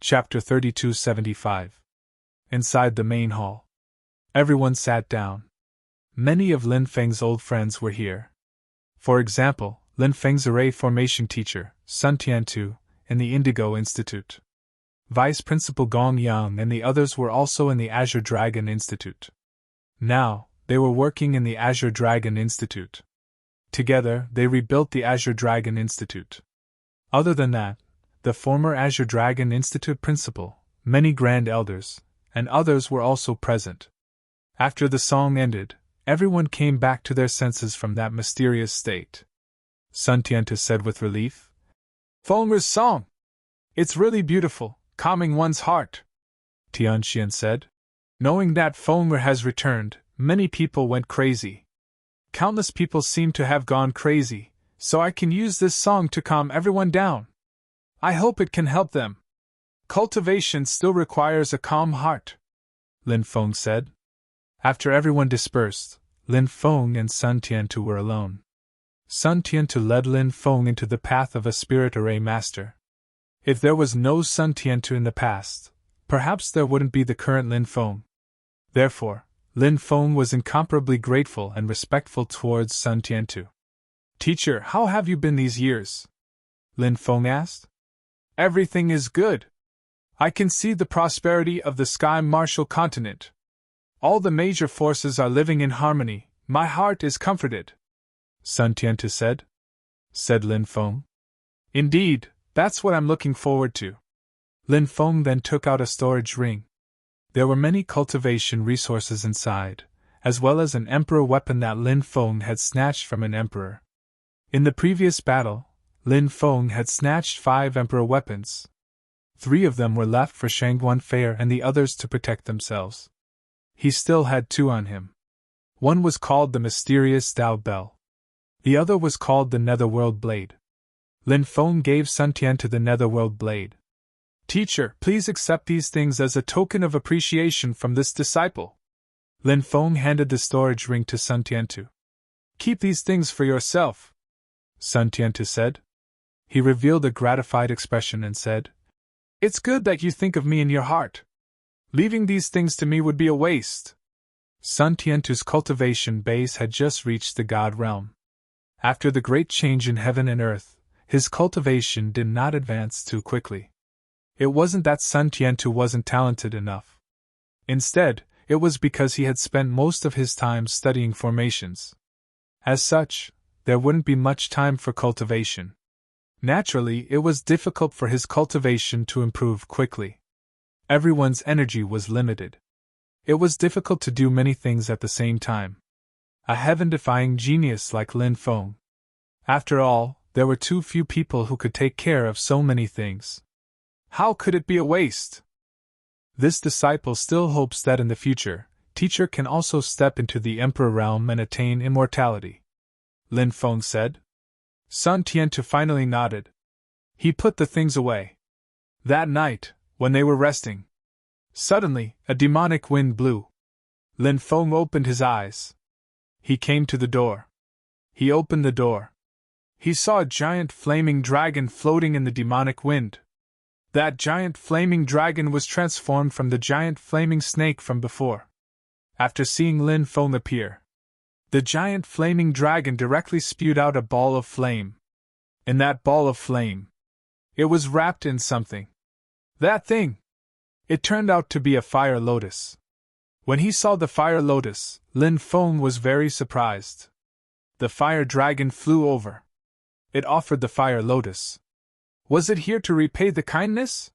Chapter 3275. Inside the main hall. Everyone sat down. Many of Lin Feng's old friends were here. For example, Lin Feng's array formation teacher, Sun Tiantu, in the Indigo Institute. Vice Principal Gong Yang and the others were also in the Azure Dragon Institute. Now, they were working in the Azure Dragon Institute. Together, they rebuilt the Azure Dragon Institute. Other than that, the former Azure Dragon Institute principal, many Grand Elders, and others were also present. After the song ended, everyone came back to their senses from that mysterious state. Sun Tiantu said with relief, "Feng's song! It's really beautiful, calming one's heart." Tianxian said, "Knowing that Feng has returned, many people went crazy. Countless people seem to have gone crazy, so I can use this song to calm everyone down. I hope it can help them. Cultivation still requires a calm heart," Lin Feng said. After everyone dispersed, Lin Feng and Sun Tiantu were alone. Sun Tiantu led Lin Feng into the path of a spirit array master. If there was no Sun Tiantu in the past, perhaps there wouldn't be the current Lin Feng. Therefore, Lin Feng was incomparably grateful and respectful towards Sun Tiantu. "Teacher, how have you been these years?" Lin Feng asked. "Everything is good. I can see the prosperity of the Sky Martial continent. All the major forces are living in harmony. My heart is comforted," Sun Tiantu said. Said Lin Feng. "Indeed, that's what I'm looking forward to." Lin Feng then took out a storage ring. There were many cultivation resources inside, as well as an emperor weapon that Lin Feng had snatched from an emperor. In the previous battle, Lin Feng had snatched 5 emperor weapons. 3 of them were left for Shangguan Fair and the others to protect themselves. He still had 2 on him. One was called the Mysterious Dao Bell. The other was called the Netherworld Blade. Lin Feng gave Sun Tiantu the Netherworld Blade. "Teacher, please accept these things as a token of appreciation from this disciple." Lin Feng handed the storage ring to Sun Tiantu. "Keep these things for yourself," Sun Tiantu said. He revealed a gratified expression and said, "It's good that you think of me in your heart. Leaving these things to me would be a waste." Sun Tiantu's cultivation base had just reached the God realm. After the great change in heaven and earth, his cultivation did not advance too quickly. It wasn't that Sun Tiantu wasn't talented enough. Instead, it was because he had spent most of his time studying formations. As such, there wouldn't be much time for cultivation. Naturally, it was difficult for his cultivation to improve quickly. Everyone's energy was limited. It was difficult to do many things at the same time. A heaven-defying genius like Lin Feng. After all, there were too few people who could take care of so many things. How could it be a waste? This disciple still hopes that in the future, teacher can also step into the Emperor realm and attain immortality, Lin Feng said. Sun Tiantu finally nodded. He put the things away. That night, when they were resting, suddenly, a demonic wind blew. Lin Feng opened his eyes. He came to the door. He opened the door. He saw a giant flaming dragon floating in the demonic wind. That giant flaming dragon was transformed from the giant flaming snake from before. After seeing Lin Feng appear, the giant flaming dragon directly spewed out a ball of flame. In that ball of flame, it was wrapped in something. That thing! It turned out to be a fire lotus. When he saw the fire lotus, Lin Feng was very surprised. The fire dragon flew over. It offered the fire lotus. Was it here to repay the kindness?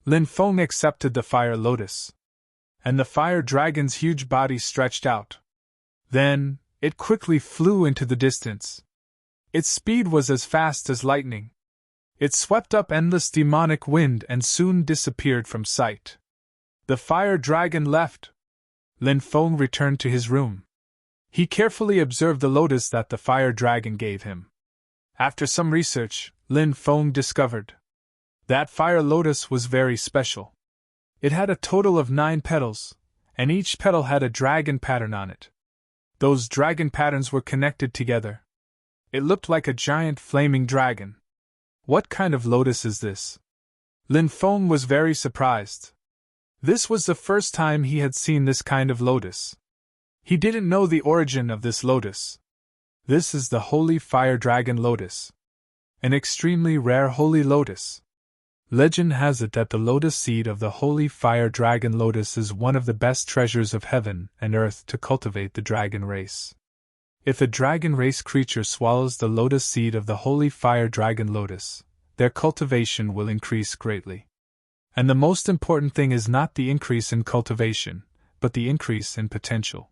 Lin Feng accepted the fire lotus. And the fire dragon's huge body stretched out. Then, it quickly flew into the distance. Its speed was as fast as lightning. It swept up endless demonic wind and soon disappeared from sight. The fire dragon left. Lin Feng returned to his room. He carefully observed the lotus that the fire dragon gave him. After some research, Lin Feng discovered that fire lotus was very special. It had a total of 9 petals, and each petal had a dragon pattern on it. Those dragon patterns were connected together. It looked like a giant flaming dragon. What kind of lotus is this? Lin Feng was very surprised. This was the first time he had seen this kind of lotus. He didn't know the origin of this lotus. This is the Holy Fire Dragon Lotus. An extremely rare holy lotus. Legend has it that the lotus seed of the Holy Fire Dragon Lotus is one of the best treasures of heaven and earth to cultivate the dragon race. If a dragon race creature swallows the lotus seed of the Holy Fire Dragon Lotus, their cultivation will increase greatly. And the most important thing is not the increase in cultivation, but the increase in potential.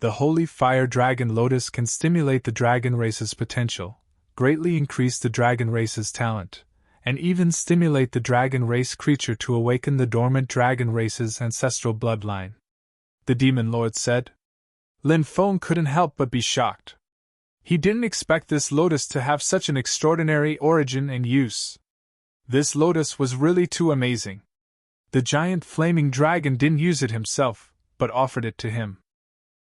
The Holy Fire Dragon Lotus can stimulate the dragon race's potential, greatly increase the dragon race's talent, and even stimulate the dragon race creature to awaken the dormant dragon race's ancestral bloodline. The Demon Lord said. Lin Feng couldn't help but be shocked. He didn't expect this lotus to have such an extraordinary origin and use. This lotus was really too amazing. The giant flaming dragon didn't use it himself, but offered it to him.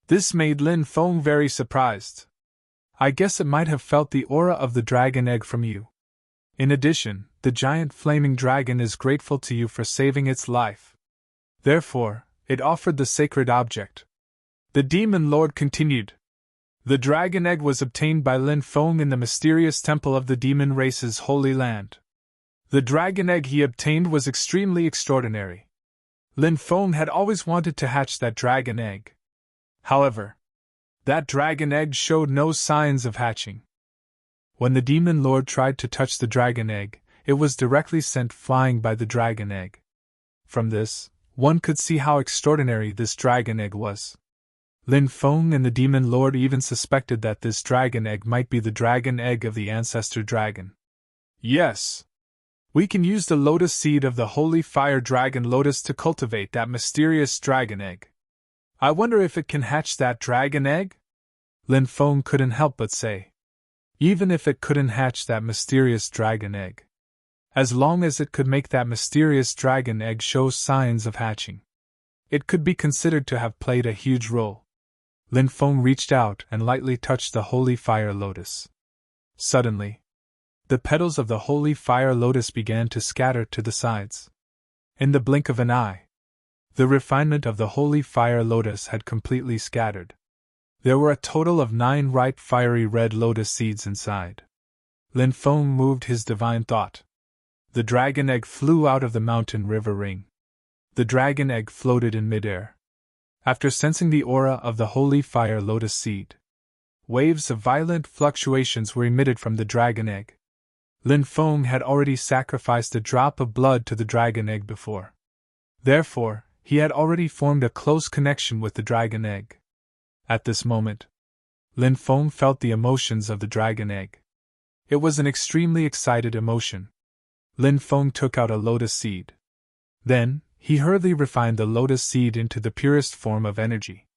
This made Lin Feng very surprised. I guess it might have felt the aura of the dragon egg from you. In addition, the giant flaming dragon is grateful to you for saving its life. Therefore, it offered the sacred object. The Demon Lord continued. The dragon egg was obtained by Lin Feng in the mysterious temple of the demon race's holy land. The dragon egg he obtained was extremely extraordinary. Lin Feng had always wanted to hatch that dragon egg. However, that dragon egg showed no signs of hatching. When the Demon Lord tried to touch the dragon egg, it was directly sent flying by the dragon egg. From this, one could see how extraordinary this dragon egg was. Lin Feng and the Demon Lord even suspected that this dragon egg might be the dragon egg of the ancestor dragon. Yes! We can use the lotus seed of the Holy Fire Dragon Lotus to cultivate that mysterious dragon egg. I wonder if it can hatch that dragon egg? Lin Feng couldn't help but say. Even if it couldn't hatch that mysterious dragon egg. As long as it could make that mysterious dragon egg show signs of hatching, it could be considered to have played a huge role. Lin Feng reached out and lightly touched the Holy Fire Lotus. Suddenly, the petals of the Holy Fire Lotus began to scatter to the sides. In the blink of an eye, the refinement of the Holy Fire Lotus had completely scattered. There were a total of 9 ripe fiery red lotus seeds inside. Lin Feng moved his divine thought. The dragon egg flew out of the mountain river ring. The dragon egg floated in midair. After sensing the aura of the Holy Fire Lotus seed, waves of violent fluctuations were emitted from the dragon egg. Lin Feng had already sacrificed a drop of blood to the dragon egg before. Therefore, he had already formed a close connection with the dragon egg. At this moment, Lin Feng felt the emotions of the dragon egg. It was an extremely excited emotion. Lin Feng took out a lotus seed. Then, he hurriedly refined the lotus seed into the purest form of energy.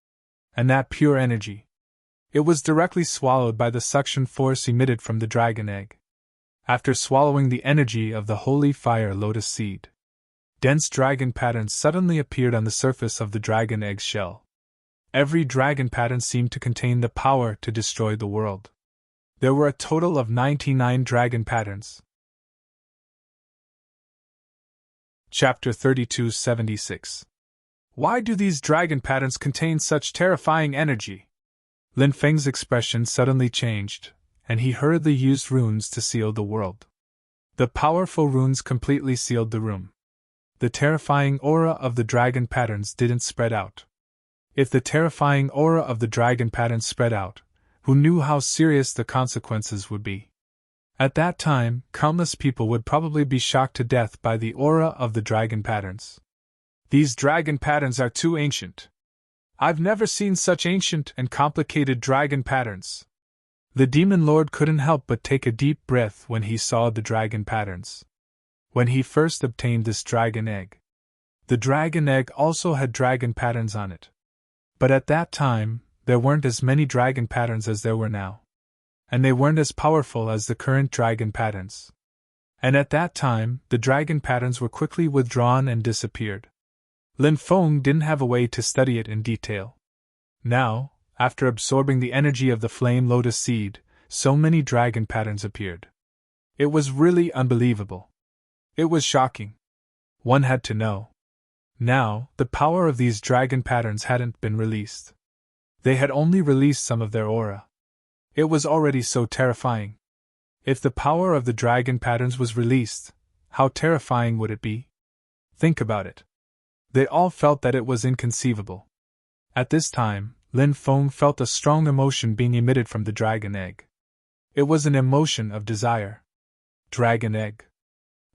And that pure energy, it was directly swallowed by the suction force emitted from the dragon egg. After swallowing the energy of the Holy Fire Lotus seed, dense dragon patterns suddenly appeared on the surface of the dragon egg's shell. Every dragon pattern seemed to contain the power to destroy the world. There were a total of 99 dragon patterns. Chapter 3276. Why do these dragon patterns contain such terrifying energy? Lin Feng's expression suddenly changed, and he hurriedly used runes to seal the world. The powerful runes completely sealed the room. The terrifying aura of the dragon patterns didn't spread out. If the terrifying aura of the dragon patterns spread out, who knew how serious the consequences would be? At that time, countless people would probably be shocked to death by the aura of the dragon patterns. These dragon patterns are too ancient. I've never seen such ancient and complicated dragon patterns. The Demon Lord couldn't help but take a deep breath when he saw the dragon patterns. When he first obtained this dragon egg, the dragon egg also had dragon patterns on it. But at that time, there weren't as many dragon patterns as there were now. And they weren't as powerful as the current dragon patterns. And at that time, the dragon patterns were quickly withdrawn and disappeared. Lin Feng didn't have a way to study it in detail. Now, after absorbing the energy of the flame lotus seed, so many dragon patterns appeared. It was really unbelievable. It was shocking. One had to know. Now, the power of these dragon patterns hadn't been released. They had only released some of their aura. It was already so terrifying. If the power of the dragon patterns was released, how terrifying would it be? Think about it. They all felt that it was inconceivable. At this time, Lin Feng felt a strong emotion being emitted from the dragon egg. It was an emotion of desire. Dragon egg.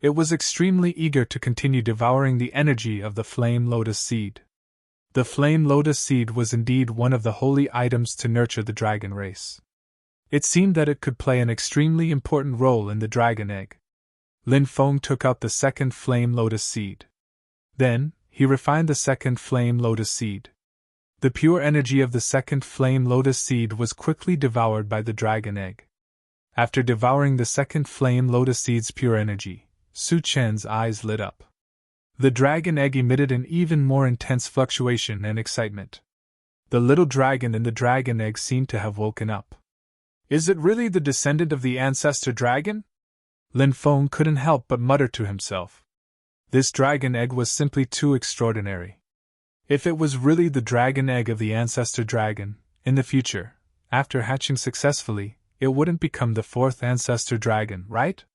It was extremely eager to continue devouring the energy of the flame lotus seed. The flame lotus seed was indeed one of the holy items to nurture the dragon race. It seemed that it could play an extremely important role in the dragon egg. Lin Feng took out the second flame lotus seed. Then, he refined the second flame lotus seed. The pure energy of the second flame lotus seed was quickly devoured by the dragon egg. After devouring the second flame lotus seed's pure energy, Su Chen's eyes lit up. The dragon egg emitted an even more intense fluctuation and excitement. The little dragon in the dragon egg seemed to have woken up. Is it really the descendant of the ancestor dragon? Lin Feng couldn't help but mutter to himself. This dragon egg was simply too extraordinary. If it was really the dragon egg of the ancestor dragon, in the future, after hatching successfully, it wouldn't become the fourth ancestor dragon, right?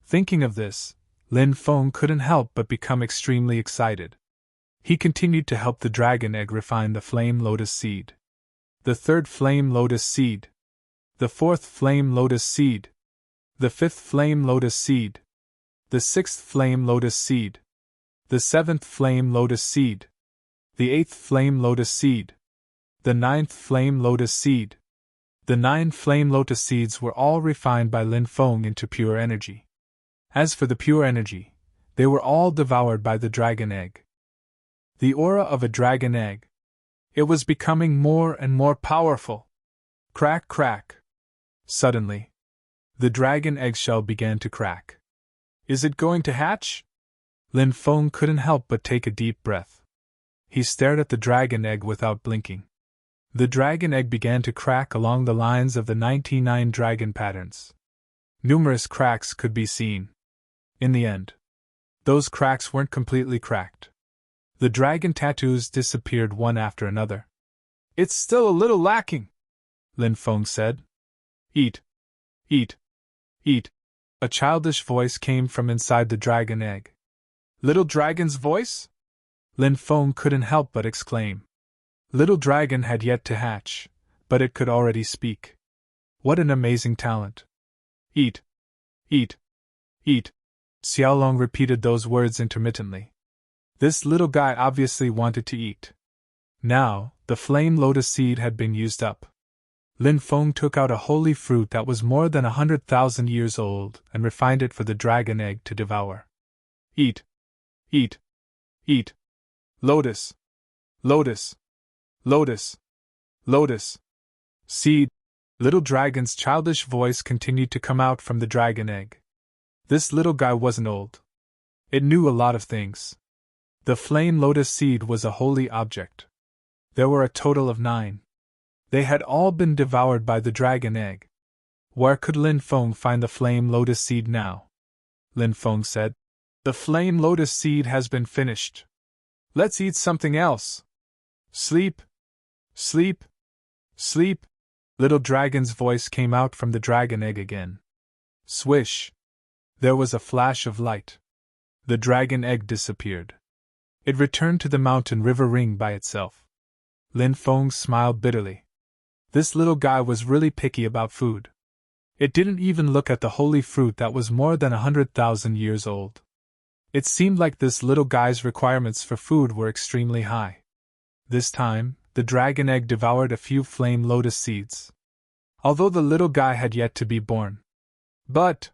Thinking of this, Lin Feng couldn't help but become extremely excited. He continued to help the dragon egg refine the flame lotus seed. The third flame lotus seed. The fourth flame lotus seed. The fifth flame lotus seed. The sixth flame lotus seed. The seventh flame lotus seed. The eighth flame lotus seed. The ninth flame lotus seed. The 9 flame lotus seeds were all refined by Lin Feng into pure energy. As for the pure energy, they were all devoured by the dragon egg. The aura of a dragon egg. It was becoming more and more powerful. Crack, crack. Suddenly, the dragon eggshell began to crack. Is it going to hatch? Lin Feng couldn't help but take a deep breath. He stared at the dragon egg without blinking. The dragon egg began to crack along the lines of the 99 dragon patterns. Numerous cracks could be seen. In the end, those cracks weren't completely cracked. The dragon tattoos disappeared one after another. It's still a little lacking, Lin Feng said. Eat. Eat. Eat. A childish voice came from inside the dragon egg. Little dragon's voice? Lin Feng couldn't help but exclaim. Little dragon had yet to hatch, but it could already speak. What an amazing talent. Eat. Eat. Eat. Xiaolong repeated those words intermittently. This little guy obviously wanted to eat. Now, the flame lotus seed had been used up. Lin Feng took out a holy fruit that was more than 100,000 years old and refined it for the dragon egg to devour. Eat. Eat. Eat. Lotus. Lotus. Lotus. Lotus. Seed. Little dragon's childish voice continued to come out from the dragon egg. This little guy wasn't old. It knew a lot of things. The flame lotus seed was a holy object. There were a total of 9. They had all been devoured by the dragon egg. Where could Lin Feng find the flame lotus seed now? Lin Feng said. The flame lotus seed has been finished. Let's eat something else. Sleep. Sleep. Sleep. Little dragon's voice came out from the dragon egg again. Swish. There was a flash of light. The dragon egg disappeared. It returned to the mountain river ring by itself. Lin Feng smiled bitterly. This little guy was really picky about food. It didn't even look at the holy fruit that was more than 100,000 years old. It seemed like this little guy's requirements for food were extremely high. This time, the dragon egg devoured a few flame lotus seeds. Although the little guy had yet to be born. But,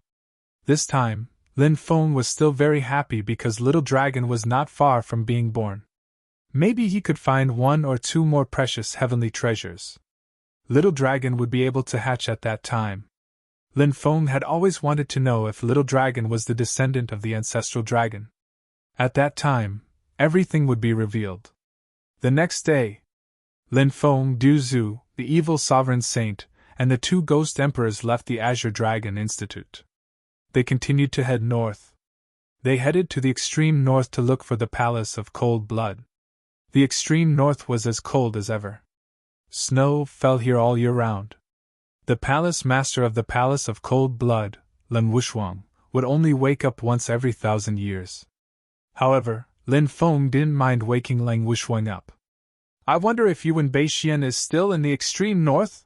this time, Lin Feng was still very happy because little dragon was not far from being born. Maybe he could find 1 or 2 more precious heavenly treasures. Little dragon would be able to hatch at that time. Lin Feng had always wanted to know if little dragon was the descendant of the ancestral dragon. At that time, everything would be revealed. The next day, Lin Feng, Du Zhu, the evil sovereign saint, and the 2 ghost emperors left the Azure Dragon Institute. They continued to head north. They headed to the extreme north to look for the Palace of Cold Blood. The extreme north was as cold as ever. Snow fell here all year round. The palace master of the Palace of Cold Blood, Lin Wushang, would only wake up once every 1,000 years. However, Lin Feng didn't mind waking Lang Wushang up. I wonder if Yuan Beixian is still in the extreme north?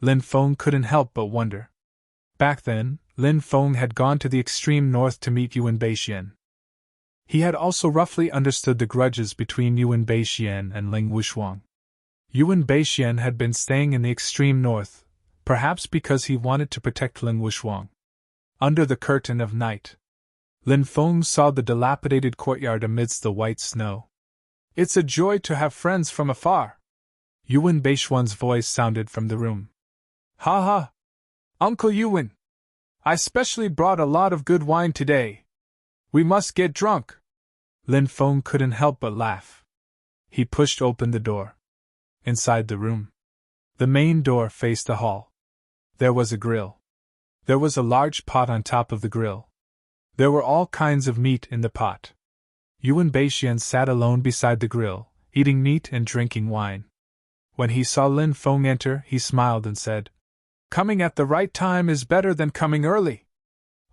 Lin Feng couldn't help but wonder. Back then, Lin Feng had gone to the extreme north to meet Yuan Beixian. He had also roughly understood the grudges between Yuan Beixian and Lang Wushang. Yuan Beixian had been staying in the extreme north, perhaps because he wanted to protect Lang Wushang. Under the curtain of night, Lin Feng saw the dilapidated courtyard amidst the white snow. It's a joy to have friends from afar. Yuan Beixian's voice sounded from the room. Ha ha! Uncle Yuan! I specially brought a lot of good wine today. We must get drunk. Lin Feng couldn't help but laugh. He pushed open the door. Inside the room, the main door faced the hall. There was a grill. There was a large pot on top of the grill. There were all kinds of meat in the pot. Yuan Beixian sat alone beside the grill, eating meat and drinking wine. When he saw Lin Feng enter, he smiled and said, "Coming at the right time is better than coming early.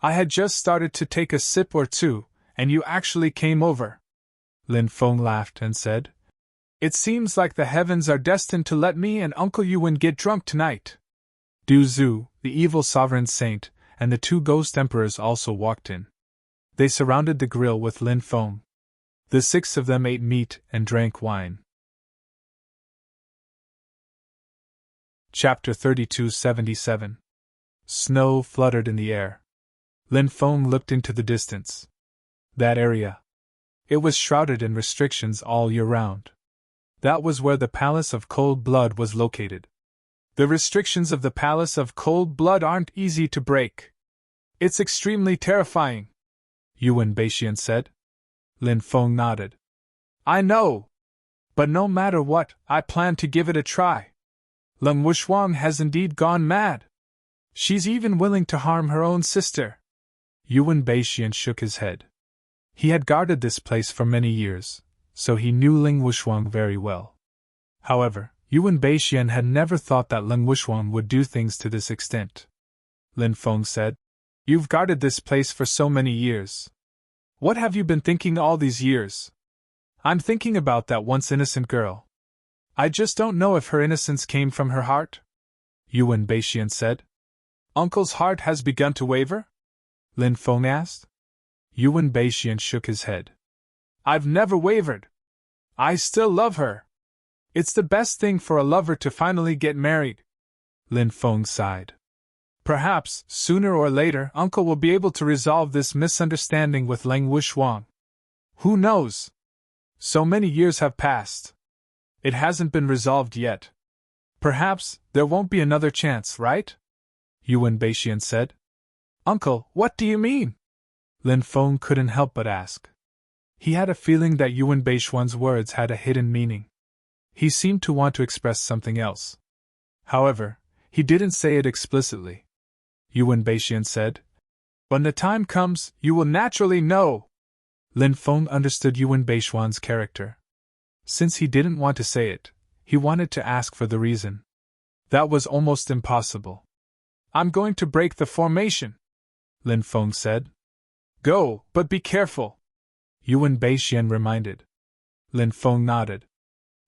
I had just started to take a sip or two, and you actually came over." Lin Feng laughed and said, "It seems like the heavens are destined to let me and Uncle Yuan get drunk tonight." Du Zhu, the evil sovereign saint, and the 2 ghost emperors also walked in. They surrounded the grill with Lin Feng. The 6 of them ate meat and drank wine. Chapter 3277. Snow fluttered in the air. Lin Feng looked into the distance. That area. It was shrouded in restrictions all year round. That was where the Palace of Cold Blood was located. The restrictions of the Palace of Cold Blood aren't easy to break. It's extremely terrifying, Yuan Beixian said. Lin Feng nodded. I know. But no matter what, I plan to give it a try. Lang Wushang has indeed gone mad. She's even willing to harm her own sister. Yuan Beixian shook his head. He had guarded this place for many years, so he knew Lang Wushang very well. However, Yuan Beixian had never thought that Lang Wushang would do things to this extent. Lin Feng said, You've guarded this place for so many years. What have you been thinking all these years? I'm thinking about that once innocent girl. I just don't know if her innocence came from her heart. Yuan Beixian said. Uncle's heart has begun to waver? Lin Feng asked. Yuan Beixian shook his head. I've never wavered. I still love her. It's the best thing for a lover to finally get married. Lin Feng sighed. Perhaps, sooner or later, Uncle will be able to resolve this misunderstanding with Lang Wushang. Who knows? So many years have passed. It hasn't been resolved yet. Perhaps there won't be another chance, right? Yuan Beixian said. Uncle, what do you mean? Lin Feng couldn't help but ask. He had a feeling that Yuan Beixian's words had a hidden meaning. He seemed to want to express something else. However, he didn't say it explicitly. Yuan Beixian said, When the time comes, you will naturally know. Lin Feng understood Yuan Beixian's character. Since he didn't want to say it, he wanted to ask for the reason. That was almost impossible. I'm going to break the formation, Lin Feng said. Go, but be careful, Yuan Beixian reminded. Lin Feng nodded.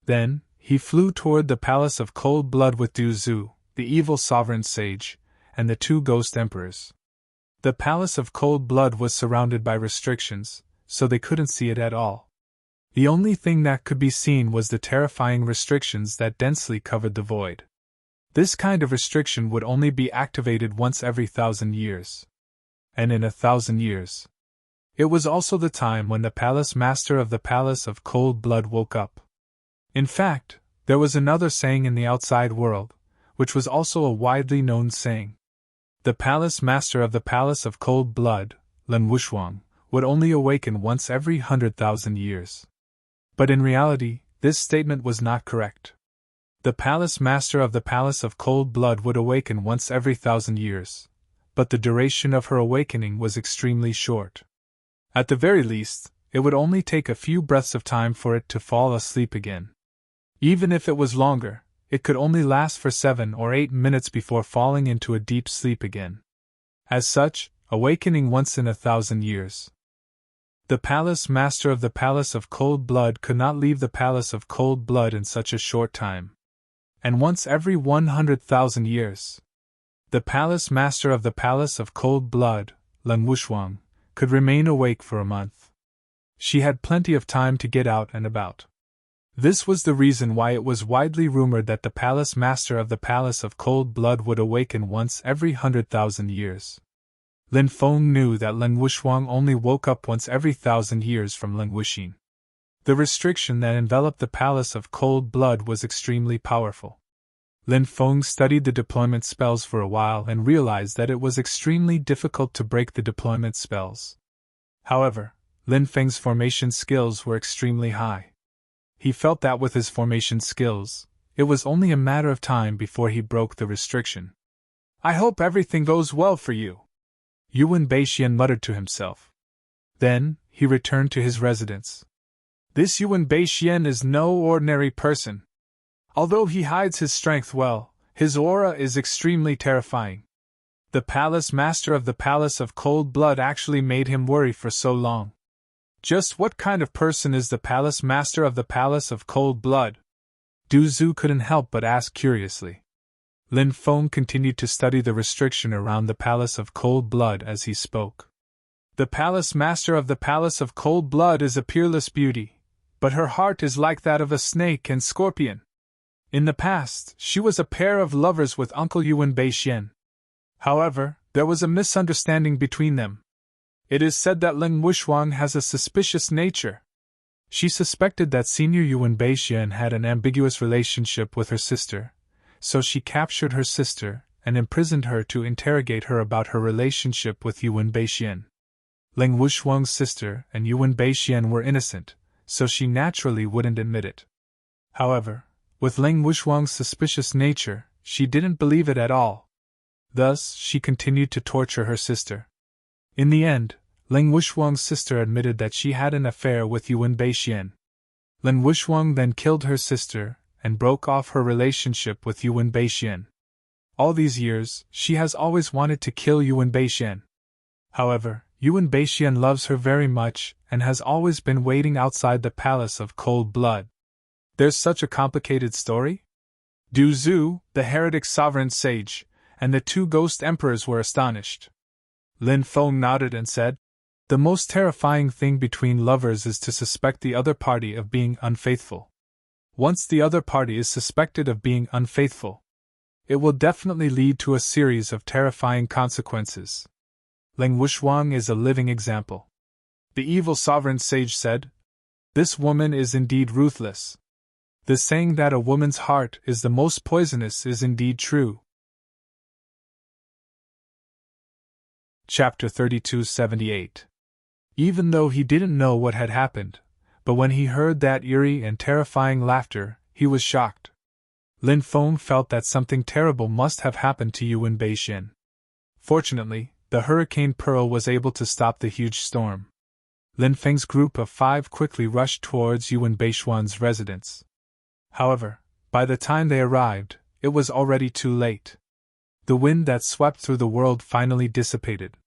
Then, he flew toward the Palace of Cold Blood with Du Zhu, the evil sovereign sage, and the 2 ghost emperors. The Palace of Cold Blood was surrounded by restrictions, so they couldn't see it at all. The only thing that could be seen was the terrifying restrictions that densely covered the void. This kind of restriction would only be activated once every 1,000 years. And in 1,000 years. It was also the time when the palace master of the Palace of Cold Blood woke up. In fact, there was another saying in the outside world, which was also a widely known saying. The palace master of the Palace of Cold Blood, Lang Wushang, would only awaken once every 100,000 years. But in reality, this statement was not correct. The palace master of the Palace of Cold Blood would awaken once every 1,000 years, but the duration of her awakening was extremely short. At the very least, it would only take a few breaths of time for it to fall asleep again. Even if it was longer, it could only last for 7 or 8 minutes before falling into a deep sleep again. As such, awakening once in 1,000 years. The palace master of the Palace of Cold Blood could not leave the Palace of Cold Blood in such a short time. And once every 100,000 years. The palace master of the Palace of Cold Blood, Lin Wuxiang, could remain awake for a month. She had plenty of time to get out and about. This was the reason why it was widely rumored that the palace master of the Palace of Cold Blood would awaken once every 100,000 years. Lin Feng knew that Lin Wuxiang only woke up once every 1,000 years from Lin Wuxin. The restriction that enveloped the Palace of Cold Blood was extremely powerful. Lin Feng studied the deployment spells for a while and realized that it was extremely difficult to break the deployment spells. However, Lin Feng's formation skills were extremely high. He felt that with his formation skills, it was only a matter of time before he broke the restriction. "I hope everything goes well for you," Yuan Beixian muttered to himself. Then, he returned to his residence. This Yuan Beixian is no ordinary person. Although he hides his strength well, his aura is extremely terrifying. The palace master of the Palace of Cold Blood actually made him worry for so long. Just what kind of person is the palace master of the Palace of Cold Blood? Du Zhu couldn't help but ask curiously. Lin Feng continued to study the restriction around the Palace of Cold Blood as he spoke. The palace master of the Palace of Cold Blood is a peerless beauty, but her heart is like that of a snake and scorpion. In the past, she was a pair of lovers with Uncle Yuan Beixian. However, there was a misunderstanding between them. It is said that Lin Wuxiang has a suspicious nature. She suspected that Senior Yuan Beixian had an ambiguous relationship with her sister, so she captured her sister and imprisoned her to interrogate her about her relationship with Yuan Beixian. Lin Wuxiang's sister and Yuan Beixian were innocent, so she naturally wouldn't admit it. However, with Lin Wuxiang's suspicious nature, she didn't believe it at all. Thus, she continued to torture her sister. In the end, Lin Wuxiang's sister admitted that she had an affair with Yuan Beixian. Lin Wuxiang then killed her sister and broke off her relationship with Yuan Beixian. All these years, she has always wanted to kill Yuan Beixian. However, Yuan Beixian loves her very much and has always been waiting outside the Palace of Cold Blood. There's such a complicated story? Du Zhu, the heretic sovereign sage, and the 2 ghost emperors were astonished. Lin Feng nodded and said, "The most terrifying thing between lovers is to suspect the other party of being unfaithful. Once the other party is suspected of being unfaithful, it will definitely lead to a series of terrifying consequences. Lin Wuxiang is a living example." The evil sovereign sage said, "This woman is indeed ruthless. The saying that a woman's heart is the most poisonous is indeed true." Chapter 3278. Even though he didn't know what had happened, but when he heard that eerie and terrifying laughter, he was shocked. Lin Feng felt that something terrible must have happened to Yuan Beixian. Fortunately, the Hurricane Pearl was able to stop the huge storm. Lin Feng's group of 5 quickly rushed towards Yuan Beixian's residence. However, by the time they arrived, it was already too late. The wind that swept through the world finally dissipated.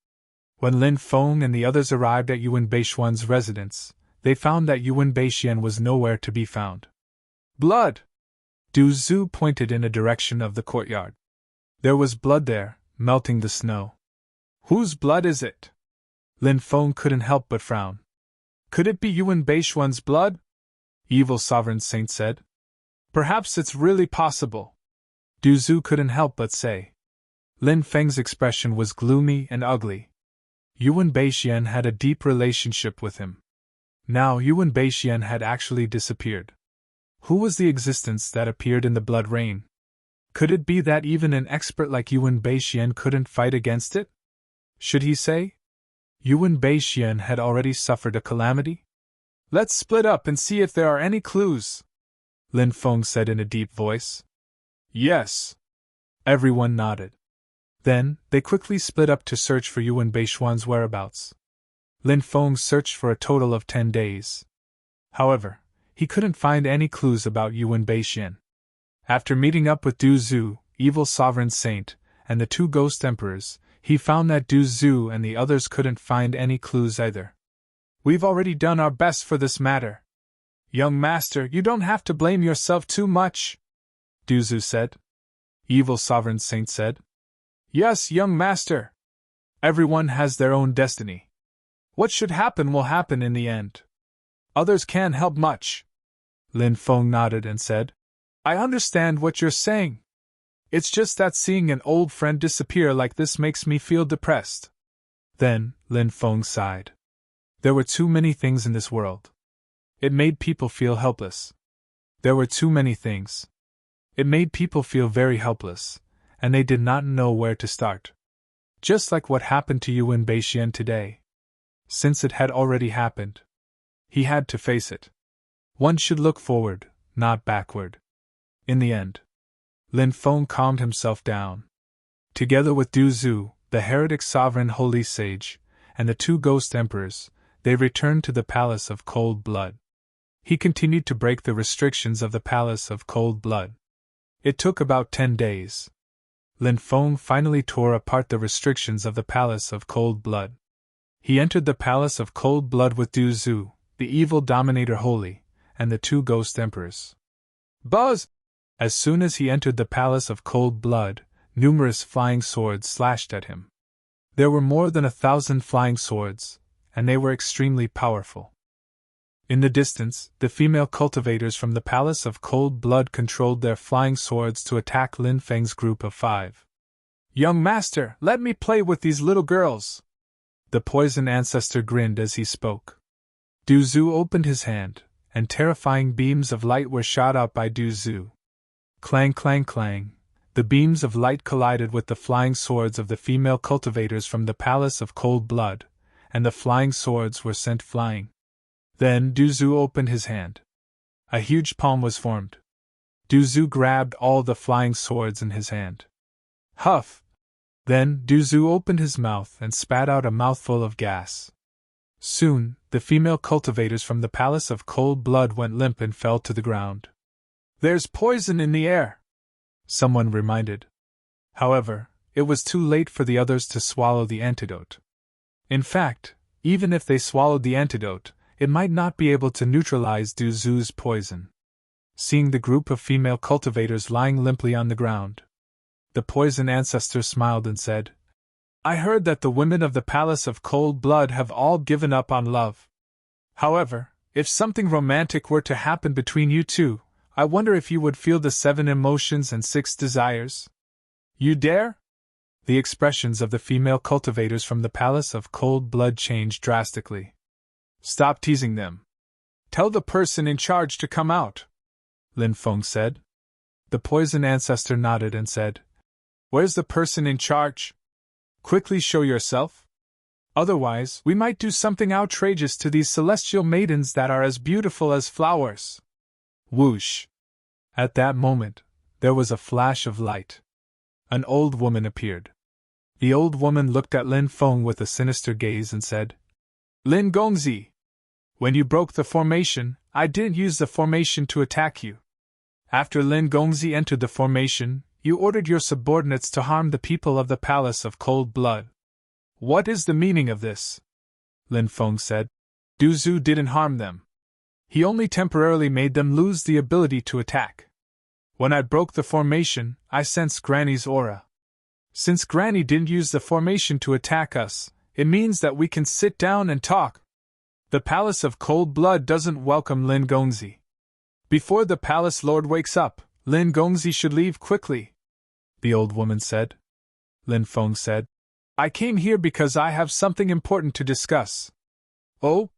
When Lin Feng and the others arrived at Yuan Beixian's residence, they found that Yuan Beixian was nowhere to be found. "Blood!" Du Zhu pointed in a direction of the courtyard. There was blood there, melting the snow. "Whose blood is it?" Lin Feng couldn't help but frown. "Could it be Yuan Beixian's blood?" Evil Sovereign Saint said. "Perhaps it's really possible," Du Zhu couldn't help but say. Lin Feng's expression was gloomy and ugly. Yuan Beixian had a deep relationship with him. Now Yuan Beixian had actually disappeared. Who was the existence that appeared in the blood rain? Could it be that even an expert like Yuan Beixian couldn't fight against it? Should he say? Yuan Beixian had already suffered a calamity? "Let's split up and see if there are any clues," Lin Feng said in a deep voice. "Yes." Everyone nodded. Then, they quickly split up to search for Yuan Beixian's whereabouts. Lin Feng searched for a total of 10 days. However, he couldn't find any clues about Yuan Beixian. After meeting up with Du Zhu, evil sovereign saint, and the two ghost emperors, he found that Du Zhu and the others couldn't find any clues either. "We've already done our best for this matter. Young master, you don't have to blame yourself too much," Du Zhu said. Evil sovereign saint said. "Yes, young master. Everyone has their own destiny. What should happen will happen in the end. Others can't help much." Lin Feng nodded and said, "I understand what you're saying. It's just that seeing an old friend disappear like this makes me feel depressed." Then, Lin Feng sighed. There were too many things in this world. It made people feel helpless. There were too many things. It made people feel very helpless, and they did not know where to start. Just like what happened to Yuan Beixian today. Since it had already happened, he had to face it. One should look forward, not backward. In the end, Lin Feng calmed himself down. Together with Du Zhu, the heretic sovereign holy sage, and the two ghost emperors, they returned to the Palace of Cold Blood. He continued to break the restrictions of the Palace of Cold Blood. It took about 10 days. Lin Feng finally tore apart the restrictions of the Palace of Cold Blood. He entered the Palace of Cold Blood with Du Zhu, the evil dominator holy, and the two ghost emperors. Buzz! As soon as he entered the Palace of Cold Blood, numerous flying swords slashed at him. There were more than 1,000 flying swords, and they were extremely powerful. In the distance, the female cultivators from the Palace of Cold Blood controlled their flying swords to attack Lin Feng's group of 5. "Young master, let me play with these little girls!" The poison ancestor grinned as he spoke. Du Zhu opened his hand, and terrifying beams of light were shot out by Du Zhu. Clang, clang, clang, the beams of light collided with the flying swords of the female cultivators from the Palace of Cold Blood, and the flying swords were sent flying. Then Du Zhu opened his hand. A huge palm was formed. Du Zhu grabbed all the flying swords in his hand. Huff! Then Du Zhu opened his mouth and spat out a mouthful of gas. Soon, the female cultivators from the Palace of Cold Blood went limp and fell to the ground. "There's poison in the air," someone reminded. However, it was too late for the others to swallow the antidote. In fact, even if they swallowed the antidote, it might not be able to neutralize Du Zhu's poison. Seeing the group of female cultivators lying limply on the ground, the poison ancestor smiled and said, "I heard that the women of the Palace of Cold Blood have all given up on love. However, if something romantic were to happen between you two, I wonder if you would feel the 7 emotions and 6 desires? You dare?" The expressions of the female cultivators from the Palace of Cold Blood changed drastically. "Stop teasing them. Tell the person in charge to come out," Lin Feng said. The poison ancestor nodded and said, "Where's the person in charge? Quickly show yourself. Otherwise, we might do something outrageous to these celestial maidens that are as beautiful as flowers." Whoosh! At that moment, there was a flash of light. An old woman appeared. The old woman looked at Lin Feng with a sinister gaze and said, "Lin Gongzi, when you broke the formation, I didn't use the formation to attack you. After Lin Gongzi entered the formation, you ordered your subordinates to harm the people of the Palace of Cold Blood. What is the meaning of this?" Lin Feng said. "Du Zhu didn't harm them. He only temporarily made them lose the ability to attack. When I broke the formation, I sensed Granny's aura. Since Granny didn't use the formation to attack us, it means that we can sit down and talk. The Palace of Cold Blood doesn't welcome Lin Gongzi. Before the Palace Lord wakes up, Lin Gongzi should leave quickly," the old woman said. Lin Feng said, "I came here because I have something important to discuss." "Oh?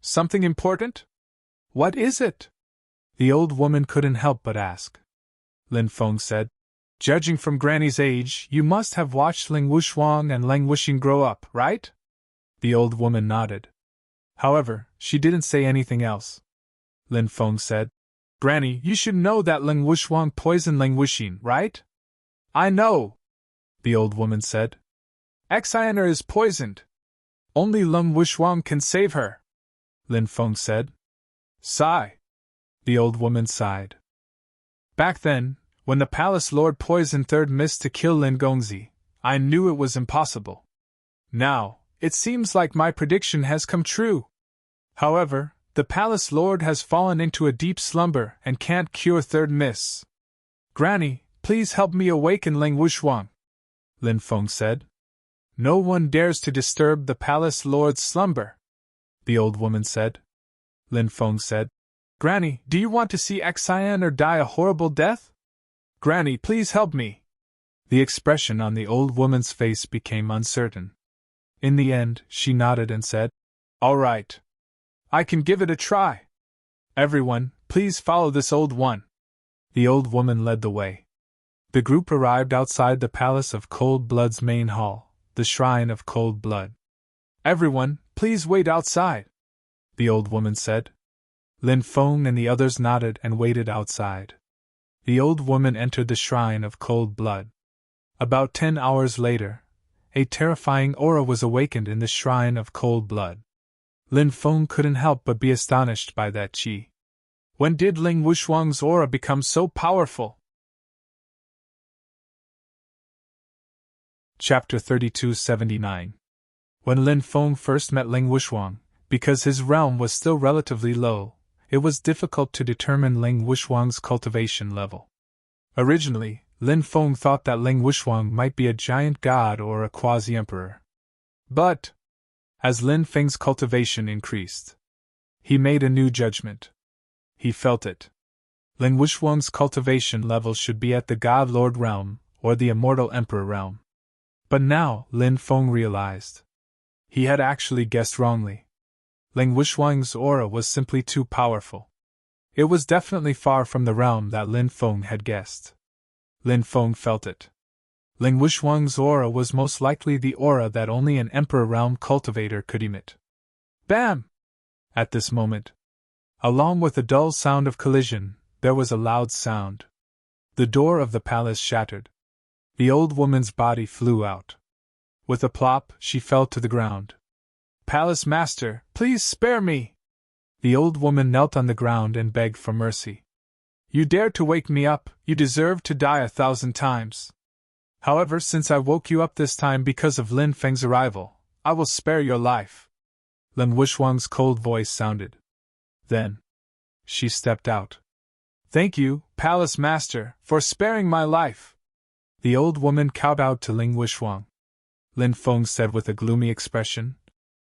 Something important? What is it?" the old woman couldn't help but ask. Lin Feng said, "Judging from Granny's age, you must have watched Ling Wuxuang and Lang Wuxing grow up, right?" The old woman nodded. However, she didn't say anything else. Lin Feng said, "Granny, you should know that Ling Wuxuang poisoned Lang Wuxing, right?" "I know," the old woman said. "Xiner is poisoned. Only Lung Wushuang can save her, Lin Feng said. Sigh. The old woman sighed. Back then, when the palace lord poisoned Third Mist to kill Lin Gongzi, I knew it was impossible. Now, it seems like my prediction has come true. However, the palace lord has fallen into a deep slumber and can't cure Third Mist. Granny, please help me awaken Ling Wushuang, Lin Feng said. No one dares to disturb the palace lord's slumber, the old woman said. Lin Feng said, Granny, do you want to see Xian or die a horrible death? Granny, please help me. The expression on the old woman's face became uncertain. In the end, she nodded and said, All right. I can give it a try. Everyone, please follow this old one. The old woman led the way. The group arrived outside the Palace of Cold Blood's main hall, the Shrine of Cold Blood. Everyone, please wait outside, the old woman said. Lin Feng and the others nodded and waited outside. The old woman entered the Shrine of Cold Blood. About 10 hours later, a terrifying aura was awakened in the Shrine of Cold Blood. Lin Feng couldn't help but be astonished by that qi. When did Ling Wushuang's aura become so powerful? Chapter 3279. When Lin Feng first met Ling Wushuang, because his realm was still relatively low, it was difficult to determine Ling Wushuang's cultivation level. Originally, Lin Feng thought that Ling Wushuang might be a giant god or a quasi-emperor. But, as Lin Feng's cultivation increased, he made a new judgment. He felt it. Ling Wushuang's cultivation level should be at the God Lord realm, or the Immortal Emperor realm. But now, Lin Feng realized. He had actually guessed wrongly. Ling Wushuang's aura was simply too powerful. It was definitely far from the realm that Lin Feng had guessed. Lin Feng felt it. Ling Wushuang's aura was most likely the aura that only an Emperor realm cultivator could emit. Bam! At this moment, along with a dull sound of collision, there was a loud sound. The door of the palace shattered. The old woman's body flew out. With a plop, she fell to the ground. Palace Master, please spare me! The old woman knelt on the ground and begged for mercy. You dared to wake me up, you deserve to die 1,000 times. However, since I woke you up this time because of Lin Feng's arrival, I will spare your life. Lin Wushuang's cold voice sounded. Then, she stepped out. Thank you, Palace Master, for sparing my life. The old woman kowtowed to Ling Wushuang. Lin Feng said with a gloomy expression.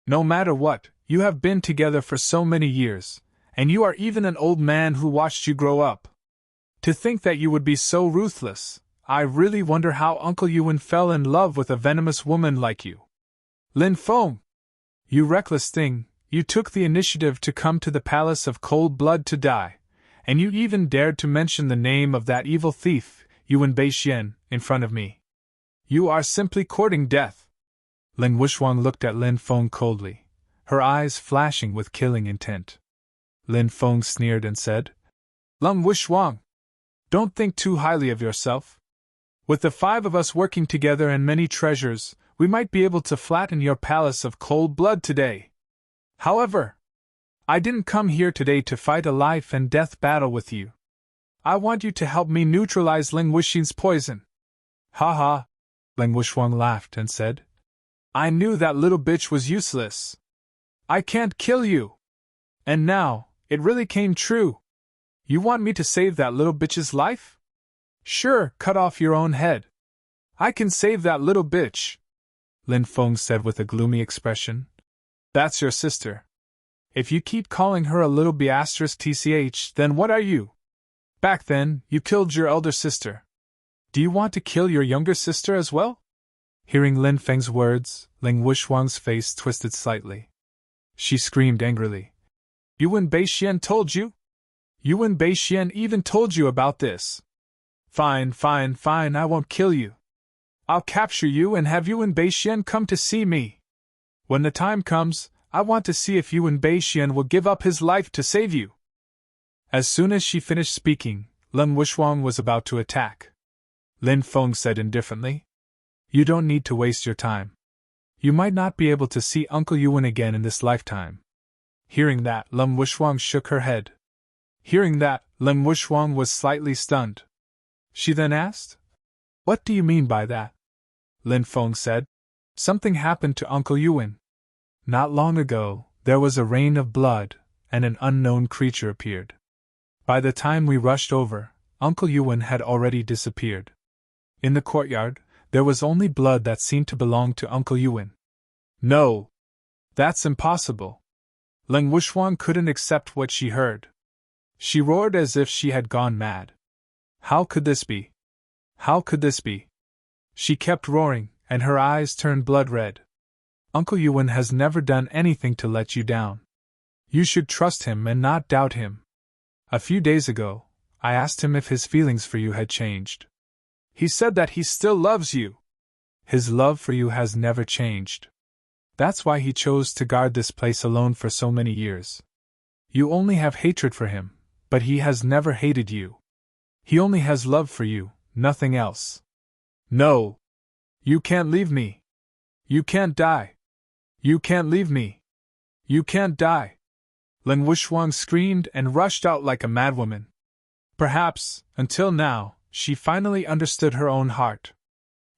No matter what, you have been together for so many years, and you are even an old man who watched you grow up. To think that you would be so ruthless, I really wonder how Uncle Yuan fell in love with a venomous woman like you. Lin Feng! You reckless thing, you took the initiative to come to the Palace of Cold Blood to die, and you even dared to mention the name of that evil thief, Yuan Beixian, in front of me. You are simply courting death. Ling Wushuang looked at Lin Feng coldly, her eyes flashing with killing intent. Lin Feng sneered and said, Ling Wushuang, don't think too highly of yourself. With the 5 of us working together and many treasures, we might be able to flatten your Palace of Cold Blood today. However, I didn't come here today to fight a life and death battle with you. I want you to help me neutralize Ling Wuxian's poison. Ha ha! Ling Wushuang laughed and said, I knew that little bitch was useless. I can't kill you. And now, it really came true. You want me to save that little bitch's life? Sure, cut off your own head. I can save that little bitch, Lin Feng said with a gloomy expression. That's your sister. If you keep calling her a little b*tch, then what are you? Back then, you killed your elder sister. Do you want to kill your younger sister as well? Hearing Lin Feng's words, Ling Wushuang's face twisted slightly. She screamed angrily. Yuan Beixian told you? Yuan Beixian even told you about this. Fine, I won't kill you. I'll capture you and have Yuan Beixian come to see me. When the time comes, I want to see if Yuan Beixian will give up his life to save you. As soon as she finished speaking, Ling Wushuang was about to attack. Lin Feng said indifferently, You don't need to waste your time. You might not be able to see Uncle Yuan again in this lifetime. Hearing that, Lin Wuxiang shook her head. Hearing that, Lin Wuxiang was slightly stunned. She then asked, "What do you mean by that?" Lin Feng said, "Something happened to Uncle Yuan. Not long ago, there was a rain of blood, and an unknown creature appeared. By the time we rushed over, Uncle Yuan had already disappeared. In the courtyard, there was only blood that seemed to belong to Uncle Yuan." "No! That's impossible!" Lin Wuxiang couldn't accept what she heard. She roared as if she had gone mad. "How could this be? How could this be?" She kept roaring, and her eyes turned blood red. "Uncle Yuan has never done anything to let you down. You should trust him and not doubt him. A few days ago, I asked him if his feelings for you had changed. He said that he still loves you. His love for you has never changed. That's why he chose to guard this place alone for so many years. You only have hatred for him, but he has never hated you. He only has love for you, nothing else. No! You can't leave me! You can't die! You can't leave me! You can't die!" Lin Wuxiang screamed and rushed out like a madwoman. Perhaps, until now, she finally understood her own heart.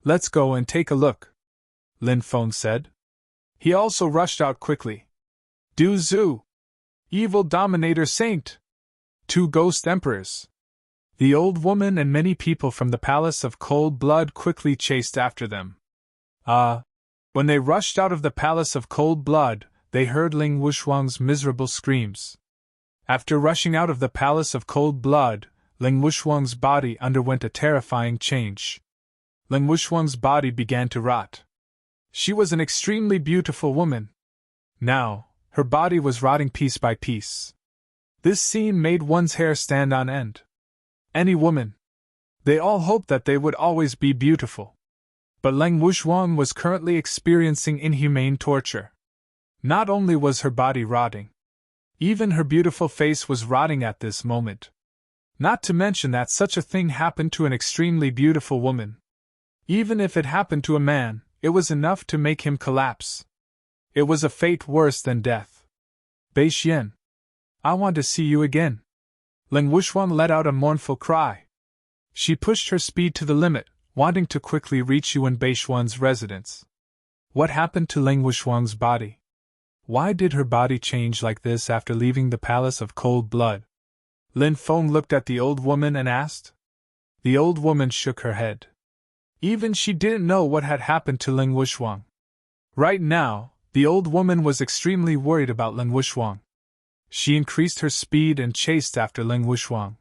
"Let's go and take a look," Lin Feng said. He also rushed out quickly. "Du Zhu! Evil Dominator Saint! 2 Ghost Emperors!" The old woman and many people from the Palace of Cold Blood quickly chased after them. When they rushed out of the Palace of Cold Blood, they heard Lin Wuxiang's miserable screams. After rushing out of the Palace of Cold Blood, Lin Wuxiang's body underwent a terrifying change. Lin Wuxiang's body began to rot. She was an extremely beautiful woman. Now, her body was rotting piece by piece. This scene made one's hair stand on end. Any woman. They all hoped that they would always be beautiful. But Lin Wuxiang was currently experiencing inhumane torture. Not only was her body rotting, even her beautiful face was rotting at this moment. Not to mention that such a thing happened to an extremely beautiful woman. Even if it happened to a man, it was enough to make him collapse. It was a fate worse than death. "Bei Xian, I want to see you again." Lin Wuxiang let out a mournful cry. She pushed her speed to the limit, wanting to quickly reach Yuan Beishuan's residence. What happened to Lin Wuxiang's body? Why did her body change like this after leaving the Palace of Cold Blood? Lin Feng looked at the old woman and asked. The old woman shook her head. Even she didn't know what had happened to Lin Wuxiang. Right now, the old woman was extremely worried about Lin Wuxiang. She increased her speed and chased after Lin Wuxiang.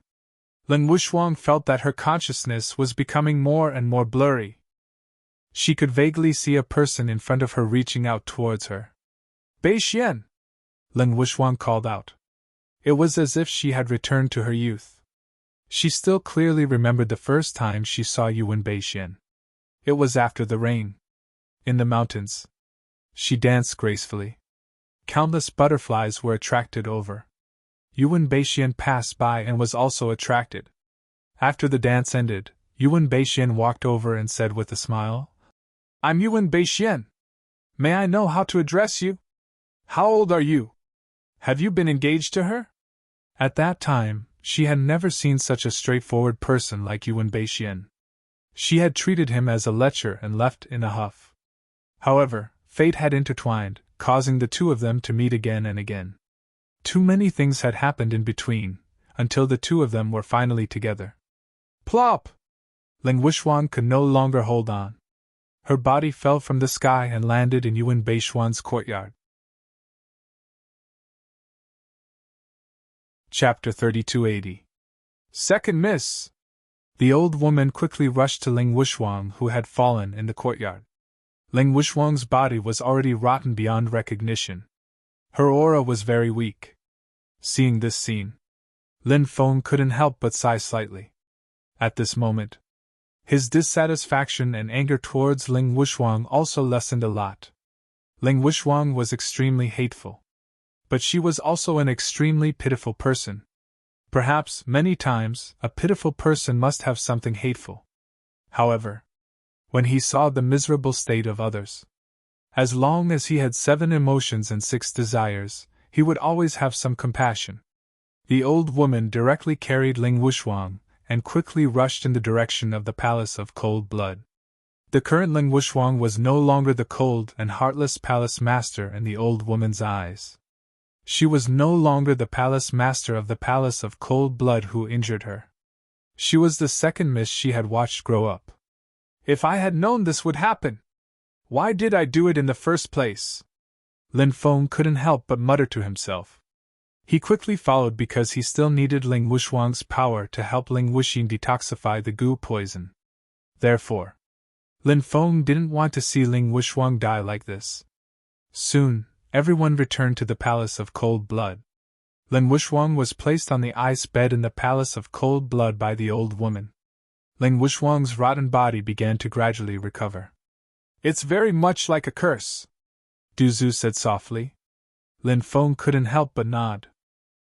Lin Wuxiang felt that her consciousness was becoming more and more blurry. She could vaguely see a person in front of her reaching out towards her. "Bei Xian!" Lin Wuxiang called out. It was as if she had returned to her youth. She still clearly remembered the first time she saw Yuan Beishian. It was after the rain. In the mountains. She danced gracefully. Countless butterflies were attracted over. Yuan Beishian passed by and was also attracted. After the dance ended, Yuan Beishian walked over and said with a smile, "I'm Yuan Beishian. May I know how to address you? How old are you? Have you been engaged to her?" At that time, she had never seen such a straightforward person like Yuan Beishian. She had treated him as a lecher and left in a huff. However, fate had intertwined, causing the two of them to meet again and again. Too many things had happened in between, until the two of them were finally together. Plop! Lin Wuxiang could no longer hold on. Her body fell from the sky and landed in Yuan Beishuan's courtyard. Chapter 3280. Second Miss! The old woman quickly rushed to Lin Wuxiang, who had fallen in the courtyard. Lin Wuxiang's body was already rotten beyond recognition. Her aura was very weak. Seeing this scene, Lin Feng couldn't help but sigh slightly. At this moment, his dissatisfaction and anger towards Lin Wuxiang also lessened a lot. Lin Wuxiang was extremely hateful. But she was also an extremely pitiful person. Perhaps, many times, a pitiful person must have something hateful. However, when he saw the miserable state of others, As long as he had 7 emotions and 6 desires, he would always have some compassion. The old woman directly carried Ling Wuxuang and quickly rushed in the direction of the Palace of Cold Blood. The current Ling Wuxuang was no longer the cold and heartless palace master in the old woman's eyes. She was no longer the palace master of the Palace of Cold Blood who injured her. She was the second miss she had watched grow up. If I had known this would happen, why did I do it in the first place? Lin Feng couldn't help but mutter to himself. He quickly followed because he still needed Ling Wuxuang's power to help Ling Wuxin detoxify the goo poison. Therefore, Lin Feng didn't want to see Ling Wuxuang die like this. Soon, everyone returned to the Palace of Cold Blood. Ling Wuxuang was placed on the ice bed in the Palace of Cold Blood by the old woman. Ling Wuxuang's rotten body began to gradually recover. It's very much like a curse, Du Zhu said softly. Lin Feng couldn't help but nod.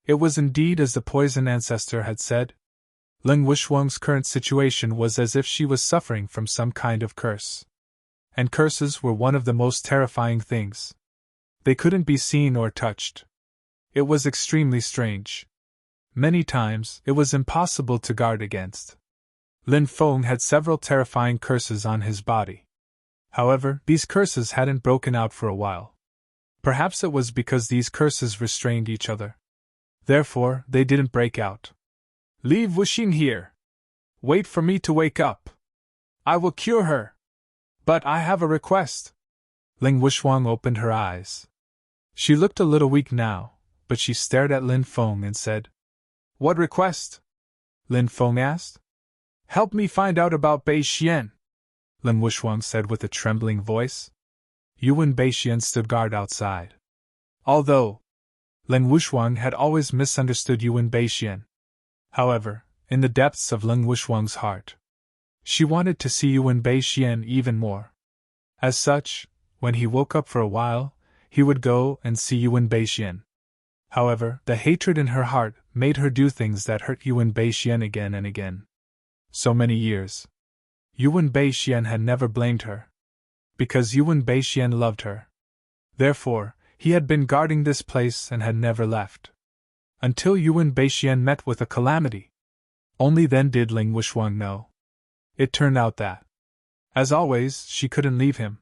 It was indeed as the poison ancestor had said. Ling Wuxuang's current situation was as if she was suffering from some kind of curse. And curses were one of the most terrifying things. They couldn't be seen or touched. It was extremely strange. Many times, it was impossible to guard against. Lin Feng had several terrifying curses on his body. However, these curses hadn't broken out for a while. Perhaps it was because these curses restrained each other. Therefore, they didn't break out. Leave Wuxin here. Wait for me to wake up. I will cure her. But I have a request. Ling Wuxuang opened her eyes. She looked a little weak now, but she stared at Lin Feng and said, What request? Lin Feng asked. Help me find out about Bei Xian, Ling Wuxuang said with a trembling voice. Yuan Bei Xian stood guard outside. Although Ling Wuxuang had always misunderstood Yuan Bei Xian. However, in the depths of Ling Wuxuang's heart, she wanted to see Yuan Bei Xian even more. As such, when he woke up for a while, he would go and see Yuan Bei Xian. However, the hatred in her heart made her do things that hurt Yuan Bei Xian again and again. So many years. Yuan Bei Xian had never blamed her. Because Yuan Bei Xian loved her. Therefore, he had been guarding this place and had never left. Until Yuan Bei Xian met with a calamity. Only then did Ling Wuxuang know. It turned out that, as always, she couldn't leave him.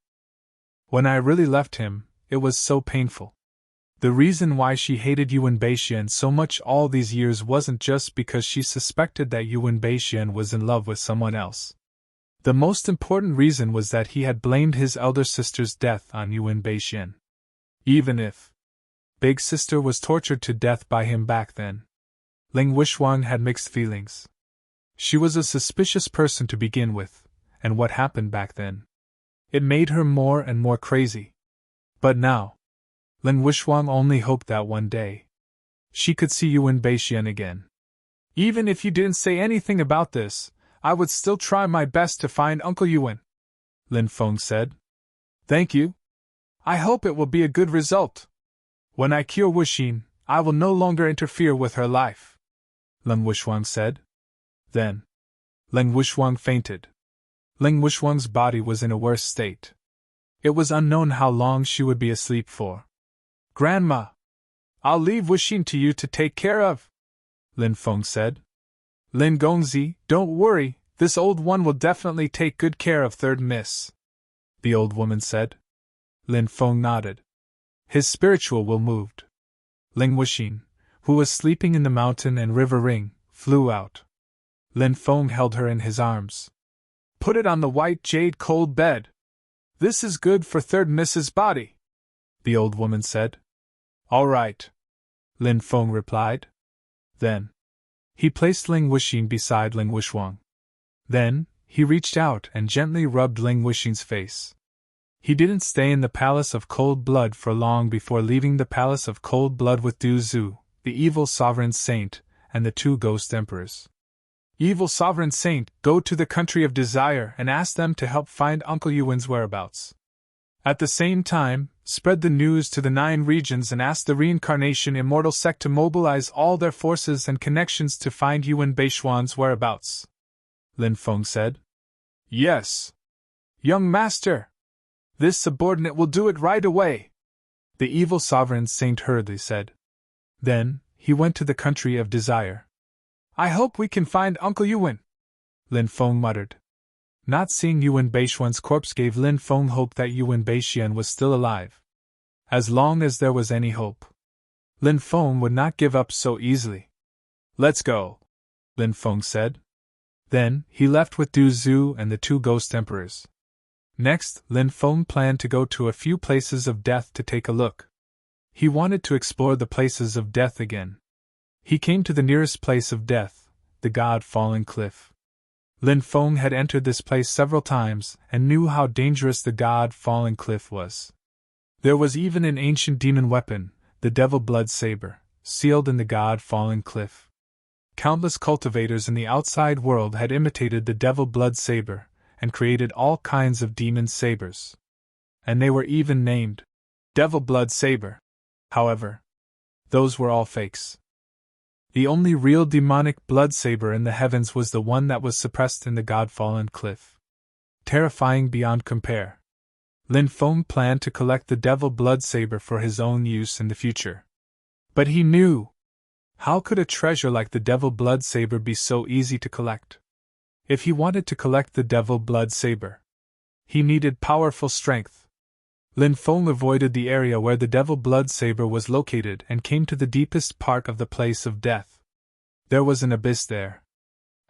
When I really left him, it was so painful. The reason why she hated Yuan Bei Xian so much all these years wasn't just because she suspected that Yuan Bei Xian was in love with someone else. The most important reason was that he had blamed his elder sister's death on Yuan Bei Xian. Even if Big Sister was tortured to death by him back then, Ling Wuxuang had mixed feelings. She was a suspicious person to begin with, and what happened back then, it made her more and more crazy. But now, Ling Wuxuang only hoped that one day she could see Yuan Bei Xian again. Even if you didn't say anything about this, I would still try my best to find Uncle Yuan, Lin Feng said. Thank you. I hope it will be a good result. When I cure Wuxin, I will no longer interfere with her life, Ling Wuxuang said. Then, Ling Wuxuang fainted. Ling Wuxuang's body was in a worse state. It was unknown how long she would be asleep for. Grandma, I'll leave Wuxin to you to take care of, Lin Feng said. Lin Gongzi, don't worry, this old one will definitely take good care of third miss, the old woman said. Lin Feng nodded. His spiritual will moved. Ling Wuxin, who was sleeping in the mountain and river ring, flew out. Lin Feng held her in his arms. Put it on the white jade cold bed. This is good for third miss's body, the old woman said. All right, Lin Feng replied. Then, he placed Ling Wuxin beside Ling Wuxuang. Then, he reached out and gently rubbed Ling Wuxin's face. He didn't stay in the Palace of Cold Blood for long before leaving the Palace of Cold Blood with Du Zhu, the evil sovereign saint, and the 2 ghost emperors. Evil sovereign saint, go to the country of desire and ask them to help find Uncle Yuan's whereabouts. At the same time, spread the news to the 9 regions and ask the Reincarnation Immortal Sect to mobilize all their forces and connections to find Yuan Bei Xian's whereabouts, Lin Feng said. Yes. Young master! This subordinate will do it right away, the evil sovereign Saint hurriedly said. Then, he went to the country of desire. I hope we can find Uncle Yuan, Lin Feng muttered. Not seeing Yuan Beishuan's corpse gave Lin Feng hope that Yuan Beishuan was still alive. As long as there was any hope, Lin Feng would not give up so easily. Let's go, Lin Feng said. Then, he left with Du Zhu and the two ghost emperors. Next, Lin Feng planned to go to a few places of death to take a look. He wanted to explore the places of death again. He came to the nearest place of death, the God-Fallen Cliff. Lin Feng had entered this place several times and knew how dangerous the God-Fallen Cliff was. There was even an ancient demon weapon, the Devil Blood Saber, sealed in the God-Fallen Cliff. Countless cultivators in the outside world had imitated the Devil Blood Saber and created all kinds of demon sabers. And they were even named Devil Blood Saber. However, those were all fakes. The only real demonic blood saber in the heavens was the one that was suppressed in the God-Fallen Cliff. Terrifying beyond compare. Lin Feng planned to collect the Devil Blood Saber for his own use in the future. But he knew. How could a treasure like the Devil Blood Saber be so easy to collect? If he wanted to collect the Devil Blood Saber, he needed powerful strength. Lin Feng avoided the area where the Devil Blood Saber was located and came to the deepest part of the place of death. There was an abyss there.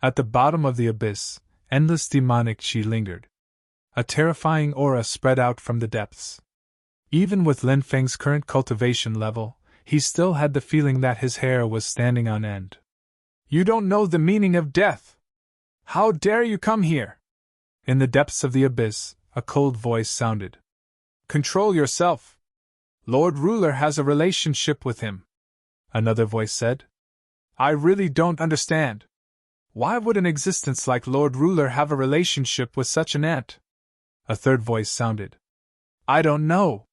At the bottom of the abyss, endless demonic chi lingered. A terrifying aura spread out from the depths. Even with Lin Feng's current cultivation level, he still had the feeling that his hair was standing on end. You don't know the meaning of death! How dare you come here? In the depths of the abyss, a cold voice sounded. Control yourself. Lord Ruler has a relationship with him. Another voice said. I really don't understand. Why would an existence like Lord Ruler have a relationship with such an ant? A third voice sounded. I don't know.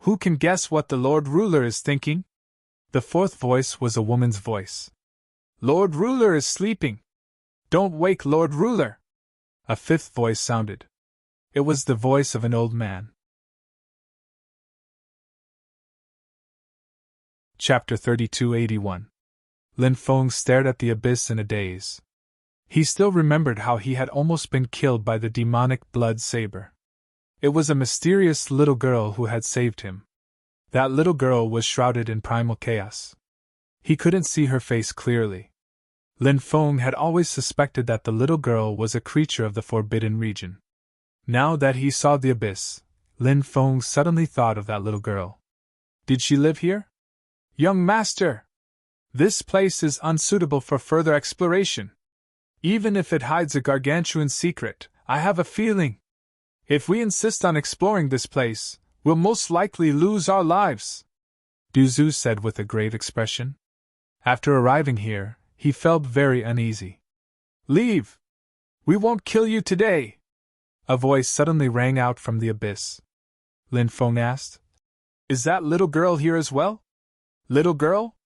Who can guess what the Lord Ruler is thinking? The fourth voice was a woman's voice. Lord Ruler is sleeping. Don't wake Lord Ruler. A fifth voice sounded. It was the voice of an old man. Chapter 3281. Lin Feng stared at the abyss in a daze. He still remembered how he had almost been killed by the demonic blood saber. It was a mysterious little girl who had saved him. That little girl was shrouded in primal chaos. He couldn't see her face clearly. Lin Feng had always suspected that the little girl was a creature of the forbidden region. Now that he saw the abyss, Lin Feng suddenly thought of that little girl. Did she live here? Young master! This place is unsuitable for further exploration. Even if it hides a gargantuan secret, I have a feeling. If we insist on exploring this place, we'll most likely lose our lives, Du Zhu said with a grave expression. After arriving here, he felt very uneasy. Leave! We won't kill you today! A voice suddenly rang out from the abyss. Lin Feng asked. Is that little girl here as well? Little girl?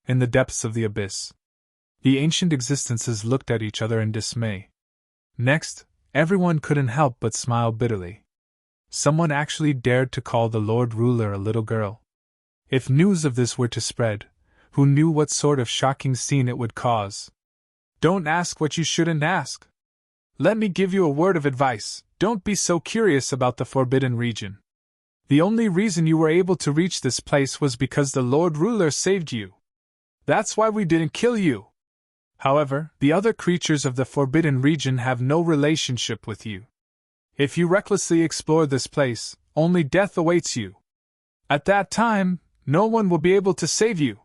In the depths of the abyss, the ancient existences looked at each other in dismay. Next, everyone couldn't help but smile bitterly. Someone actually dared to call the Lord Ruler a little girl. If news of this were to spread, who knew what sort of shocking scene it would cause? Don't ask what you shouldn't ask. Let me give you a word of advice, don't be so curious about the forbidden region. The only reason you were able to reach this place was because the Lord Ruler saved you. That's why we didn't kill you. However, the other creatures of the forbidden region have no relationship with you. If you recklessly explore this place, only death awaits you. At that time, no one will be able to save you.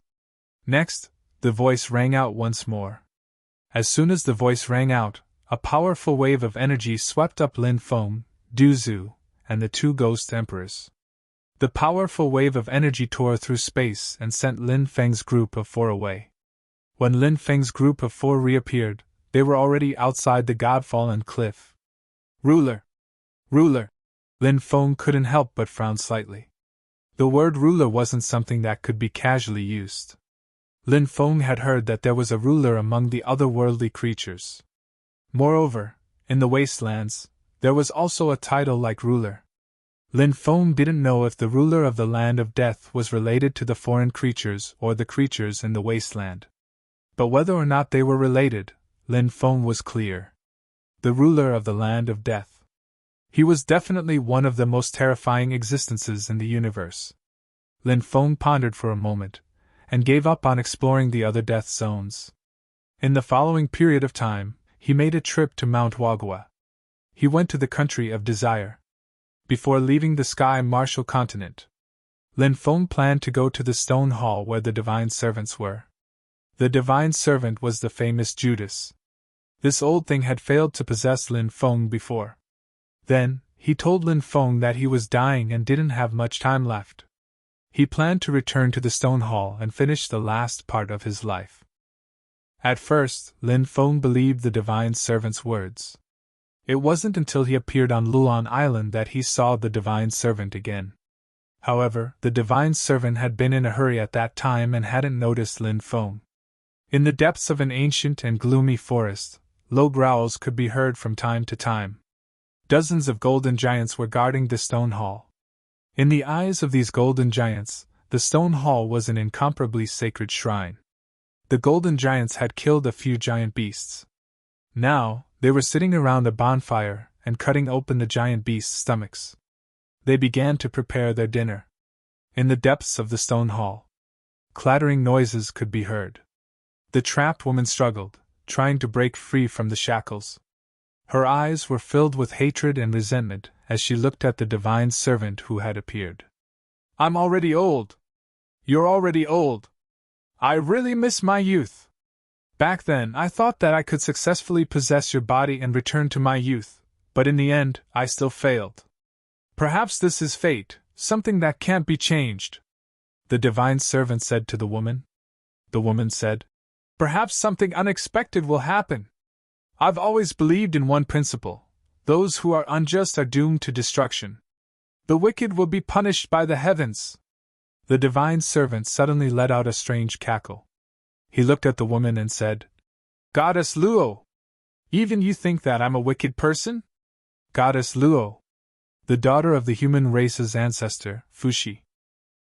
Next, the voice rang out once more. As soon as the voice rang out, a powerful wave of energy swept up Lin Feng, Du Zhu, and the two ghost emperors. The powerful wave of energy tore through space and sent Lin Feng's group of four away. When Lin Feng's group of four reappeared, they were already outside the God-Fallen Cliff. Ruler! Ruler! Lin Feng couldn't help but frown slightly. The word ruler wasn't something that could be casually used. Lin Feng had heard that there was a ruler among the otherworldly creatures. Moreover, in the wastelands, there was also a title like ruler. Lin Feng didn't know if the ruler of the land of death was related to the foreign creatures or the creatures in the wasteland. But whether or not they were related, Lin Feng was clear. The ruler of the land of death. He was definitely one of the most terrifying existences in the universe. Lin Feng pondered for a moment, and gave up on exploring the other death zones. In the following period of time, he made a trip to Mount Wagua. He went to the country of desire. Before leaving the Sky Martial continent, Lin Feng planned to go to the stone hall where the divine servants were. The divine servant was the famous Judas. This old thing had failed to possess Lin Feng before. Then, he told Lin Feng that he was dying and didn't have much time left. He planned to return to the stone hall and finish the last part of his life. At first, Lin Feng believed the divine servant's words. It wasn't until he appeared on Luan Island that he saw the divine servant again. However, the divine servant had been in a hurry at that time and hadn't noticed Lin Feng. In the depths of an ancient and gloomy forest, low growls could be heard from time to time. Dozens of golden giants were guarding the stone hall. In the eyes of these golden giants, the stone hall was an incomparably sacred shrine. The golden giants had killed a few giant beasts. Now, they were sitting around a bonfire and cutting open the giant beasts' stomachs. They began to prepare their dinner. In the depths of the stone hall, clattering noises could be heard. The trapped woman struggled, trying to break free from the shackles. Her eyes were filled with hatred and resentment as she looked at the divine servant who had appeared. "I'm already old. You're already old. I really miss my youth. Back then I thought that I could successfully possess your body and return to my youth, but in the end I still failed. Perhaps this is fate, something that can't be changed," the divine servant said to the woman. The woman said, "Perhaps something unexpected will happen. I've always believed in one principle: those who are unjust are doomed to destruction. The wicked will be punished by the heavens." The divine servant suddenly let out a strange cackle. He looked at the woman and said, "Goddess Luo! Even you think that I'm a wicked person?" Goddess Luo, the daughter of the human race's ancestor, Fuxi.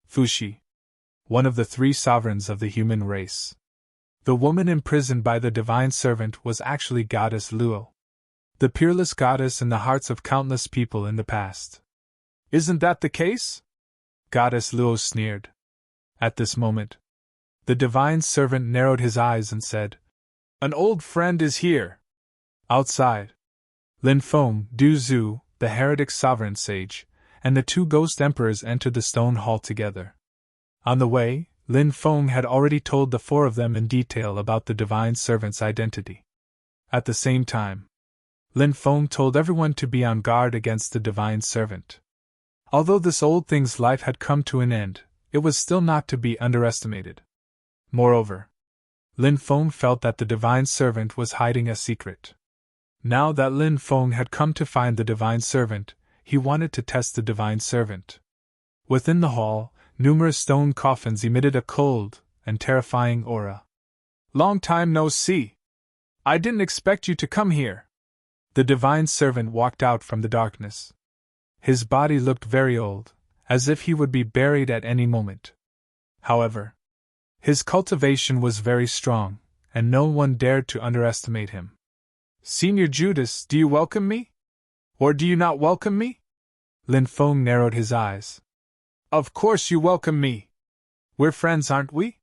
Fuxi, one of the 3 sovereigns of the human race. The woman imprisoned by the divine servant was actually Goddess Luo, the peerless goddess in the hearts of countless people in the past. "Isn't that the case?" Goddess Luo sneered. At this moment, the divine servant narrowed his eyes and said, "An old friend is here." Outside, Lin Feng, Du Zhu, the heretic sovereign sage, and the 2 ghost emperors entered the stone hall together. On the way, Lin Feng had already told the 4 of them in detail about the divine servant's identity. At the same time, Lin Feng told everyone to be on guard against the divine servant. Although this old thing's life had come to an end, it was still not to be underestimated. Moreover, Lin Feng felt that the divine servant was hiding a secret. Now that Lin Feng had come to find the divine servant, he wanted to test the divine servant. Within the hall, numerous stone coffins emitted a cold and terrifying aura. "Long time no see. I didn't expect you to come here." The divine servant walked out from the darkness. His body looked very old, as if he would be buried at any moment. However, his cultivation was very strong, and no one dared to underestimate him. "Senior Judas, do you welcome me? Or do you not welcome me?" Lin Feng narrowed his eyes. "Of course you welcome me. We're friends, aren't we?"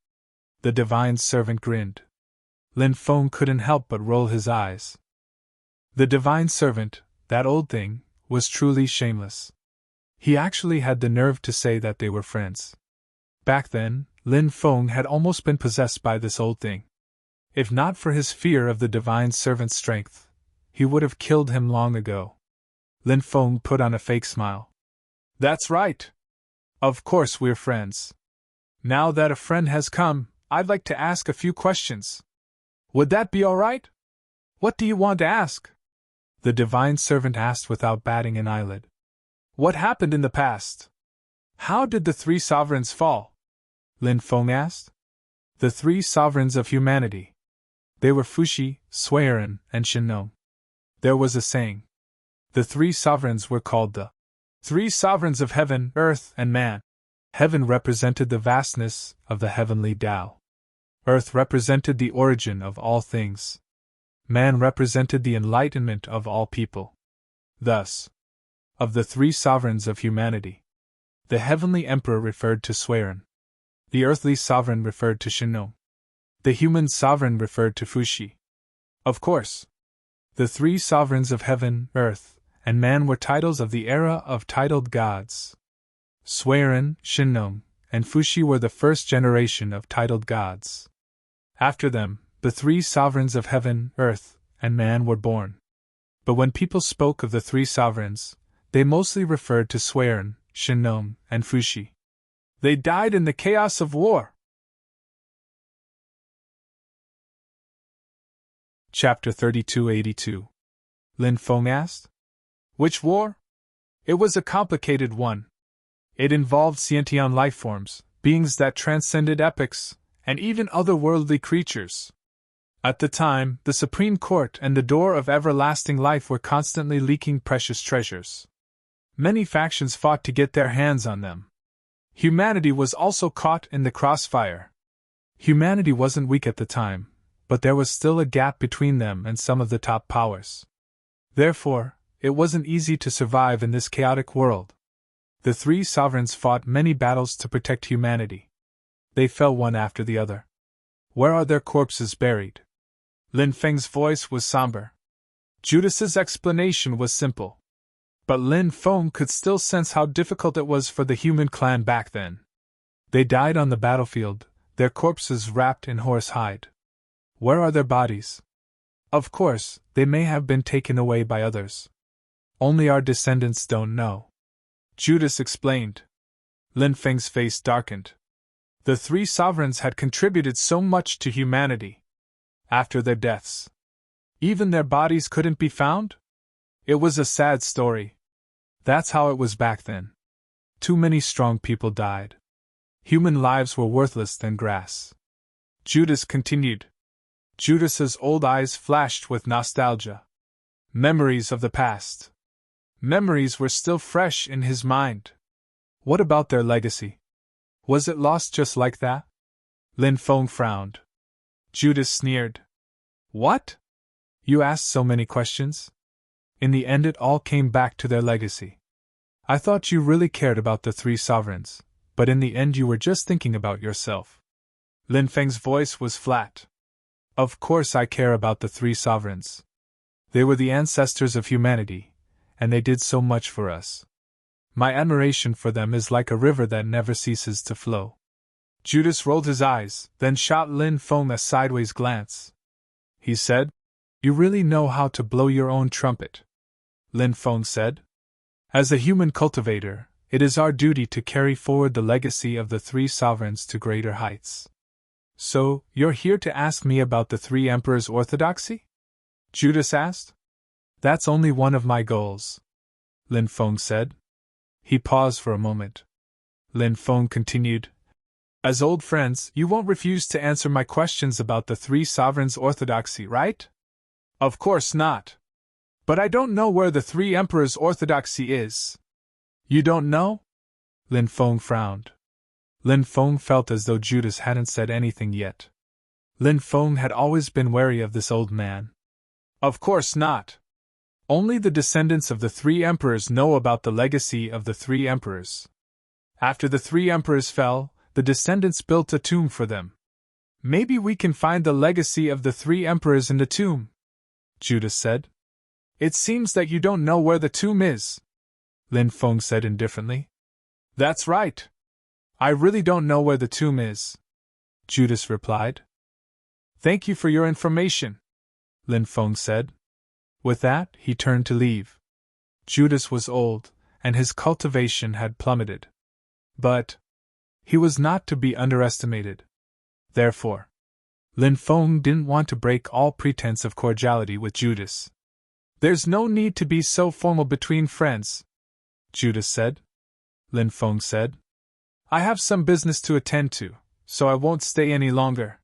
The divine servant grinned. Lin Feng couldn't help but roll his eyes. The divine servant, that old thing, was truly shameless. He actually had the nerve to say that they were friends. Back then, Lin Feng had almost been possessed by this old thing. If not for his fear of the divine servant's strength, he would have killed him long ago. Lin Feng put on a fake smile. "That's right. Of course we're friends. Now that a friend has come, I'd like to ask a few questions. Would that be all right?" "What do you want to ask?" the divine servant asked without batting an eyelid. "What happened in the past? How did the 3 sovereigns fall?" Lin Feng asked. The 3 sovereigns of humanity. They were Fuxi, Suiren, and Shinnong. There was a saying. The 3 sovereigns were called the Three sovereigns of heaven, earth, and man. Heaven represented the vastness of the heavenly Tao. Earth represented the origin of all things. Man represented the enlightenment of all people. Thus, of the three sovereigns of humanity, the heavenly emperor referred to Serene. The earthly sovereign referred to Shinno. The human sovereign referred to Fushi. Of course, the three sovereigns of heaven, earth, and man were titles of the era of titled gods. Serene, Shinno, and Fushi were the first generation of titled gods. After them, the three sovereigns of heaven, earth, and man were born. But when people spoke of the three sovereigns, they mostly referred to Serene, Shinno, and Fushi. They died in the chaos of war. Chapter 3282. Lin Feng asked. Which war? It was a complicated one. It involved sentient lifeforms, beings that transcended epochs, and even otherworldly creatures. At the time, the Supreme Court and the Door of Everlasting Life were constantly leaking precious treasures. Many factions fought to get their hands on them. Humanity was also caught in the crossfire. Humanity wasn't weak at the time, but there was still a gap between them and some of the top powers. Therefore, it wasn't easy to survive in this chaotic world. The three sovereigns fought many battles to protect humanity. They fell one after the other. Where are their corpses buried? Lin Feng's voice was somber. Judas's explanation was simple. But Lin Feng could still sense how difficult it was for the human clan back then. They died on the battlefield, their corpses wrapped in horse hide. Where are their bodies? Of course, they may have been taken away by others. Only our descendants don't know. Judas explained. Lin Feng's face darkened. The three sovereigns had contributed so much to humanity. After their deaths, even their bodies couldn't be found? It was a sad story. That's how it was back then. Too many strong people died. Human lives were worthless than grass. Judas continued. Judas's old eyes flashed with nostalgia. Memories of the past. Memories were still fresh in his mind. What about their legacy? Was it lost just like that? Lin Feng frowned. Judas sneered. What? You asked so many questions? In the end, it all came back to their legacy. I thought you really cared about the three sovereigns, but in the end, you were just thinking about yourself. Lin Feng's voice was flat. Of course, I care about the three sovereigns. They were the ancestors of humanity, and they did so much for us. My admiration for them is like a river that never ceases to flow. Judas rolled his eyes, then shot Lin Feng a sideways glance. He said, You really know how to blow your own trumpet. Lin Feng said. As a human cultivator, it is our duty to carry forward the legacy of the three sovereigns to greater heights. So, you're here to ask me about the three emperors' orthodoxy? Judas asked. That's only one of my goals, Lin Feng said. He paused for a moment. Lin Feng continued. As old friends, you won't refuse to answer my questions about the three sovereigns' orthodoxy, right? Of course not. But I don't know where the three emperors' orthodoxy is. You don't know? Lin Feng frowned. Lin Feng felt as though Judas hadn't said anything yet. Lin Feng had always been wary of this old man. Of course not. Only the descendants of the three emperors know about the legacy of the three emperors. After the three emperors fell, the descendants built a tomb for them. Maybe we can find the legacy of the three emperors in the tomb, Judas said. It seems that you don't know where the tomb is, Lin Feng said indifferently. That's right. I really don't know where the tomb is, Judas replied. Thank you for your information, Lin Feng said. With that, he turned to leave. Judas was old, and his cultivation had plummeted. But he was not to be underestimated. Therefore, Lin Feng didn't want to break all pretense of cordiality with Judas. There's no need to be so formal between friends, Judas said. Lin Feng said. I have some business to attend to, so I won't stay any longer.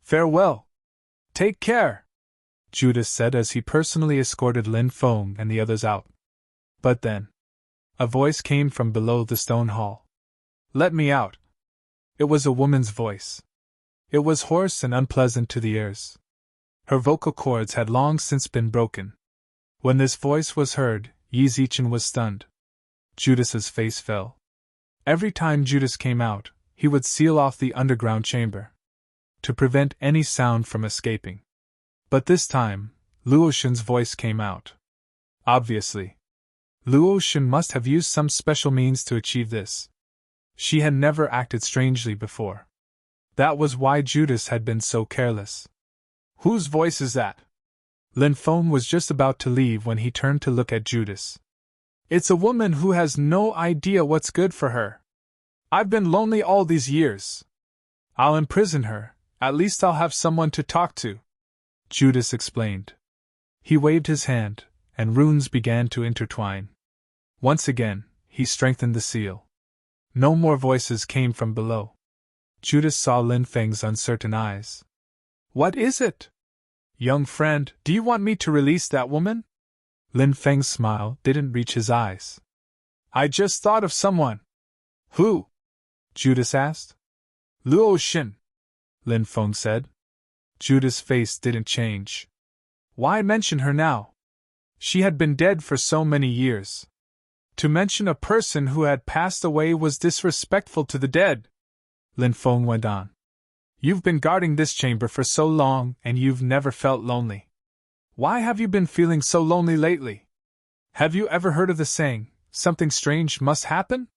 Farewell. Take care, Judas said as he personally escorted Lin Feng and the others out. But then, A voice came from below the stone hall. "Let me out." It was a woman's voice. It was hoarse and unpleasant to the ears. Her vocal cords had long since been broken. When this voice was heard, Yi Zichen was stunned. Judas's face fell. Every time Judas came out, he would seal off the underground chamber to prevent any sound from escaping. But this time, Luotian's voice came out. Obviously, Luotian must have used some special means to achieve this. She had never acted strangely before. That was why Judas had been so careless. "Whose voice is that?" Lin Feng was just about to leave when he turned to look at Judas. "It's a woman who has no idea what's good for her. I've been lonely all these years. I'll imprison her, at least I'll have someone to talk to," Judas explained. He waved his hand, and runes began to intertwine. Once again, he strengthened the seal. No more voices came from below. Judas saw Lin Feng's uncertain eyes. "What is it? Young friend, do you want me to release that woman?" Lin Feng's smile didn't reach his eyes. "I just thought of someone." "Who?" Judas asked. "Luo Xin," Lin Feng said. Judas' face didn't change. Why mention her now? She had been dead for so many years. To mention a person who had passed away was disrespectful to the dead. Lin Feng went on. "You've been guarding this chamber for so long, and you've never felt lonely. Why have you been feeling so lonely lately? Have you ever heard of the saying, 'Something strange must happen'?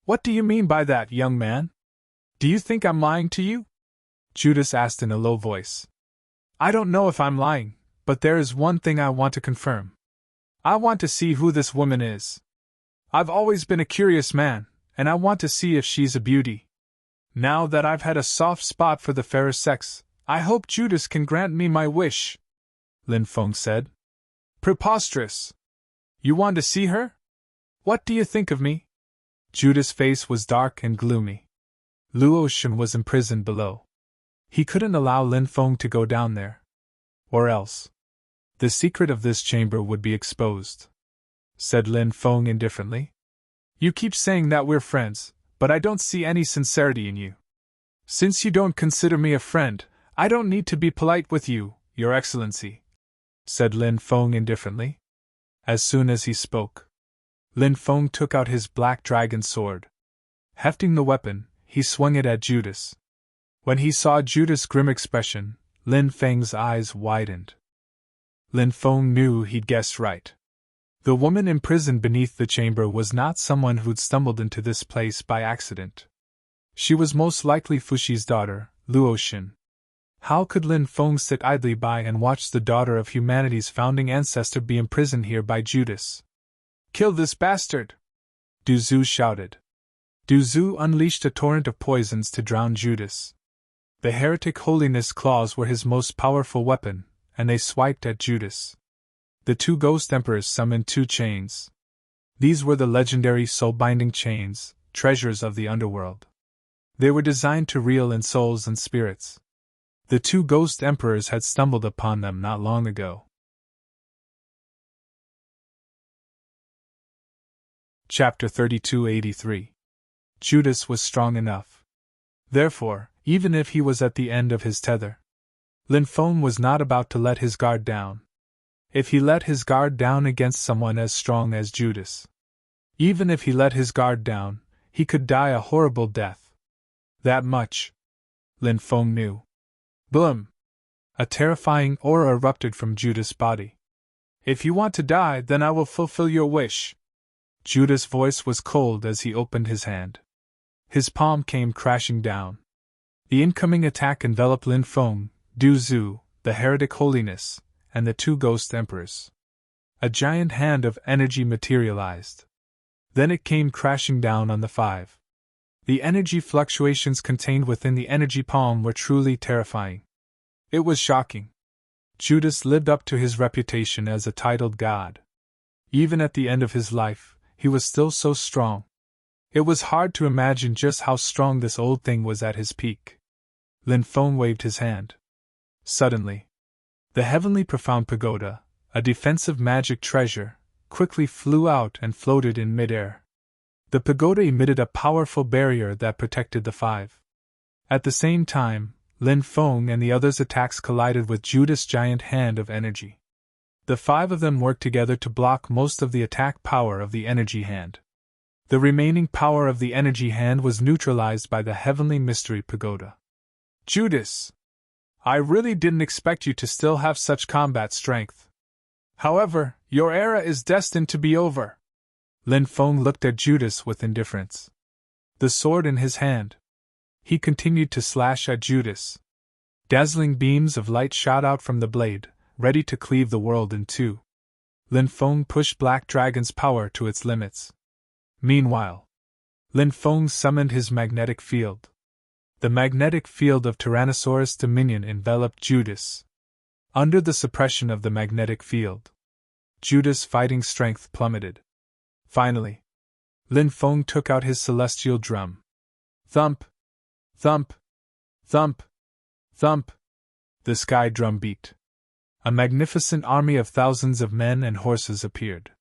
What do you mean by that, young man? Do you think I'm lying to you?" Judas asked in a low voice. "I don't know if I'm lying, but there is one thing I want to confirm. I want to see who this woman is. I've always been a curious man, and I want to see if she's a beauty. Now that I've had a soft spot for the fairer sex, I hope Judas can grant me my wish," Lin Feng said. "Preposterous! You want to see her? What do you think of me?" Judas' face was dark and gloomy. Luo Xin was imprisoned below. He couldn't allow Lin Feng to go down there. Or else the secret of this chamber would be exposed, said Lin Feng indifferently. "You keep saying that we're friends, but I don't see any sincerity in you. Since you don't consider me a friend, I don't need to be polite with you, Your Excellency," said Lin Feng indifferently. As soon as he spoke, Lin Feng took out his black dragon sword. Hefting the weapon, he swung it at Judas. When he saw Judas' grim expression, Lin Feng's eyes widened. Lin Feng knew he'd guessed right. The woman imprisoned beneath the chamber was not someone who'd stumbled into this place by accident. She was most likely Fuxi's daughter, Luo Xin. How could Lin Feng sit idly by and watch the daughter of humanity's founding ancestor be imprisoned here by Judas? "Kill this bastard!" Du Zhu shouted. Du Zhu unleashed a torrent of poisons to drown Judas. The heretic holiness claws were his most powerful weapon, and they swiped at Judas. The two ghost emperors summoned 2 chains. These were the legendary soul-binding chains, treasures of the underworld. They were designed to reel in souls and spirits. The 2 ghost emperors had stumbled upon them not long ago. Chapter 3283. Judas was strong enough. Therefore, even if he was at the end of his tether, Lin Feng was not about to let his guard down. If he let his guard down against someone as strong as Judas, even if he let his guard down, he could die a horrible death. That much Lin Feng knew. Boom! A terrifying aura erupted from Judas' body. "If you want to die, then I will fulfill your wish." Judas' voice was cold as he opened his hand. His palm came crashing down. The incoming attack enveloped Lin Feng, Du Zhu, the heretic holiness, and the 2 ghost emperors. A giant hand of energy materialized. Then it came crashing down on the 5. The energy fluctuations contained within the energy palm were truly terrifying. It was shocking. Judas lived up to his reputation as a titled god. Even at the end of his life, he was still so strong. It was hard to imagine just how strong this old thing was at his peak. Lin Feng waved his hand. Suddenly, the heavenly profound pagoda, a defensive magic treasure, quickly flew out and floated in midair. The pagoda emitted a powerful barrier that protected the five. At the same time, Lin Feng and the others' attacks collided with Judas' giant hand of energy. The five of them worked together to block most of the attack power of the energy hand. The remaining power of the energy hand was neutralized by the heavenly mystery pagoda. Judas! I really didn't expect you to still have such combat strength. However, your era is destined to be over. Lin Feng looked at Judas with indifference. The sword in his hand. He continued to slash at Judas. Dazzling beams of light shot out from the blade, ready to cleave the world in two. Lin Feng pushed Black Dragon's power to its limits. Meanwhile, Lin Feng summoned his magnetic field. The magnetic field of Tyrannosaurus Dominion enveloped Judas. Under the suppression of the magnetic field, Judas' fighting strength plummeted. Finally, Lin Feng took out his celestial drum. Thump! Thump! Thump! Thump! The sky drum beat. A magnificent army of thousands of men and horses appeared.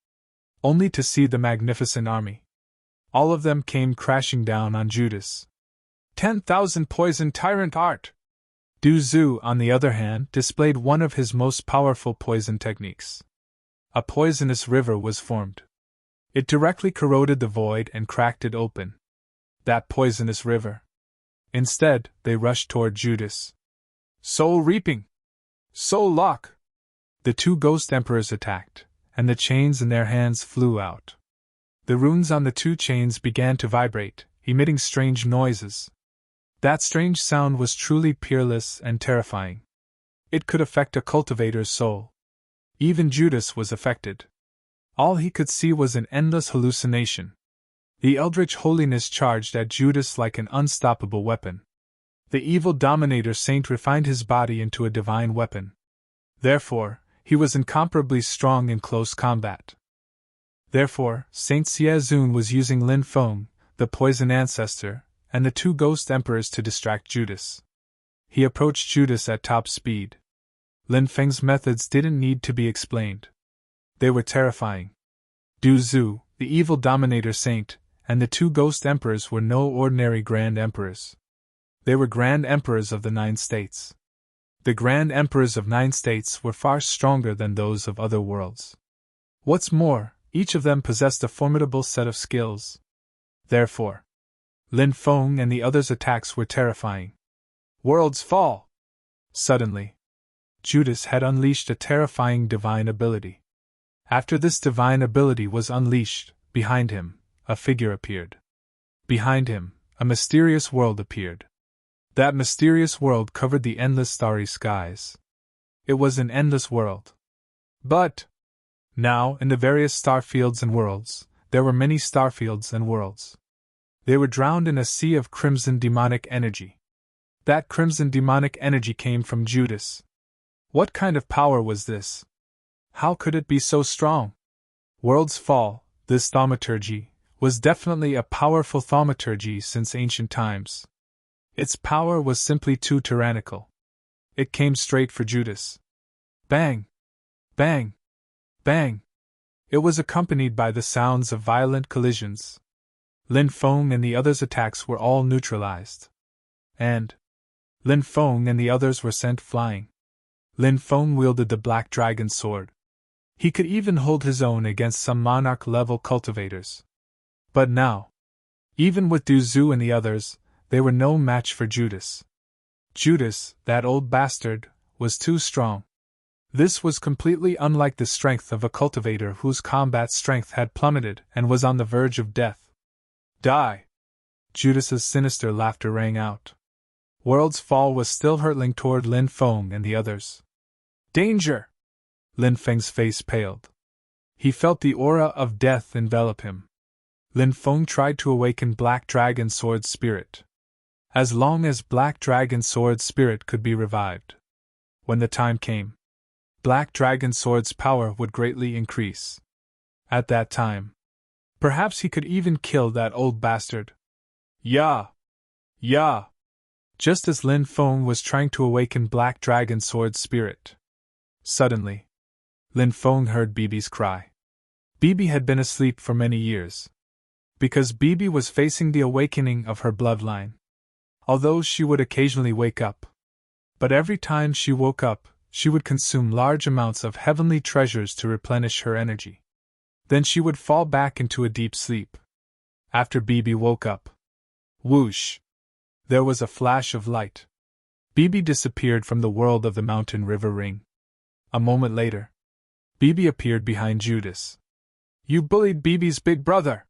Only to see the magnificent army. All of them came crashing down on Judas. 10,000 poison tyrant art! Du Zhu, on the other hand, displayed one of his most powerful poison techniques. A poisonous river was formed. It directly corroded the void and cracked it open. That poisonous river. Instead, they rushed toward Judas. Soul Reaping! Soul Lock! The two ghost emperors attacked, and the chains in their hands flew out. The runes on the two chains began to vibrate, emitting strange noises. That strange sound was truly peerless and terrifying. It could affect a cultivator's soul. Even Judas was affected. All he could see was an endless hallucination. The eldritch holiness charged at Judas like an unstoppable weapon. The evil Dominator Saint refined his body into a divine weapon. Therefore, he was incomparably strong in close combat. Therefore, Saint Xiazun was using Lin Feng, the poison ancestor, and the two ghost emperors to distract Judas. He approached Judas at top speed. Lin Feng's methods didn't need to be explained. They were terrifying. Du Zhu, the evil Dominator Saint, and the two ghost emperors were no ordinary Grand Emperors. They were Grand Emperors of the 9 states. The Grand Emperors of 9 states were far stronger than those of other worlds. What's more, each of them possessed a formidable set of skills. Therefore, Lin Feng and the others' attacks were terrifying. Worlds fall! Suddenly, Judas had unleashed a terrifying divine ability. After this divine ability was unleashed, behind him, a figure appeared. Behind him, a mysterious world appeared. That mysterious world covered the endless starry skies. It was an endless world. But now, in the various star fields and worlds, there were many star fields and worlds. They were drowned in a sea of crimson demonic energy. That crimson demonic energy came from Judas. What kind of power was this? How could it be so strong? Worlds fall, this thaumaturgy, was definitely a powerful thaumaturgy since ancient times. Its power was simply too tyrannical. It came straight for Judas. Bang! Bang! Bang! It was accompanied by the sounds of violent collisions. Lin Feng and the others' attacks were all neutralized. And Lin Feng and the others were sent flying. Lin Feng wielded the Black Dragon sword. He could even hold his own against some monarch-level cultivators. But now, even with Du Zhu and the others, they were no match for Judas. Judas, that old bastard, was too strong. This was completely unlike the strength of a cultivator whose combat strength had plummeted and was on the verge of death. Die! Judas's sinister laughter rang out. World's Fall was still hurtling toward Lin Feng and the others. Danger! Lin Feng's face paled. He felt the aura of death envelop him. Lin Feng tried to awaken Black Dragon Sword's spirit. As long as Black Dragon Sword's spirit could be revived. When the time came, Black Dragon Sword's power would greatly increase. At that time, perhaps he could even kill that old bastard. Yeah! Yeah! Just as Lin Feng was trying to awaken Black Dragon Sword's spirit. Suddenly, Lin Feng heard Bibi's cry. BB had been asleep for many years. Because BB was facing the awakening of her bloodline. Although she would occasionally wake up. But every time she woke up, she would consume large amounts of heavenly treasures to replenish her energy. Then she would fall back into a deep sleep. After BB woke up. Whoosh! There was a flash of light. BB disappeared from the world of the mountain river ring. A moment later, BB appeared behind Judas. You bullied BB's big brother!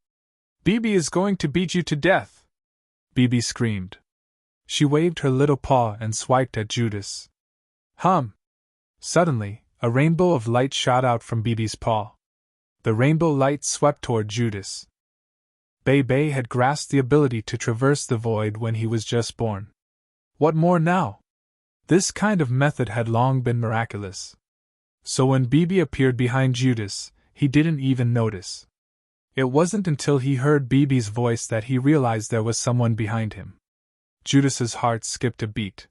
BB is going to beat you to death! BB screamed. She waved her little paw and swiped at Judas. Hum! Suddenly, a rainbow of light shot out from BB's paw. The rainbow light swept toward Judas. Bebe had grasped the ability to traverse the void when he was just born. What more now? This kind of method had long been miraculous. So when BB appeared behind Judas, he didn't even notice. It wasn't until he heard BB's voice that he realized there was someone behind him. Judas's heart skipped a beat.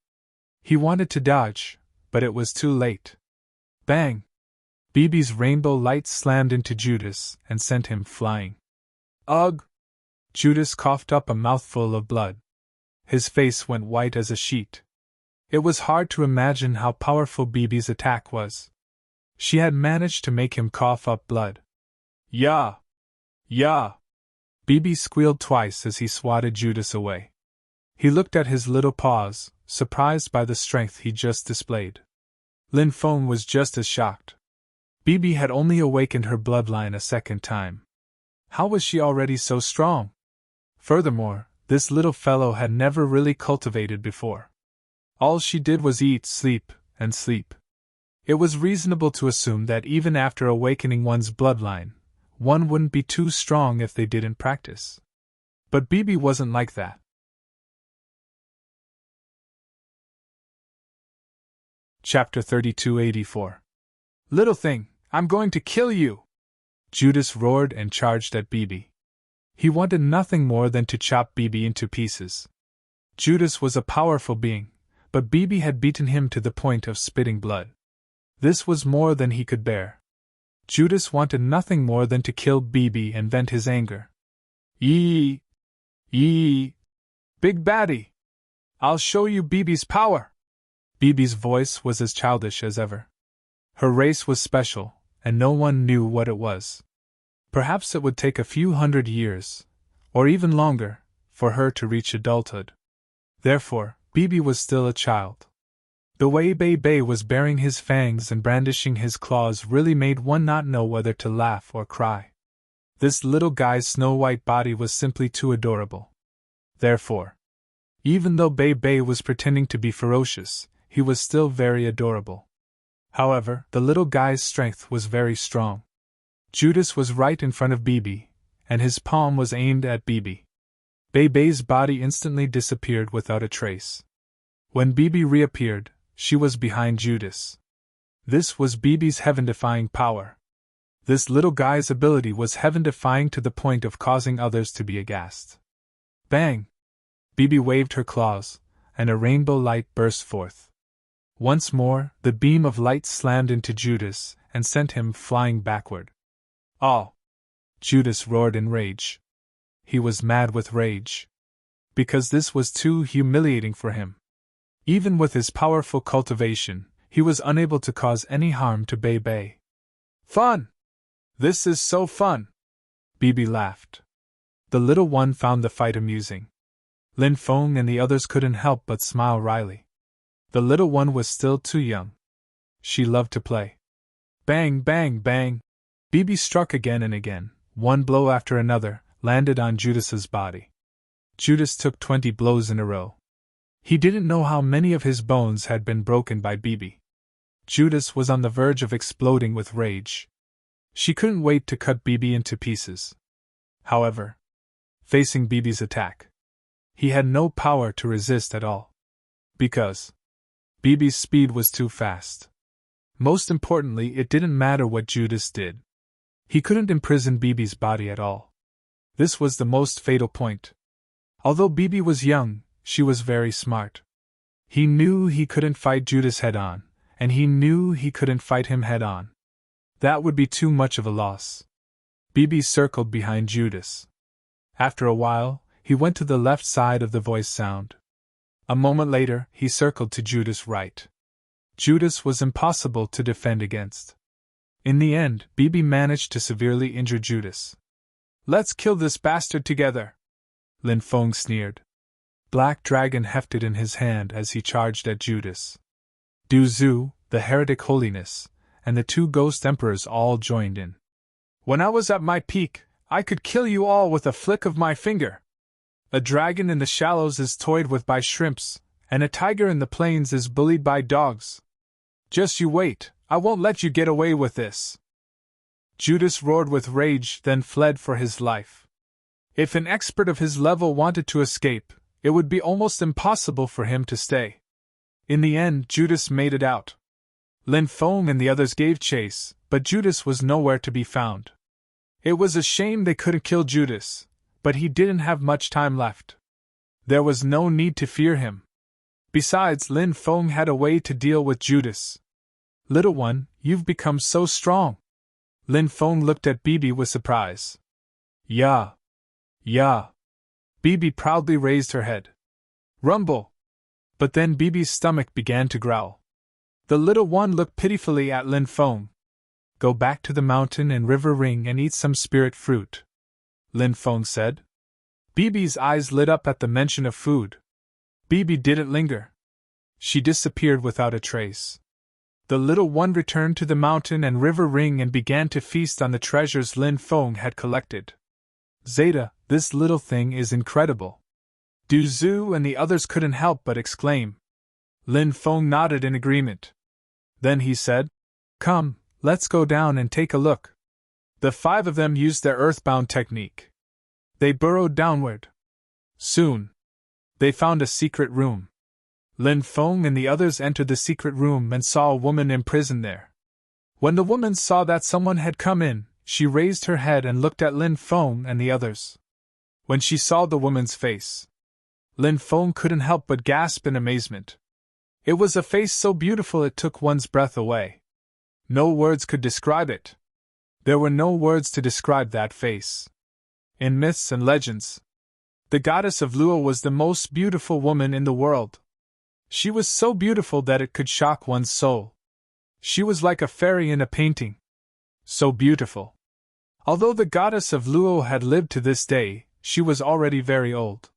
He wanted to dodge, but it was too late. Bang! BB's rainbow light slammed into Judas and sent him flying. Ugh! Judas coughed up a mouthful of blood. His face went white as a sheet. It was hard to imagine how powerful BB's attack was. She had managed to make him cough up blood. Yah! Yah! BB squealed twice as he swatted Judas away. He looked at his little paws, surprised by the strength he just displayed. Lin Feng was just as shocked. BB had only awakened her bloodline a second time. How was she already so strong? Furthermore, this little fellow had never really cultivated before. All she did was eat, sleep, and sleep. It was reasonable to assume that even after awakening one's bloodline, one wouldn't be too strong if they didn't practice. But BB wasn't like that. Chapter 3284. Little thing, I'm going to kill you! Judas roared and charged at BB. He wanted nothing more than to chop BB into pieces. Judas was a powerful being, but BB had beaten him to the point of spitting blood. This was more than he could bear. Judas wanted nothing more than to kill BB and vent his anger. Yee! Yee! Big baddie! I'll show you BB's power! BB's voice was as childish as ever. Her race was special, and no one knew what it was. Perhaps it would take a few hundred years, or even longer, for her to reach adulthood. Therefore, BB was still a child. The way Bebe was baring his fangs and brandishing his claws really made one not know whether to laugh or cry. This little guy's snow-white body was simply too adorable. Therefore, even though Bebe was pretending to be ferocious, he was still very adorable. However, the little guy's strength was very strong. Judas was right in front of BB, and his palm was aimed at BB. Bebe's body instantly disappeared without a trace. When BB reappeared, she was behind Judas. This was BB's heaven-defying power. This little guy's ability was heaven-defying to the point of causing others to be aghast. Bang! BB waved her claws, and a rainbow light burst forth. Once more, the beam of light slammed into Judas and sent him flying backward. Oh! Judas roared in rage. He was mad with rage. Because this was too humiliating for him. Even with his powerful cultivation, he was unable to cause any harm to Bebe. Fun! This is so fun! BB laughed. The little one found the fight amusing. Lin Feng and the others couldn't help but smile wryly. The little one was still too young. She loved to play. Bang, bang, bang! BB struck again and again. One blow after another landed on Judas's body. Judas took 20 blows in a row. He didn't know how many of his bones had been broken by BB. Judas was on the verge of exploding with rage. She couldn't wait to cut BB into pieces. However, facing BB's attack, he had no power to resist at all. Because BB's speed was too fast. Most importantly, it didn't matter what Judas did. He couldn't imprison BB's body at all. This was the most fatal point. Although BB was young, she was very smart. He knew he couldn't fight Judas head-on, and he knew he couldn't fight him head-on. That would be too much of a loss. Bibi circled behind Judas. After a while, he went to the left side of the voice sound. A moment later, he circled to Judas' right. Judas was impossible to defend against. In the end, Bibi managed to severely injure Judas. "Let's kill this bastard together," Lin Feng sneered. Black Dragon hefted in his hand as he charged at Judas. Du Zhu, the heretic Holiness, and the two ghost emperors all joined in. "When I was at my peak, I could kill you all with a flick of my finger. A dragon in the shallows is toyed with by shrimps, and a tiger in the plains is bullied by dogs. Just you wait, I won't let you get away with this." Judas roared with rage, then fled for his life. If an expert of his level wanted to escape, it would be almost impossible for him to stay. In the end, Judas made it out. Lin Feng and the others gave chase, but Judas was nowhere to be found. It was a shame they couldn't kill Judas, but he didn't have much time left. There was no need to fear him. Besides, Lin Feng had a way to deal with Judas. "Little one, you've become so strong." Lin Feng looked at Bibi with surprise. Yeah. Bibi proudly raised her head. "Rumble!" But then Bibi's stomach began to growl. The little one looked pitifully at Lin Feng. "Go back to the mountain and river ring and eat some spirit fruit," Lin Feng said. Bibi's eyes lit up at the mention of food. Bibi didn't linger. She disappeared without a trace. The little one returned to the mountain and river ring and began to feast on the treasures Lin Feng had collected. "Zeta, this little thing is incredible." Du Zhu and the others couldn't help but exclaim. Lin Feng nodded in agreement. Then he said, "Come, let's go down and take a look." The five of them used their earthbound technique. They burrowed downward. Soon, they found a secret room. Lin Feng and the others entered the secret room and saw a woman imprisoned there. When the woman saw that someone had come in, she raised her head and looked at Lin Feng and the others. When she saw the woman's face, Lin Feng couldn't help but gasp in amazement. It was a face so beautiful it took one's breath away. No words could describe it. There were no words to describe that face. In myths and legends, the goddess of Luo was the most beautiful woman in the world. She was so beautiful that it could shock one's soul. She was like a fairy in a painting. So beautiful. Although the goddess of Luo had lived to this day, she was already very old.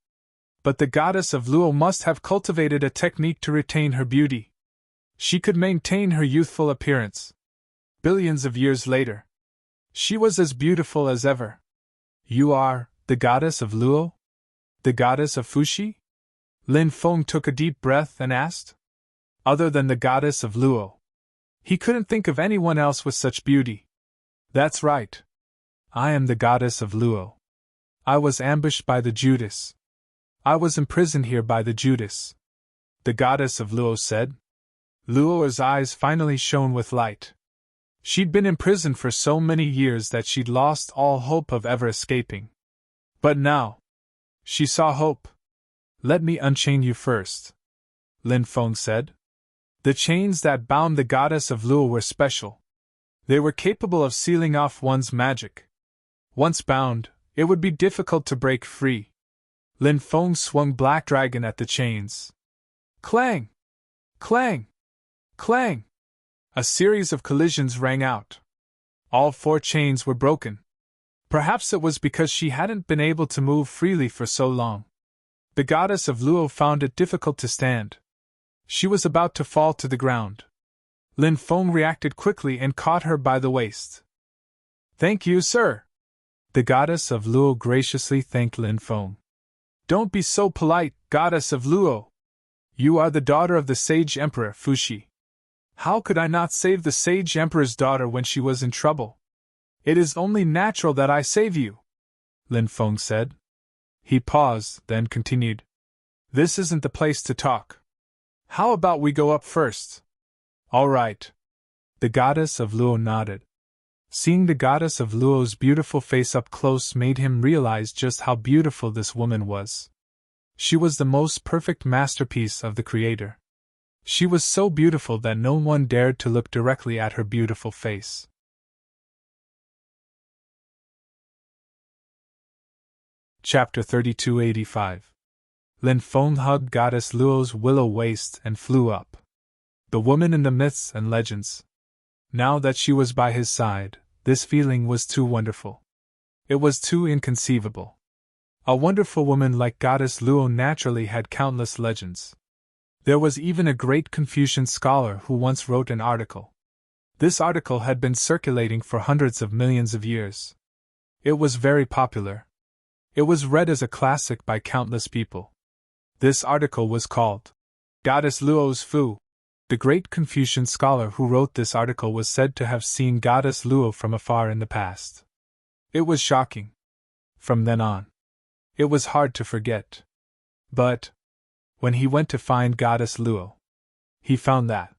But the goddess of Luo must have cultivated a technique to retain her beauty. She could maintain her youthful appearance. Billions of years later, she was as beautiful as ever. "You are the goddess of Luo? The goddess of Fuxi?" Lin Feng took a deep breath and asked. "Other than the goddess of Luo." He couldn't think of anyone else with such beauty. "That's right. I am the goddess of Luo. I was ambushed by the Judas. I was imprisoned here by the Judas," the goddess of Luo said. Luo's eyes finally shone with light. She'd been imprisoned for so many years that she'd lost all hope of ever escaping. But now, she saw hope. "Let me unchain you first," Lin Feng said. The chains that bound the goddess of Luo were special. They were capable of sealing off one's magic. Once bound, it would be difficult to break free. Lin Feng swung Black Dragon at the chains. Clang! Clang! Clang! A series of collisions rang out. All four chains were broken. Perhaps it was because she hadn't been able to move freely for so long. The goddess of Luo found it difficult to stand. She was about to fall to the ground. Lin Feng reacted quickly and caught her by the waist. "Thank you, sir." The goddess of Luo graciously thanked Lin Feng. "Don't be so polite, goddess of Luo. You are the daughter of the sage emperor Fuxi. How could I not save the sage emperor's daughter when she was in trouble? It is only natural that I save you," Lin Feng said. He paused, then continued. "This isn't the place to talk. How about we go up first?" "All right." The goddess of Luo nodded. Seeing the goddess of Luo's beautiful face up close made him realize just how beautiful this woman was. She was the most perfect masterpiece of the Creator. She was so beautiful that no one dared to look directly at her beautiful face. Chapter 3285. Lin Feng hugged Goddess Luo's willow waist and flew up. The woman in the myths and legends. Now that she was by his side, this feeling was too wonderful. It was too inconceivable. A wonderful woman like Goddess Luo naturally had countless legends. There was even a great Confucian scholar who once wrote an article. This article had been circulating for hundreds of millions of years. It was very popular. It was read as a classic by countless people. This article was called Goddess Luo's Fu. The great Confucian scholar who wrote this article was said to have seen Goddess Luo from afar in the past. It was shocking. From then on, it was hard to forget. But when he went to find Goddess Luo, he found that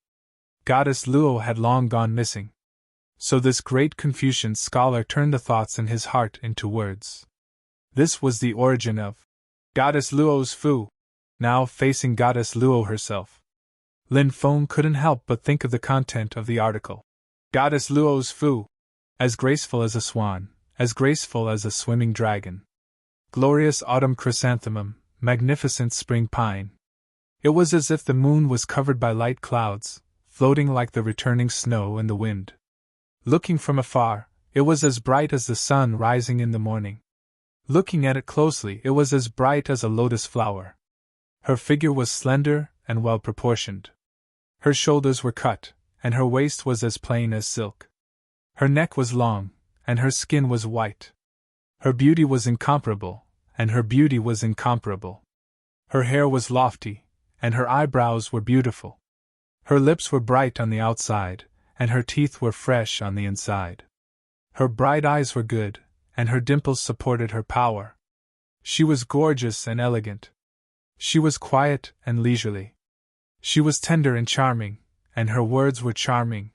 Goddess Luo had long gone missing. So this great Confucian scholar turned the thoughts in his heart into words. This was the origin of Goddess Luo's Fu. Now facing Goddess Luo herself, Lin Feng couldn't help but think of the content of the article. Goddess Luo's Fu. As graceful as a swan, as graceful as a swimming dragon. Glorious autumn chrysanthemum, magnificent spring pine. It was as if the moon was covered by light clouds, floating like the returning snow in the wind. Looking from afar, it was as bright as the sun rising in the morning. Looking at it closely, it was as bright as a lotus flower. Her figure was slender and well proportioned. Her shoulders were cut, and her waist was as plain as silk. Her neck was long, and her skin was white. Her beauty was incomparable, and her beauty was incomparable. Her hair was lofty, and her eyebrows were beautiful. Her lips were bright on the outside, and her teeth were fresh on the inside. Her bright eyes were good, and her dimples supported her power. She was gorgeous and elegant. She was quiet and leisurely. She was tender and charming, and her words were charming.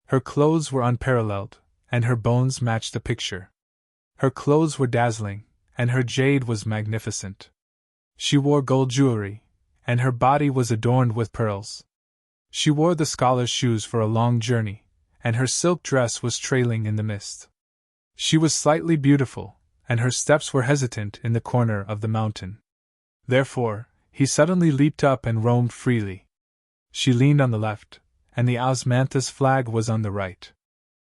Her clothes were unparalleled, and her bones matched the picture. Her clothes were dazzling, and her jade was magnificent. She wore gold jewelry, and her body was adorned with pearls. She wore the scholar's shoes for a long journey, and her silk dress was trailing in the mist. She was slightly beautiful, and her steps were hesitant in the corner of the mountain. Therefore, he suddenly leaped up and roamed freely. She leaned on the left, and the osmanthus flag was on the right.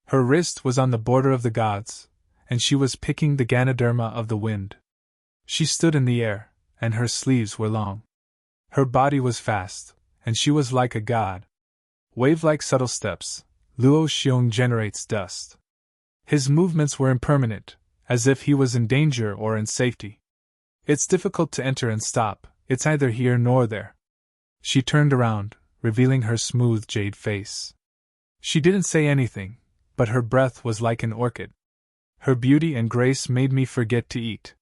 Her wrist was on the border of the gods, and she was picking the ganoderma of the wind. She stood in the air, and her sleeves were long. Her body was fast, and she was like a god. Wave-like subtle steps, Luo Xiong generates dust. His movements were impermanent, as if he was in danger or in safety. It's difficult to enter and stop, it's neither here nor there. She turned around, revealing her smooth jade face. She didn't say anything, but her breath was like an orchid. Her beauty and grace made me forget to eat.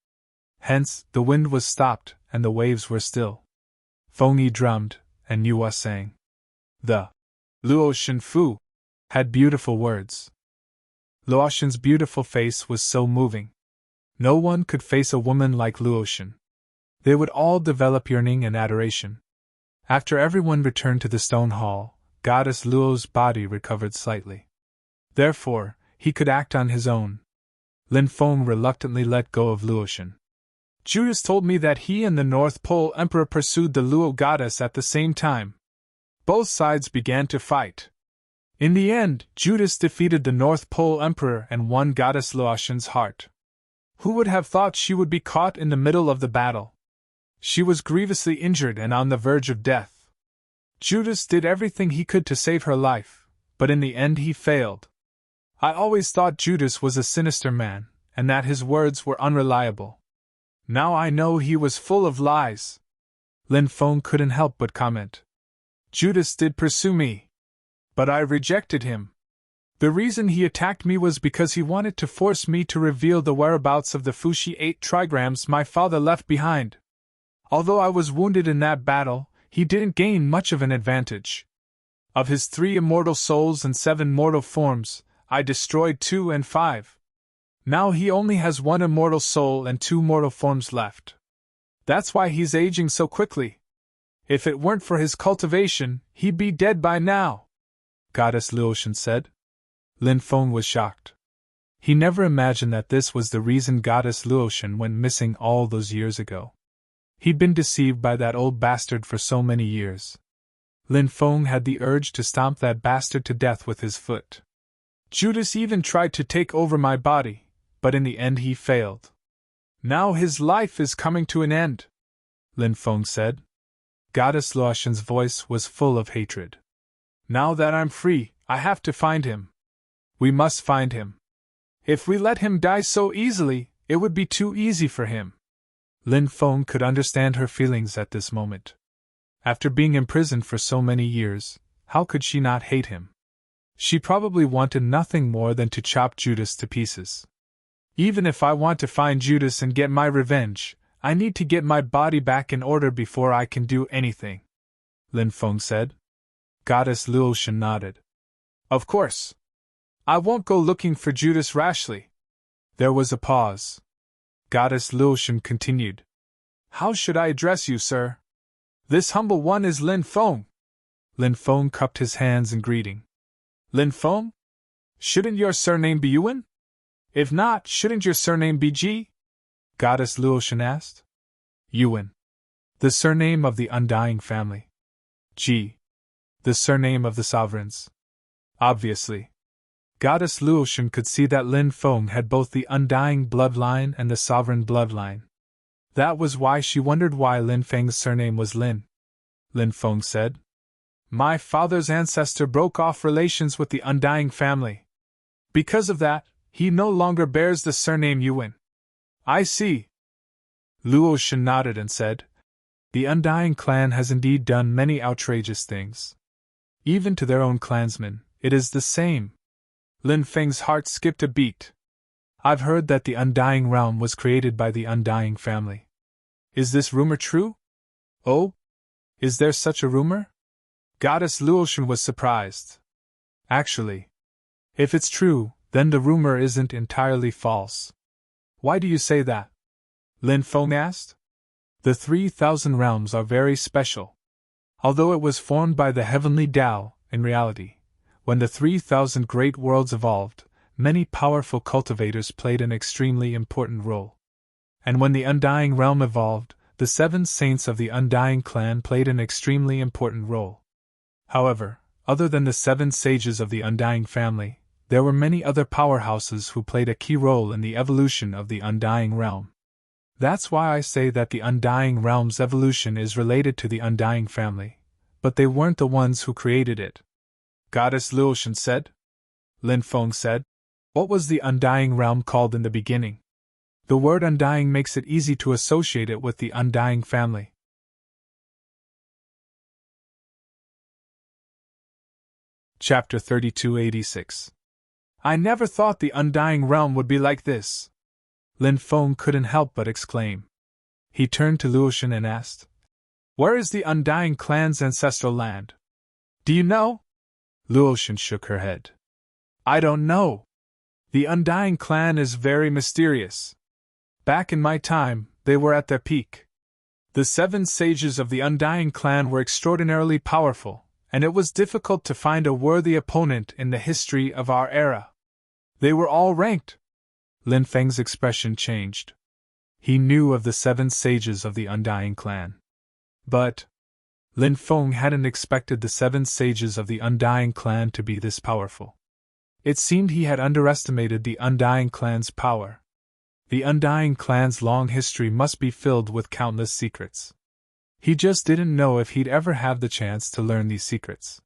Hence, the wind was stopped, and the waves were still. Fengyi drummed, and Yuhua sang. The Luo Shenfu had beautiful words. Luoshen's beautiful face was so moving. No one could face a woman like Luoshen. They would all develop yearning and adoration. After everyone returned to the stone hall, Goddess Luo's body recovered slightly. Therefore, he could act on his own. Lin Feng reluctantly let go of Luoshen. Judas told me that he and the North Pole Emperor pursued the Luo goddess at the same time. Both sides began to fight. In the end, Judas defeated the North Pole Emperor and won Goddess Luoshen's heart. Who would have thought she would be caught in the middle of the battle? She was grievously injured and on the verge of death. Judas did everything he could to save her life, but in the end he failed. I always thought Judas was a sinister man, and that his words were unreliable. Now I know he was full of lies. Lin Feng couldn't help but comment. Judas did pursue me, but I rejected him. The reason he attacked me was because he wanted to force me to reveal the whereabouts of the Fuxi 8 trigrams my father left behind. Although I was wounded in that battle, he didn't gain much of an advantage. Of his 3 immortal souls and 7 mortal forms, I destroyed 2 and 5. Now he only has 1 immortal soul and 2 mortal forms left. That's why he's aging so quickly. If it weren't for his cultivation, he'd be dead by now, Goddess Luoshen said. Lin Feng was shocked. He never imagined that this was the reason Goddess Luotian went missing all those years ago. He'd been deceived by that old bastard for so many years. Lin Feng had the urge to stomp that bastard to death with his foot. Judas even tried to take over my body, but in the end he failed. Now his life is coming to an end, Lin Feng said. Goddess Luotian's voice was full of hatred. Now that I'm free, I have to find him. We must find him. If we let him die so easily, it would be too easy for him. Lin Feng could understand her feelings at this moment. After being imprisoned for so many years, how could she not hate him? She probably wanted nothing more than to chop Judas to pieces. Even if I want to find Judas and get my revenge, I need to get my body back in order before I can do anything, Lin Feng said. Goddess Luotian nodded. Of course. I won't go looking for Judas rashly. There was a pause. Goddess Luotian continued. How should I address you, sir? This humble one is Lin Feng. Lin Feng cupped his hands in greeting. Lin Feng? Shouldn't your surname be Yuan? If not, shouldn't your surname be Ji? Goddess Luotian asked. Yuan. The surname of the undying family. Ji. The surname of the sovereigns. Obviously. Goddess Luotian could see that Lin Feng had both the undying bloodline and the sovereign bloodline. That was why she wondered why Lin Feng's surname was Lin. Lin Feng said. My father's ancestor broke off relations with the undying family. Because of that, he no longer bears the surname Yuan. I see. Luotian nodded and said, The undying clan has indeed done many outrageous things. Even to their own clansmen, it is the same. Lin Feng's heart skipped a beat. I've heard that the undying realm was created by the undying family. Is this rumor true? Oh? Is there such a rumor? Goddess Luotian was surprised. Actually, if it's true, then the rumor isn't entirely false. Why do you say that? Lin Feng asked. The 3,000 realms are very special. Although it was formed by the heavenly Tao, in reality, when the 3,000 great worlds evolved, many powerful cultivators played an extremely important role. And when the undying realm evolved, the 7 saints of the undying clan played an extremely important role. However, other than the 7 sages of the undying family, there were many other powerhouses who played a key role in the evolution of the undying realm. That's why I say that the undying realm's evolution is related to the undying family, but they weren't the ones who created it. Goddess Luotian said. Lin Feng said. What was the undying realm called in the beginning? The word undying makes it easy to associate it with the undying family. Chapter 3286. I never thought the undying realm would be like this. Lin Feng couldn't help but exclaim. He turned to Luotian and asked, Where is the undying clan's ancestral land? Do you know? Luotian shook her head. I don't know. The undying clan is very mysterious. Back in my time, they were at their peak. The 7 sages of the undying clan were extraordinarily powerful, and it was difficult to find a worthy opponent in the history of our era. They were all ranked. Lin Feng's expression changed. He knew of the 7 sages of the undying clan. But Lin Feng hadn't expected the 7 sages of the undying clan to be this powerful. It seemed he had underestimated the undying clan's power. The undying clan's long history must be filled with countless secrets. He just didn't know if he'd ever have the chance to learn these secrets.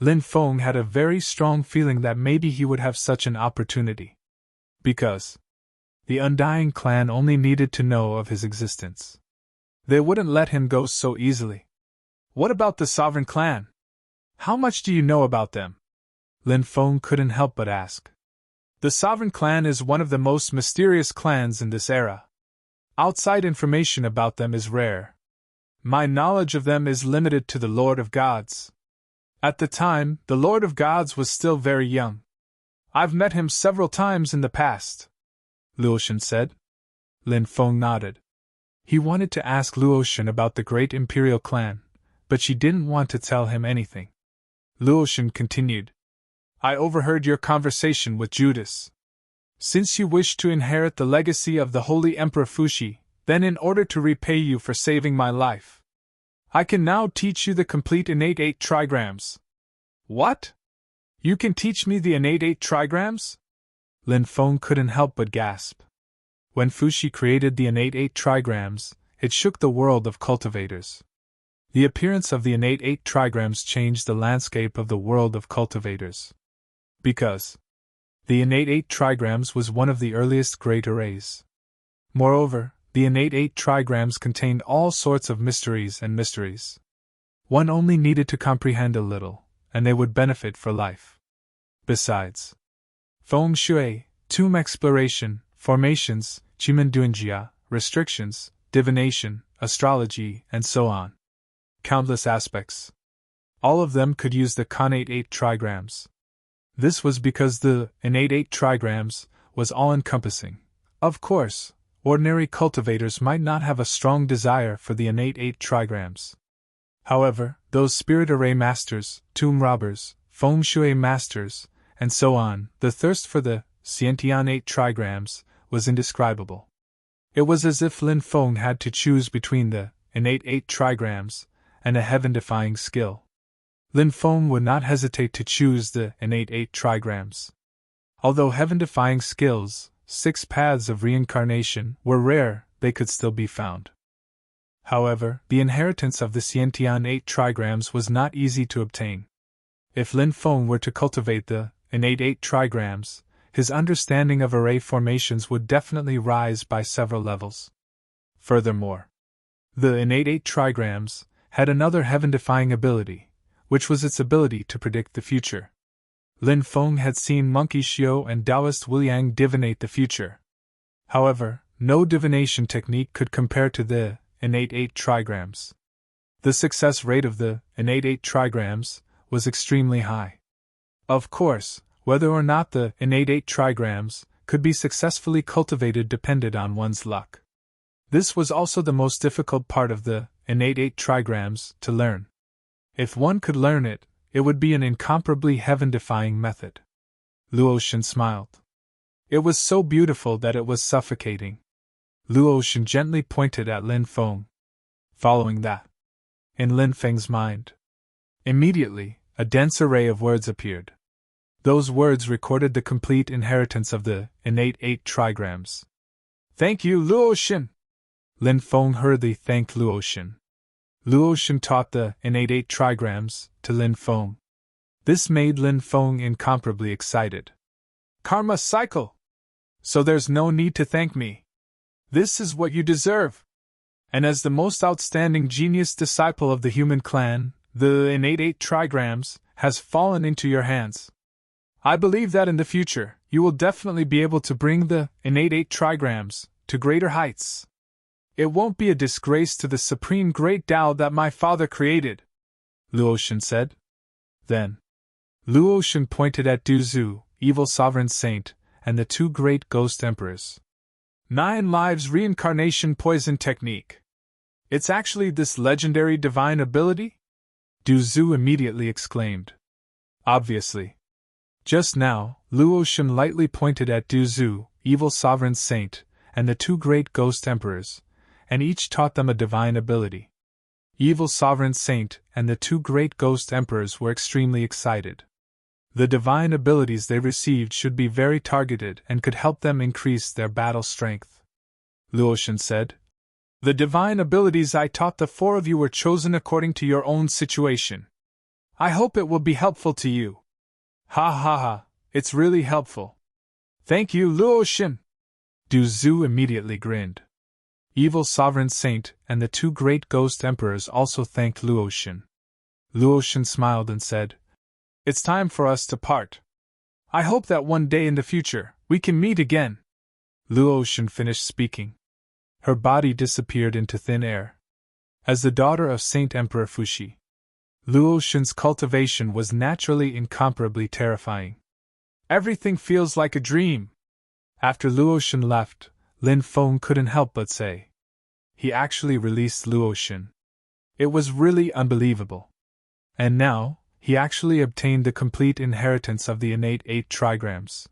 Lin Feng had a very strong feeling that maybe he would have such an opportunity. Because the undying clan only needed to know of his existence. They wouldn't let him go so easily. What about the sovereign clan? How much do you know about them? Lin Feng couldn't help but ask. The sovereign clan is one of the most mysterious clans in this era. Outside information about them is rare. My knowledge of them is limited to the Lord of Gods. At the time, the Lord of Gods was still very young. I've met him several times in the past, Luotian said. Lin Feng nodded. He wanted to ask Luotian about the great imperial clan, but she didn't want to tell him anything. Luotian continued. I overheard your conversation with Judas. Since you wish to inherit the legacy of the Holy Emperor Fuxi, then in order to repay you for saving my life, I can now teach you the complete innate 8 trigrams. What? You can teach me the innate 8 trigrams? Lin Feng couldn't help but gasp. When Fuxi created the innate 8 trigrams, it shook the world of cultivators. The appearance of the innate 8 trigrams changed the landscape of the world of cultivators. Because the innate 8 trigrams was one of the earliest great arrays. Moreover, the innate 8 trigrams contained all sorts of mysteries and mysteries. One only needed to comprehend a little, and they would benefit for life. Besides, feng shui, tomb exploration, formations, qimendunjia, restrictions, divination, astrology, and so on. Countless aspects. All of them could use the connate 8 trigrams. This was because the innate 8 trigrams was all-encompassing. Of course, ordinary cultivators might not have a strong desire for the innate 8 trigrams. However, those spirit array masters, tomb robbers, feng shui masters, and so on, the thirst for the Xiantian 8 trigrams was indescribable. It was as if Lin Feng had to choose between the innate 8 trigrams and a heaven-defying skill. Lin Feng would not hesitate to choose the innate 8 trigrams. Although heaven-defying skills, 6 paths of reincarnation, were rare, they could still be found. However, the inheritance of the Xiantian 8 trigrams was not easy to obtain. If Lin Feng were to cultivate the innate 8 trigrams, his understanding of array formations would definitely rise by several levels. Furthermore, the innate 8 trigrams had another heaven-defying ability, which was its ability to predict the future. Lin Feng had seen Monkey Xiao and Taoist Wu Yang divinate the future. However, no divination technique could compare to the innate 8 trigrams. The success rate of the innate 8 trigrams was extremely high. Of course, whether or not the innate 8 trigrams could be successfully cultivated depended on one's luck. This was also the most difficult part of the innate 8 trigrams to learn. If one could learn it, it would be an incomparably heaven-defying method. Luotian smiled. It was so beautiful that it was suffocating. Luotian gently pointed at Lin Feng. Following that, in Lin Feng's mind, immediately, a dense array of words appeared. Those words recorded the complete inheritance of the innate 8 trigrams. Thank you, Luotian! Lin Feng hurriedly thanked Luotian. Luotian taught the innate 8 trigrams to Lin Feng. This made Lin Feng incomparably excited. Karma cycle! So there's no need to thank me. This is what you deserve. And as the most outstanding genius disciple of the human clan, the innate 8 trigrams has fallen into your hands. I believe that in the future, you will definitely be able to bring the innate 8 trigrams to greater heights. It won't be a disgrace to the supreme great Tao that my father created, Luotian said. Then, Luotian pointed at Duzu, evil sovereign saint, and the 2 great ghost emperors. 9 lives reincarnation poison technique. It's actually this legendary divine ability? Duzu immediately exclaimed. Obviously. Just now, Luotian lightly pointed at Duzu, evil sovereign saint, and the 2 great ghost emperors, and each taught them a divine ability. Evil sovereign saint and the 2 great ghost emperors were extremely excited. The divine abilities they received should be very targeted and could help them increase their battle strength. Luotian said, The divine abilities I taught the 4 of you were chosen according to your own situation. I hope it will be helpful to you. Ha ha ha, it's really helpful. Thank you, Luotian! Duzu immediately grinned. Evil sovereign saint and the 2 great ghost emperors also thanked Luotian. Luotian smiled and said, It's time for us to part. I hope that one day in the future, we can meet again. Luotian finished speaking. Her body disappeared into thin air. As the daughter of Saint Emperor Fuxi, Luotian's cultivation was naturally incomparably terrifying. Everything feels like a dream. After Luotian left, Lin Feng couldn't help but say. He actually released Luotian. It was really unbelievable. And now, he actually obtained the complete inheritance of the innate 8 trigrams.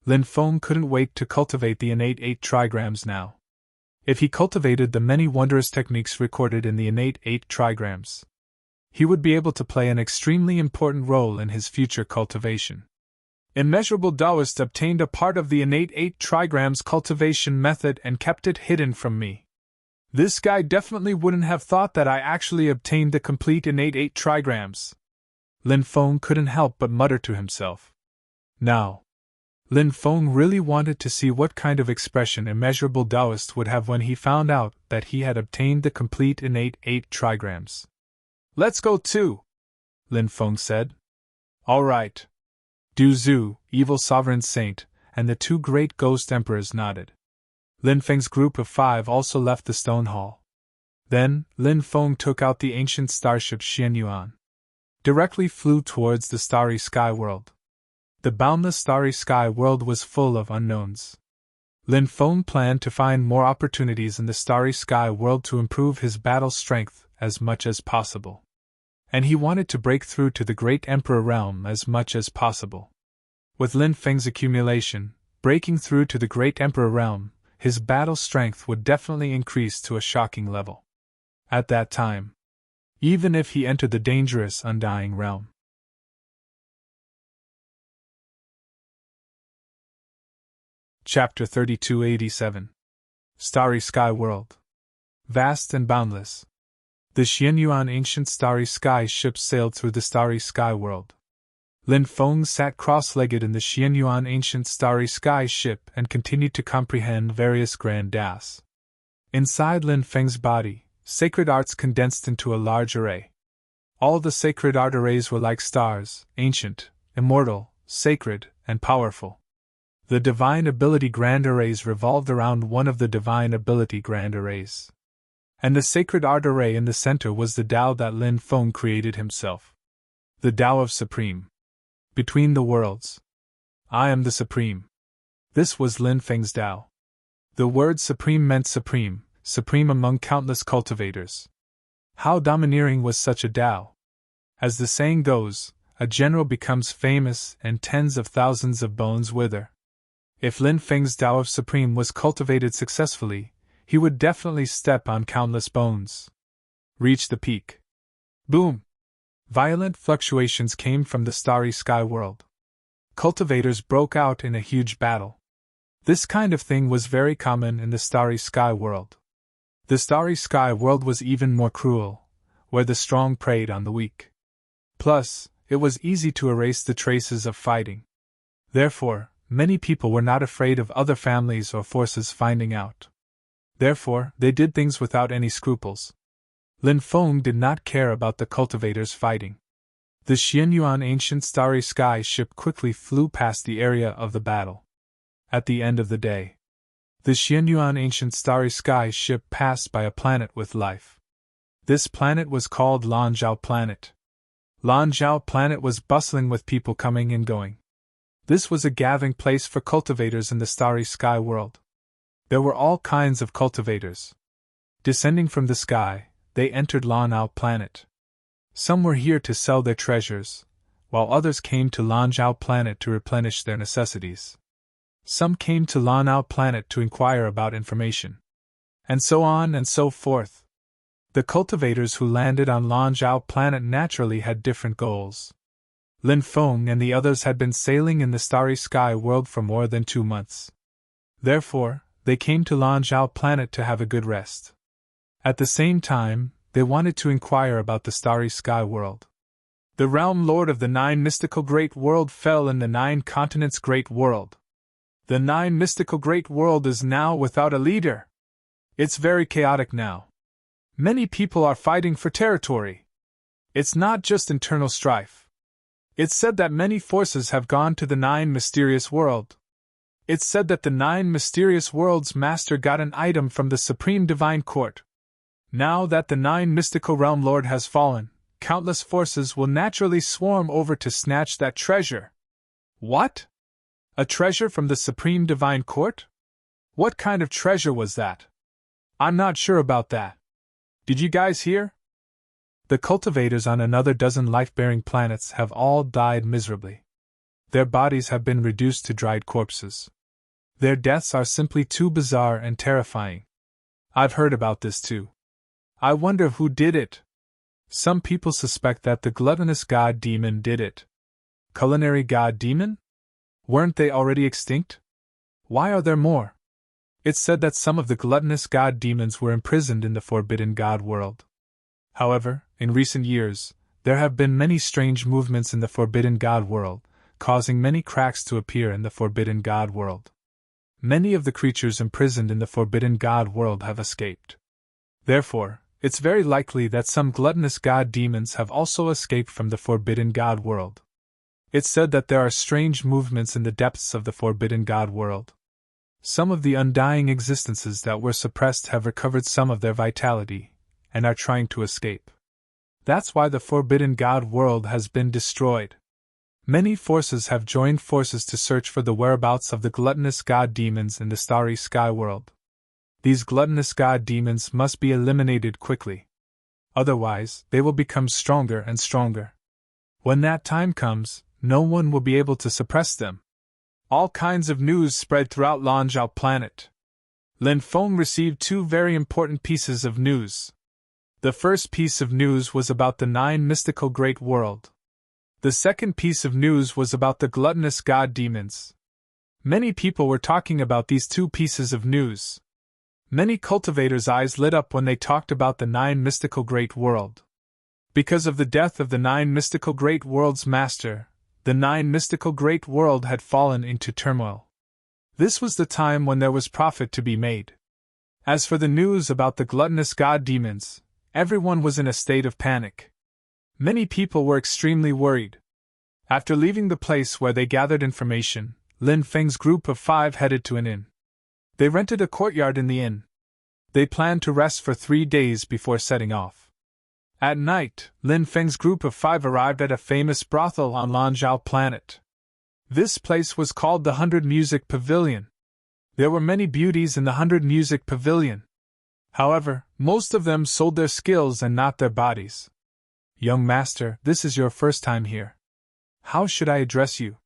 Lin Feng couldn't wait to cultivate the innate 8 trigrams now. If he cultivated the many wondrous techniques recorded in the innate 8 trigrams, he would be able to play an extremely important role in his future cultivation. Immeasurable Taoist obtained a part of the innate 8 trigrams cultivation method and kept it hidden from me. This guy definitely wouldn't have thought that I actually obtained the complete innate 8 trigrams. Lin Feng couldn't help but mutter to himself. Now, Lin Feng really wanted to see what kind of expression Immeasurable Taoist would have when he found out that he had obtained the complete innate 8 trigrams. Let's go too, Lin Feng said. All right. Du Zhu, evil sovereign saint, and the 2 great ghost emperors nodded. Lin Feng's group of 5 also left the stone hall. Then, Lin Feng took out the ancient starship Xianyuan. Directly flew towards the starry sky world. The boundless starry sky world was full of unknowns. Lin Feng planned to find more opportunities in the starry sky world to improve his battle strength as much as possible. And he wanted to break through to the Great Emperor realm as much as possible. With Lin Feng's accumulation, breaking through to the Great Emperor realm, his battle strength would definitely increase to a shocking level. At that time, even if he entered the dangerous Undying realm. Chapter 3287. Starry Sky World. Vast and boundless. The Xianyuan ancient starry sky ship sailed through the starry sky world. Lin Feng sat cross-legged in the Xianyuan ancient starry sky ship and continued to comprehend various grand das. Inside Lin Feng's body, sacred arts condensed into a large array. All the sacred art arrays were like stars, ancient, immortal, sacred, and powerful. The Divine Ability Grand Arrays revolved around one of the Divine Ability Grand Arrays. And the Sacred Art Array in the center was the Tao that Lin Feng created himself. The Tao of Supreme. Between the worlds. I am the Supreme. This was Lin Feng's Tao. The word Supreme meant supreme, supreme among countless cultivators. How domineering was such a Tao? As the saying goes, a general becomes famous and tens of thousands of bones wither. If Lin Feng's Tao of Supreme was cultivated successfully, he would definitely step on countless bones. Reach the peak. Boom! Violent fluctuations came from the starry sky world. Cultivators broke out in a huge battle. This kind of thing was very common in the starry sky world. The starry sky world was even more cruel, where the strong preyed on the weak. Plus, it was easy to erase the traces of fighting. Therefore, many people were not afraid of other families or forces finding out. Therefore, they did things without any scruples. Lin Feng did not care about the cultivators fighting. The Xianyuan ancient starry sky ship quickly flew past the area of the battle. At the end of the day, the Xianyuan ancient starry sky ship passed by a planet with life. This planet was called Lanzhao Planet. Lanzhao Planet was bustling with people coming and going. This was a gathering place for cultivators in the starry sky world. There were all kinds of cultivators. Descending from the sky, they entered Lanzhao Planet. Some were here to sell their treasures, while others came to Lanzhao Planet to replenish their necessities. Some came to Lanzhao Planet to inquire about information. And so on and so forth. The cultivators who landed on Lanzhao Planet naturally had different goals. Lin Feng and the others had been sailing in the starry sky world for more than 2 months. Therefore, they came to Lanzhao Planet to have a good rest. At the same time, they wanted to inquire about the starry sky world. The realm lord of the 9 mystical great world fell in the 9 continents great world. The 9 mystical great world is now without a leader. It's very chaotic now. Many people are fighting for territory. It's not just internal strife. It's said that many forces have gone to the 9 mysterious world. It's said that the 9 mysterious worlds master got an item from the Supreme Divine Court. Now that the 9 mystical realm lord has fallen, countless forces will naturally swarm over to snatch that treasure. What? A treasure from the Supreme Divine Court? What kind of treasure was that? I'm not sure about that. Did you guys hear? The cultivators on another dozen life-bearing planets have all died miserably. Their bodies have been reduced to dried corpses. Their deaths are simply too bizarre and terrifying. I've heard about this too. I wonder who did it. Some people suspect that the gluttonous god demon did it. Culinary god demon? Weren't they already extinct? Why are there more? It's said that some of the gluttonous god demons were imprisoned in the forbidden god world. However, in recent years, there have been many strange movements in the forbidden god world, causing many cracks to appear in the forbidden god world. Many of the creatures imprisoned in the forbidden god world have escaped. Therefore, it's very likely that some gluttonous god demons have also escaped from the forbidden god world. It's said that there are strange movements in the depths of the forbidden god world. Some of the undying existences that were suppressed have recovered some of their vitality, and are trying to escape. That's why the forbidden god world has been destroyed. Many forces have joined forces to search for the whereabouts of the gluttonous god demons in the starry sky world. These gluttonous god demons must be eliminated quickly. Otherwise, they will become stronger and stronger. When that time comes, no one will be able to suppress them. All kinds of news spread throughout Lanzhou planet. Lin Feng received two very important pieces of news. The first piece of news was about the 9 mystical great world. The second piece of news was about the gluttonous god demons. Many people were talking about these two pieces of news. Many cultivators' eyes lit up when they talked about the 9 mystical great world. Because of the death of the 9 mystical great world's master, the 9 mystical great world had fallen into turmoil. This was the time when there was profit to be made. As for the news about the gluttonous god demons, everyone was in a state of panic. Many people were extremely worried. After leaving the place where they gathered information, Lin Feng's group of 5 headed to an inn. They rented a courtyard in the inn. They planned to rest for 3 days before setting off. At night, Lin Feng's group of 5 arrived at a famous brothel on Lanzhou planet. This place was called the 100 Music Pavilion. There were many beauties in the 100 Music Pavilion. However, most of them sold their skills and not their bodies. Young master, this is your first time here. How should I address you?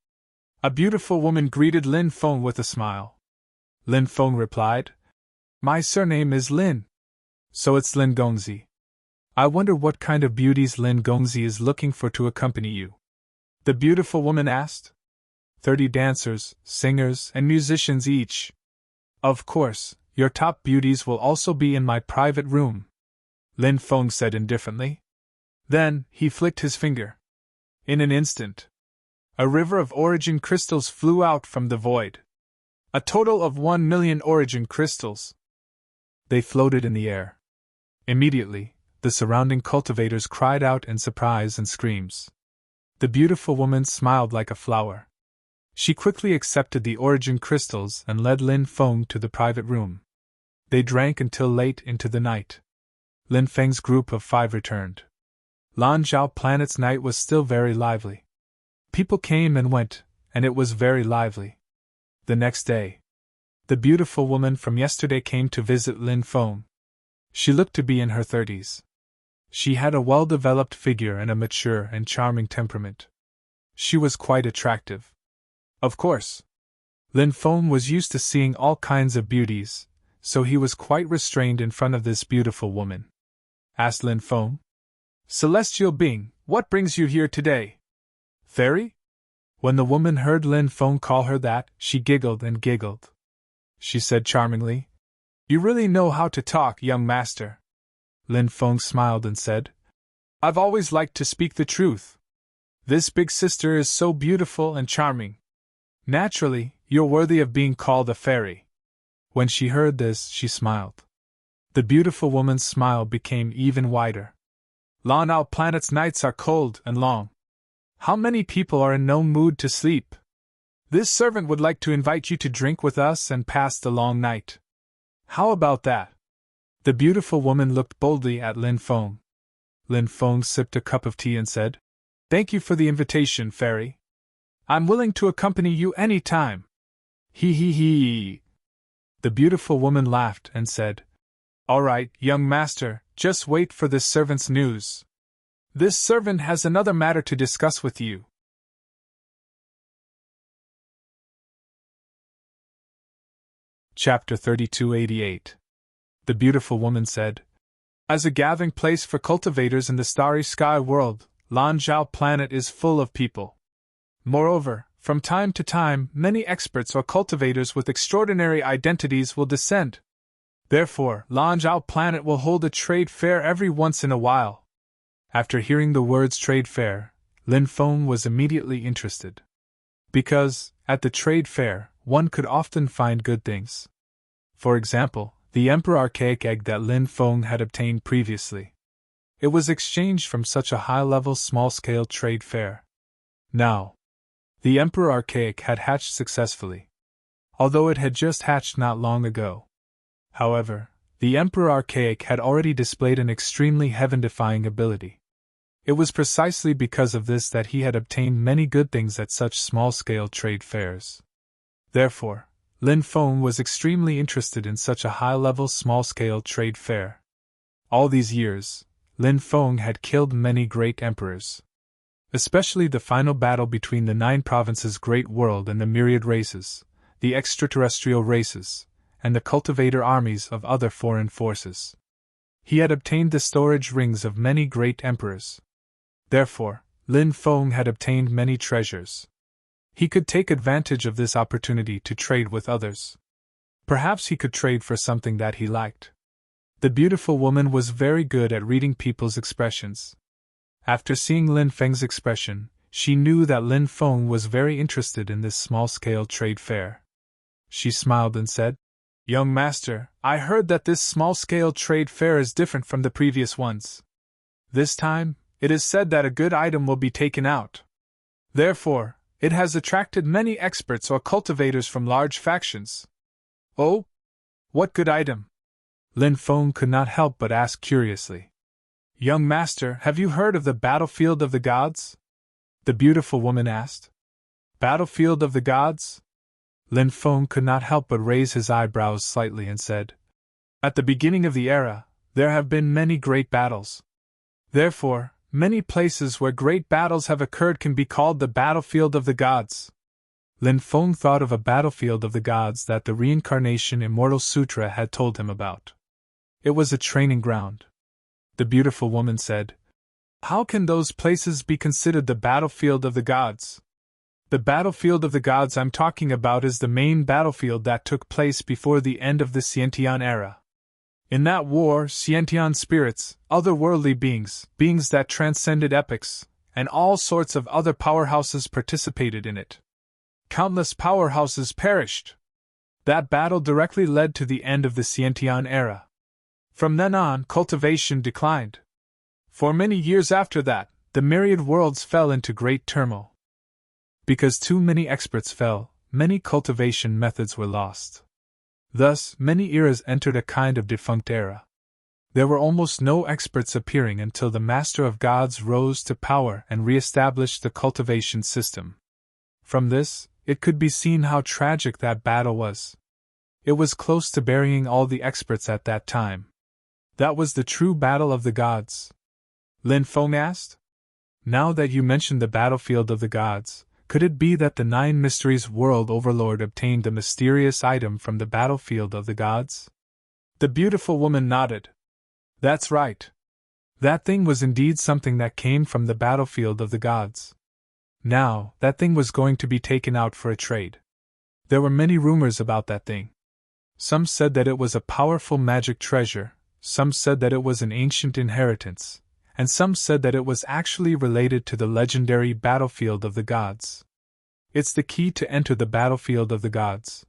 A beautiful woman greeted Lin Feng with a smile. Lin Feng replied, My surname is Lin. So it's Lin Gongzi. I wonder what kind of beauties Lin Gongzi is looking for to accompany you. The beautiful woman asked. 30 dancers, singers, and musicians each. Of course, your top beauties will also be in my private room, Lin Feng said indifferently. Then, he flicked his finger. In an instant, a river of origin crystals flew out from the void. A total of 1 million origin crystals. They floated in the air. Immediately, the surrounding cultivators cried out in surprise and screams. The beautiful woman smiled like a flower. She quickly accepted the origin crystals and led Lin Feng to the private room. They drank until late into the night. Lin Feng's group of 5 returned. Lanzhou planet's night was still very lively. People came and went, and it was very lively. The next day, the beautiful woman from yesterday came to visit Lin Feng. She looked to be in her 30s. She had a well-developed figure and a mature and charming temperament. She was quite attractive. Of course, Lin Feng was used to seeing all kinds of beauties, so he was quite restrained in front of this beautiful woman. Asked Lin Feng, Celestial being, what brings you here today? Fairy? When the woman heard Lin Feng call her that, she giggled and giggled. She said charmingly, You really know how to talk, young master. Lin Feng smiled and said, I've always liked to speak the truth. This big sister is so beautiful and charming. Naturally, you're worthy of being called a fairy. When she heard this, she smiled. The beautiful woman's smile became even wider. Lanzhou planet's nights are cold and long. How many people are in no mood to sleep? This servant would like to invite you to drink with us and pass the long night. How about that? The beautiful woman looked boldly at Lin Feng. Lin Feng sipped a cup of tea and said, Thank you for the invitation, fairy. I'm willing to accompany you any time. He he he. The beautiful woman laughed and said, All right, young master, just wait for this servant's news. This servant has another matter to discuss with you. Chapter 3288. The beautiful woman said, as a gathering place for cultivators in the starry sky world, Lanzhao planet is full of people. Moreover, from time to time, many experts or cultivators with extraordinary identities will descend. Therefore, Lanzhao planet will hold a trade fair every once in a while. After hearing the words trade fair, Lin Feng was immediately interested. Because, at the trade fair, one could often find good things. For example, the Emperor archaic egg that Lin Feng had obtained previously. It was exchanged from such a high-level small-scale trade fair. Now, the Emperor archaic had hatched successfully, although it had just hatched not long ago. However, the Emperor archaic had already displayed an extremely heaven-defying ability. It was precisely because of this that he had obtained many good things at such small-scale trade fairs. Therefore, Lin Feng was extremely interested in such a high-level small-scale trade fair. All these years, Lin Feng had killed many great emperors. Especially the final battle between the 9 provinces Great World and the myriad races, the extraterrestrial races, and the cultivator armies of other foreign forces. He had obtained the storage rings of many great emperors. Therefore, Lin Feng had obtained many treasures. He could take advantage of this opportunity to trade with others. Perhaps he could trade for something that he liked. The beautiful woman was very good at reading people's expressions. After seeing Lin Feng's expression, she knew that Lin Feng was very interested in this small-scale trade fair. She smiled and said, "Young master, I heard that this small-scale trade fair is different from the previous ones. This time, it is said that a good item will be taken out. Therefore, it has attracted many experts or cultivators from large factions." "Oh? What good item?" Lin Feng could not help but ask curiously. "Young master, have you heard of the battlefield of the gods?" the beautiful woman asked. "Battlefield of the gods?" Lin Feng could not help but raise his eyebrows slightly and said, "At the beginning of the era, there have been many great battles. Therefore, many places where great battles have occurred can be called the battlefield of the gods." Lin Feng thought of a battlefield of the gods that the Reincarnation Immortal Sutra had told him about. It was a training ground. The beautiful woman said, "How can those places be considered the battlefield of the gods?" "The battlefield of the gods I'm talking about is the main battlefield that took place before the end of the Xiantian era. In that war, Xiantian spirits, otherworldly beings, beings that transcended epochs, and all sorts of other powerhouses participated in it. Countless powerhouses perished. That battle directly led to the end of the Xiantian era. From then on, cultivation declined. For many years after that, the myriad worlds fell into great turmoil. Because too many experts fell, many cultivation methods were lost. Thus, many eras entered a kind of defunct era. There were almost no experts appearing until the Master of Gods rose to power and re-established the cultivation system. From this, it could be seen how tragic that battle was. It was close to burying all the experts at that time. That was the true battle of the gods?" Lin Feng asked. "Now that you mention the battlefield of the gods, could it be that the 9 Mysteries World Overlord obtained the mysterious item from the battlefield of the gods?" The beautiful woman nodded. "That's right. That thing was indeed something that came from the battlefield of the gods. Now, that thing was going to be taken out for a trade. There were many rumors about that thing. Some said that it was a powerful magic treasure, some said that it was an ancient inheritance, and some said that it was actually related to the legendary battlefield of the gods. It's the key to enter the battlefield of the gods.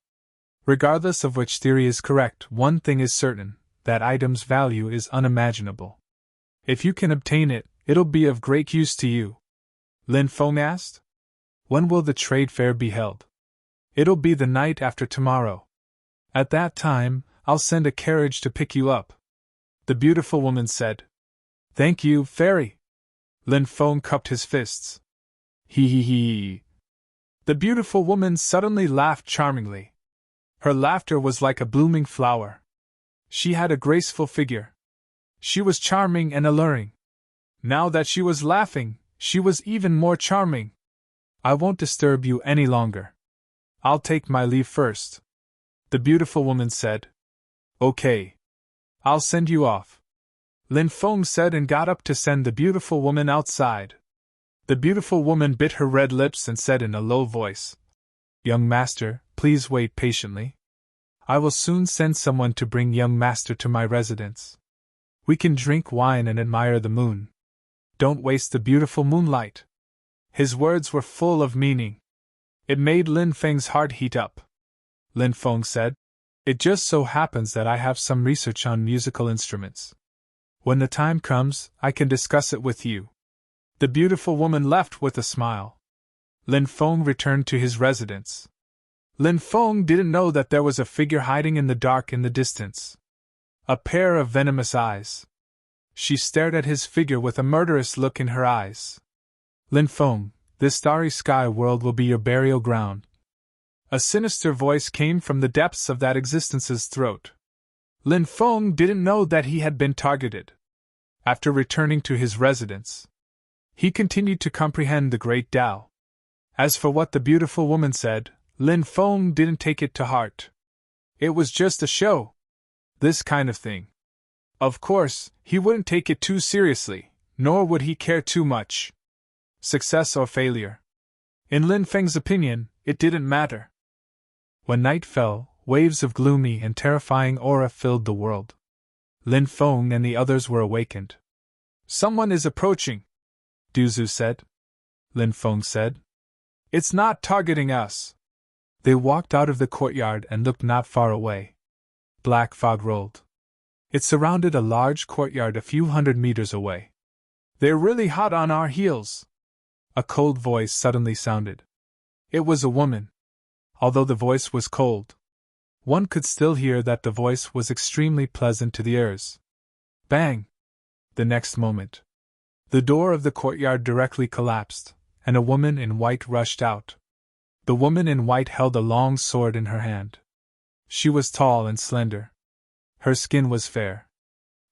Regardless of which theory is correct, one thing is certain, that item's value is unimaginable. If you can obtain it, it'll be of great use to you." Lin Feng asked. "When will the trade fair be held?" "It'll be the night after tomorrow. At that time, I'll send a carriage to pick you up," the beautiful woman said. "Thank you, fairy." Lin Feng cupped his fists. "He. The beautiful woman suddenly laughed charmingly. Her laughter was like a blooming flower. She had a graceful figure. She was charming and alluring. Now that she was laughing, she was even more charming. "I won't disturb you any longer. I'll take my leave first." The beautiful woman said. Okay. I'll send you off. Lin Feng said and got up to send the beautiful woman outside. The beautiful woman bit her red lips and said in a low voice, Young master, please wait patiently. I will soon send someone to bring young master to my residence. We can drink wine and admire the moon. Don't waste the beautiful moonlight. His words were full of meaning. It made Lin Feng's heart heat up. Lin Feng said, It just so happens that I have some research on musical instruments. When the time comes, I can discuss it with you. The beautiful woman left with a smile. Lin Feng returned to his residence. Lin Feng didn't know that there was a figure hiding in the dark in the distance. A pair of venomous eyes. She stared at his figure with a murderous look in her eyes. Lin Feng, this starry sky world will be your burial ground. A sinister voice came from the depths of that existence's throat. Lin Feng didn't know that he had been targeted. After returning to his residence, he continued to comprehend the great Tao. As for what the beautiful woman said, Lin Feng didn't take it to heart. It was just a show. This kind of thing. Of course, he wouldn't take it too seriously, nor would he care too much. Success or failure. In Lin Feng's opinion, it didn't matter. When night fell, waves of gloomy and terrifying aura filled the world. Lin Feng and the others were awakened. Someone is approaching, Duzu said. Lin Feng said. It's not targeting us. They walked out of the courtyard and looked not far away. Black fog rolled. It surrounded a large courtyard a few hundred meters away. They're really hot on our heels. A cold voice suddenly sounded. It was a woman. Although the voice was cold, one could still hear that the voice was extremely pleasant to the ears. Bang! The next moment, the door of the courtyard directly collapsed, and a woman in white rushed out. The woman in white held a long sword in her hand. She was tall and slender. Her skin was fair.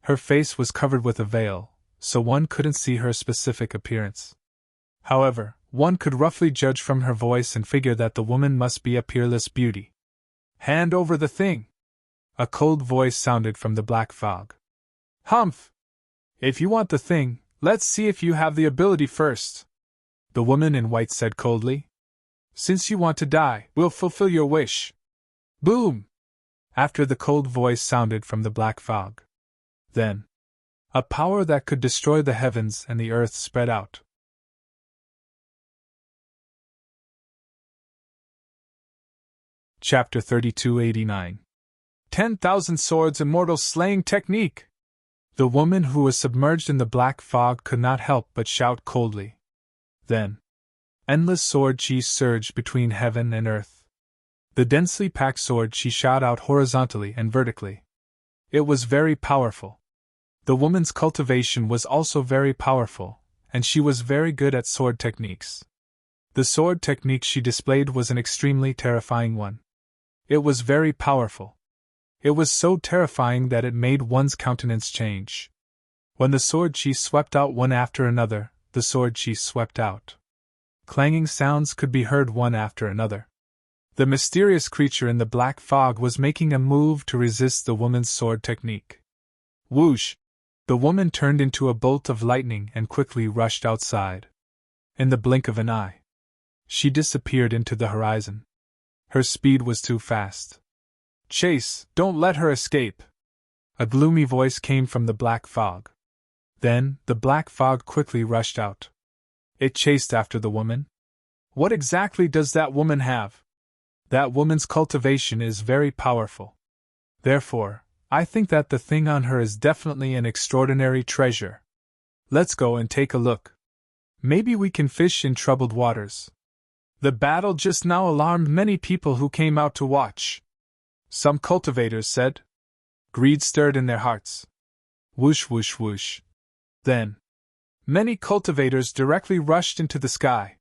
Her face was covered with a veil, so one couldn't see her specific appearance. However, one could roughly judge from her voice and figure that the woman must be a peerless beauty. Hand over the thing! A cold voice sounded from the black fog. Humph! If you want the thing, let's see if you have the ability first. The woman in white said coldly. Since you want to die, we'll fulfill your wish. Boom! After the cold voice sounded from the black fog. Then, a power that could destroy the heavens and the earth spread out. Chapter 3289. 10,000 Swords Immortal Slaying Technique! The woman who was submerged in the black fog could not help but shout coldly. Then, endless sword chi surged between heaven and earth. The densely packed sword chi shot out horizontally and vertically. It was very powerful. The woman's cultivation was also very powerful, and she was very good at sword techniques. The sword technique she displayed was an extremely terrifying one. It was very powerful. It was so terrifying that it made one's countenance change. When the sword chi swept out one after another, the sword chi swept out. Clanging sounds could be heard one after another. The mysterious creature in the black fog was making a move to resist the woman's sword technique. Whoosh! The woman turned into a bolt of lightning and quickly rushed outside. In the blink of an eye, she disappeared into the horizon. Her speed was too fast. Chase, don't let her escape! A gloomy voice came from the black fog. Then, the black fog quickly rushed out. It chased after the woman. What exactly does that woman have? That woman's cultivation is very powerful. Therefore, I think that the thing on her is definitely an extraordinary treasure. Let's go and take a look. Maybe we can fish in troubled waters. The battle just now alarmed many people who came out to watch. Some cultivators said. Greed stirred in their hearts. Whoosh whoosh whoosh. Then, many cultivators directly rushed into the sky.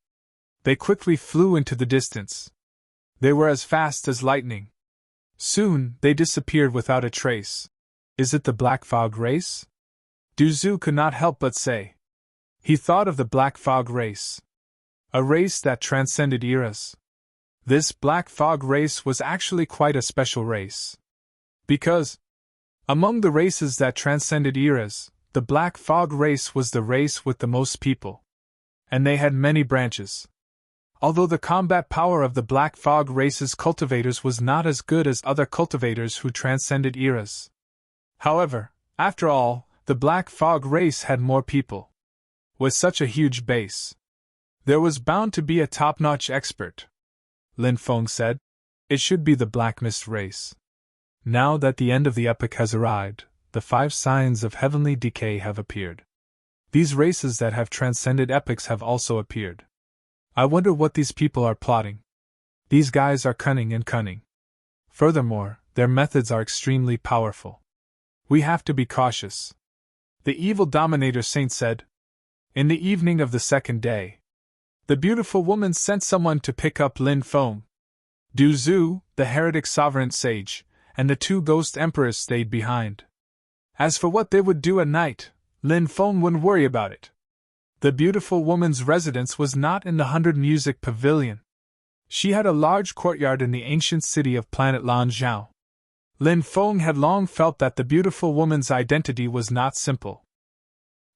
They quickly flew into the distance. They were as fast as lightning. Soon, they disappeared without a trace. Is it the black fog race? Duzu could not help but say. He thought of the black fog race. A race that transcended eras. This black fog race was actually quite a special race. Because, among the races that transcended eras, the black fog race was the race with the most people. And they had many branches. Although the combat power of the black fog race's cultivators was not as good as other cultivators who transcended eras. However, after all, the black fog race had more people. With such a huge base, there was bound to be a top-notch expert. Lin Feng said. It should be the Black Mist race. Now that the end of the epoch has arrived, the 5 signs of heavenly decay have appeared. These races that have transcended epochs have also appeared. I wonder what these people are plotting. These guys are cunning and cunning. Furthermore, their methods are extremely powerful. We have to be cautious. The evil dominator saint said. In the evening of the second day, the beautiful woman sent someone to pick up Lin Feng. Du Zhu, the heretic sovereign sage, and the 2 ghost emperors stayed behind. As for what they would do at night, Lin Feng wouldn't worry about it. The beautiful woman's residence was not in the 100 Music Pavilion. She had a large courtyard in the ancient city of planet Lanzhou. Lin Feng had long felt that the beautiful woman's identity was not simple.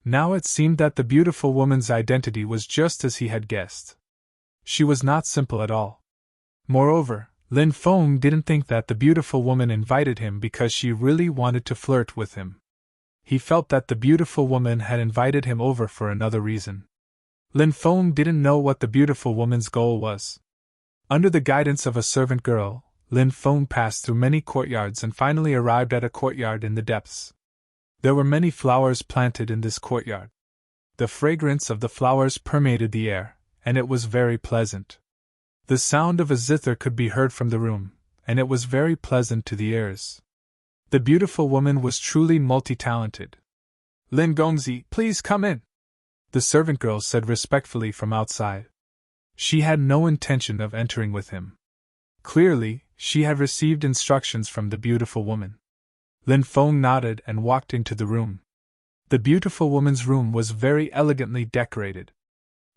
Now it seemed that the beautiful woman's identity was just as he had guessed. She was not simple at all. Moreover, Lin Feng didn't think that the beautiful woman invited him because she really wanted to flirt with him. He felt that the beautiful woman had invited him over for another reason. Lin Feng didn't know what the beautiful woman's goal was. Under the guidance of a servant girl, Lin Feng passed through many courtyards and finally arrived at a courtyard in the depths. There were many flowers planted in this courtyard. The fragrance of the flowers permeated the air, and it was very pleasant. The sound of a zither could be heard from the room, and it was very pleasant to the ears. The beautiful woman was truly multi-talented. Lin Gongzi, please come in, the servant girl said respectfully from outside. She had no intention of entering with him. Clearly, she had received instructions from the beautiful woman. Lin Feng nodded and walked into the room. The beautiful woman's room was very elegantly decorated.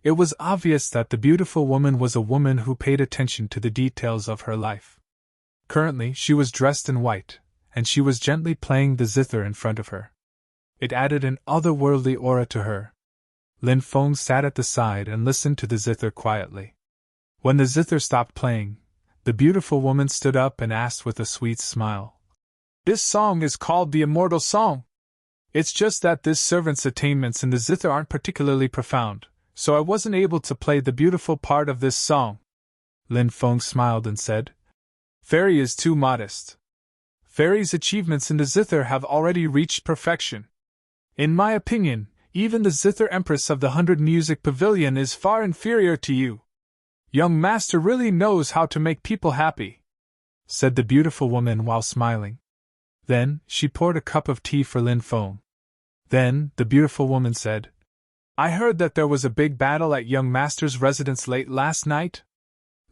It was obvious that the beautiful woman was a woman who paid attention to the details of her life. Currently, she was dressed in white, and she was gently playing the zither in front of her. It added an otherworldly aura to her. Lin Feng sat at the side and listened to the zither quietly. When the zither stopped playing, the beautiful woman stood up and asked with a sweet smile, "This song is called the Immortal Song. It's just that this servant's attainments in the zither aren't particularly profound, so I wasn't able to play the beautiful part of this song." Lin Feng smiled and said, "Fairy is too modest. Fairy's achievements in the zither have already reached perfection. In my opinion, even the zither empress of the 100 Music Pavilion is far inferior to you. Young master really knows how to make people happy," said the beautiful woman while smiling. Then, she poured a cup of tea for Lin Feng. Then, the beautiful woman said, "I heard that there was a big battle at young master's residence late last night?"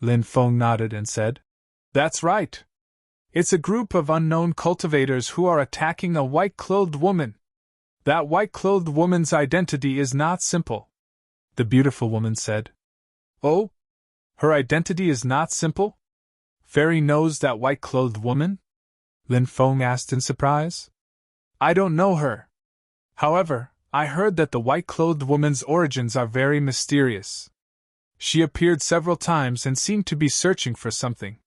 Lin Feng nodded and said, "That's right. It's a group of unknown cultivators who are attacking a white-clothed woman. That white-clothed woman's identity is not simple," the beautiful woman said. "Oh? Her identity is not simple? Fairy knows that white-clothed woman?" Lin Feng asked in surprise. "I don't know her. However, I heard that the white-clothed woman's origins are very mysterious. She appeared several times and seemed to be searching for something.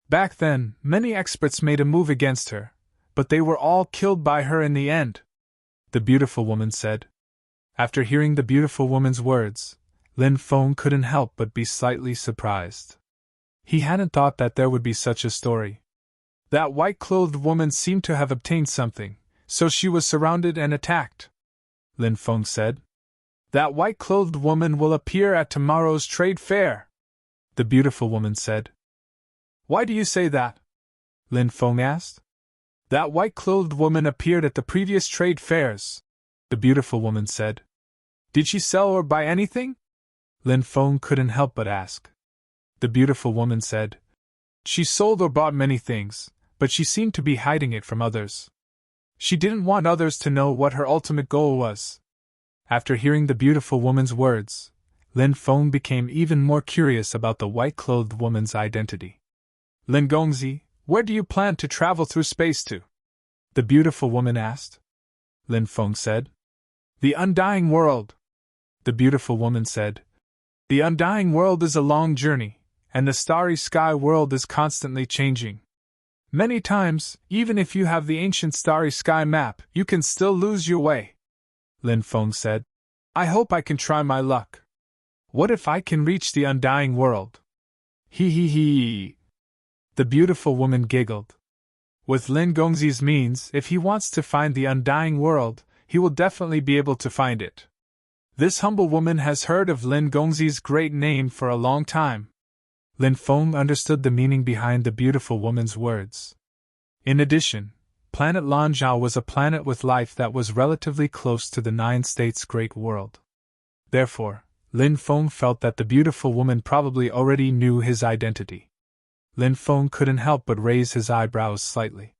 Back then, many experts made a move against her, but they were all killed by her in the end," the beautiful woman said. After hearing the beautiful woman's words, Lin Feng couldn't help but be slightly surprised. He hadn't thought that there would be such a story. That white-clothed woman seemed to have obtained something, so she was surrounded and attacked, Lin Feng said. "That white-clothed woman will appear at tomorrow's trade fair," the beautiful woman said. "Why do you say that?" Lin Feng asked. "That white-clothed woman appeared at the previous trade fairs," the beautiful woman said. "Did she sell or buy anything?" Lin Feng couldn't help but ask. The beautiful woman said, "She sold or bought many things, but she seemed to be hiding it from others. She didn't want others to know what her ultimate goal was." After hearing the beautiful woman's words, Lin Feng became even more curious about the white-clothed woman's identity. Lin Gongzi, where do you plan to travel through space to? The beautiful woman asked. Lin Feng said. The undying world. The beautiful woman said. The undying world is a long journey, and the starry sky world is constantly changing. Many times, even if you have the ancient starry sky map, you can still lose your way. Lin Feng said. I hope I can try my luck. What if I can reach the undying world? Hee hee hee. The beautiful woman giggled. With Lin Gongzi's means, if he wants to find the undying world, he will definitely be able to find it. This humble woman has heard of Lin Gongzi's great name for a long time. Lin Feng understood the meaning behind the beautiful woman's words. In addition, planet Lanzhao was a planet with life that was relatively close to the Nine States' Great World. Therefore, Lin Feng felt that the beautiful woman probably already knew his identity. Lin Feng couldn't help but raise his eyebrows slightly.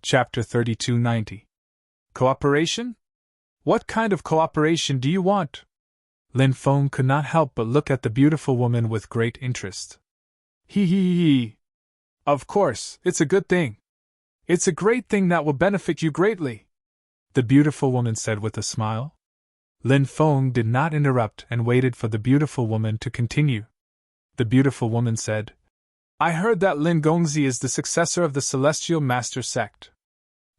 Chapter 3290. Cooperation? What kind of cooperation do you want? Lin Feng could not help but look at the beautiful woman with great interest. Hee hee hee. Of course, it's a good thing. It's a great thing that will benefit you greatly, the beautiful woman said with a smile. Lin Feng did not interrupt and waited for the beautiful woman to continue. The beautiful woman said, I heard that Lin Gongzi is the successor of the Celestial Master sect.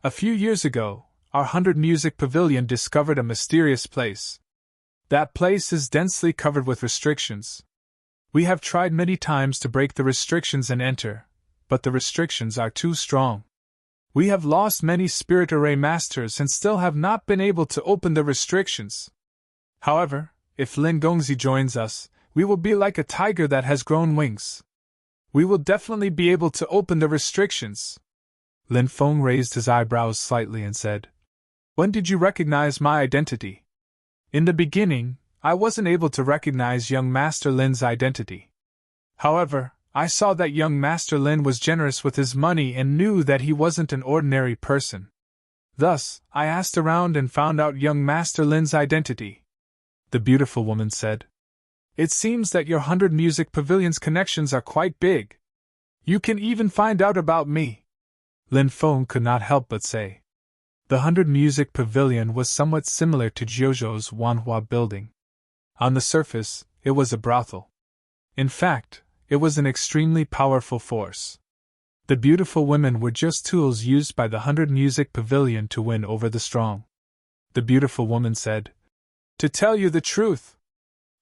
A few years ago, our 100 Music Pavilion discovered a mysterious place. That place is densely covered with restrictions. We have tried many times to break the restrictions and enter, but the restrictions are too strong. We have lost many Spirit Array Masters and still have not been able to open the restrictions. However, if Lin Gongzi joins us, we will be like a tiger that has grown wings. We will definitely be able to open the restrictions. Lin Feng raised his eyebrows slightly and said, When did you recognize my identity? In the beginning, I wasn't able to recognize young Master Lin's identity. However, I saw that young Master Lin was generous with his money and knew that he wasn't an ordinary person. Thus, I asked around and found out young Master Lin's identity. The beautiful woman said, It seems that your 100 Music Pavilion's connections are quite big. You can even find out about me. Lin Feng could not help but say. The 100 Music Pavilion was somewhat similar to Jiuzhou's Wanhua building. On the surface, it was a brothel. In fact, it was an extremely powerful force. The beautiful women were just tools used by the 100 Music Pavilion to win over the strong. The beautiful woman said, To tell you the truth,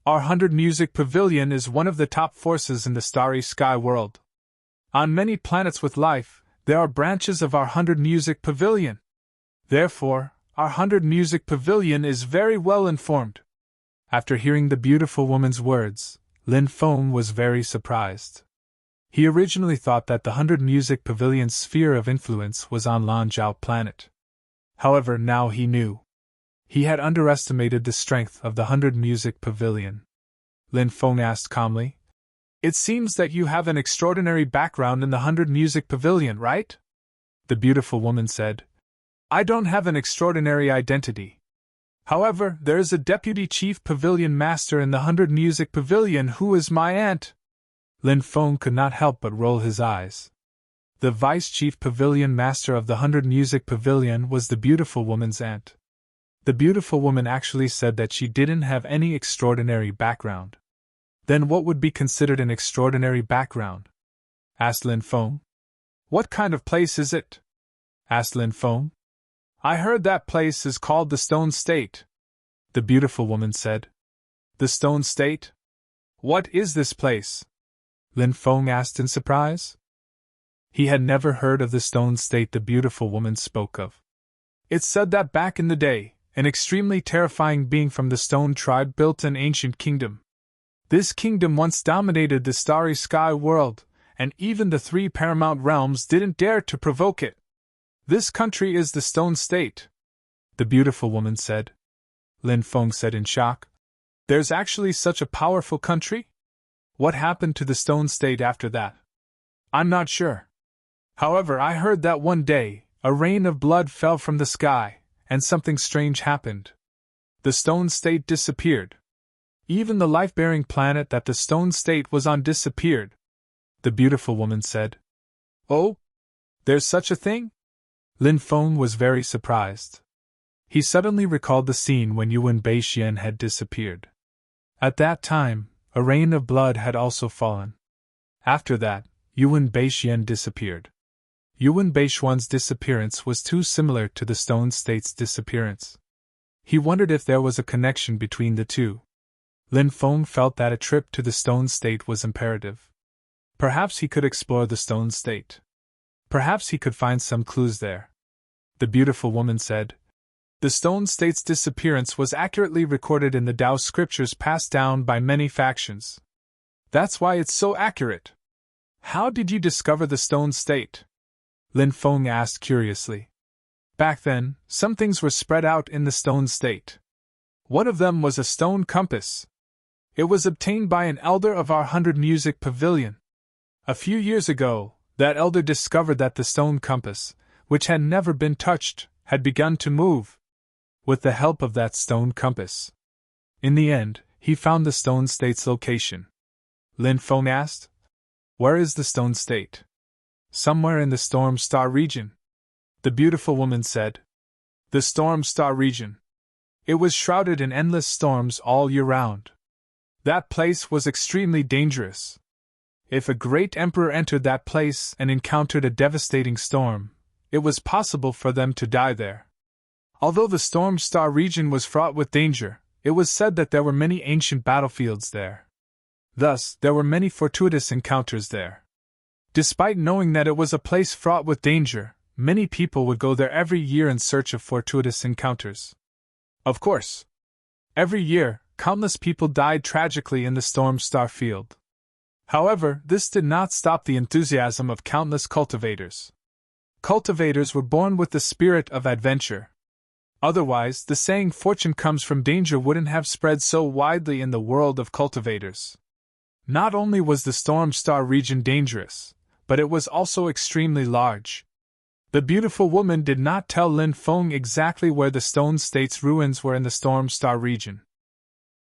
our 100 Music Pavilion is one of the top forces in the starry sky world. On many planets with life, there are branches of our 100 Music Pavilion. Therefore, our 100 Music Pavilion is very well informed. After hearing the beautiful woman's words, Lin Feng was very surprised. He originally thought that the 100 Music Pavilion's sphere of influence was on Lanzhao planet. However, now he knew. He had underestimated the strength of the 100 Music Pavilion. Lin Feng asked calmly, It seems that you have an extraordinary background in the 100 Music Pavilion, right? The beautiful woman said, I don't have an extraordinary identity. However, there is a Deputy Chief Pavilion Master in the 100 Music Pavilion who is my aunt. Lin Feng could not help but roll his eyes. The Vice Chief Pavilion Master of the 100 Music Pavilion was the beautiful woman's aunt. The beautiful woman actually said that she didn't have any extraordinary background. Then what would be considered an extraordinary background? Asked Lin Feng. What kind of place is it? Asked Lin Feng. I heard that place is called the Stone State. The beautiful woman said. The Stone State? What is this place? Lin Feng asked in surprise. He had never heard of the Stone State the beautiful woman spoke of. It said that back in the day, an extremely terrifying being from the Stone tribe built an ancient kingdom. This kingdom once dominated the starry sky world, and even the 3 paramount realms didn't dare to provoke it. This country is the Stone State, the beautiful woman said. Lin Feng said in shock. There's actually such a powerful country? What happened to the Stone State after that? I'm not sure. However, I heard that one day, a rain of blood fell from the sky, and something strange happened. The stone state disappeared. Even the life-bearing planet that the stone state was on disappeared. The beautiful woman said, "Oh? There's such a thing?" Lin Feng was very surprised. He suddenly recalled the scene when Yuan Beixian had disappeared. At that time, a rain of blood had also fallen. After that, Yuan Beixian disappeared. Yuan Beixian's disappearance was too similar to the stone state's disappearance. He wondered if there was a connection between the two. Lin Feng felt that a trip to the stone state was imperative. Perhaps he could explore the stone state. Perhaps he could find some clues there. The beautiful woman said, "The stone state's disappearance was accurately recorded in the Tao scriptures passed down by many factions. That's why it's so accurate. How did you discover the stone state?" Lin Feng asked curiously. Back then, some things were spread out in the stone state. One of them was a stone compass. It was obtained by an elder of our 100 Music Pavilion. A few years ago, that elder discovered that the stone compass, which had never been touched, had begun to move. With the help of that stone compass. In the end, he found the stone state's location. Lin Feng asked, "Where is the stone state?" "Somewhere in the Storm Star region." The beautiful woman said, "The Storm Star region. It was shrouded in endless storms all year round. That place was extremely dangerous. If a great emperor entered that place and encountered a devastating storm, it was possible for them to die there. Although the Storm Star region was fraught with danger, it was said that there were many ancient battlefields there. Thus, there were many fortuitous encounters there. Despite knowing that it was a place fraught with danger, many people would go there every year in search of fortuitous encounters. Of course, every year, countless people died tragically in the Storm Star field. However, this did not stop the enthusiasm of countless cultivators. Cultivators were born with the spirit of adventure. Otherwise, the saying "fortune comes from danger" wouldn't have spread so widely in the world of cultivators. Not only was the Storm Star region dangerous, but it was also extremely large. The beautiful woman did not tell Lin Feng exactly where the stone state's ruins were in the Storm Star region.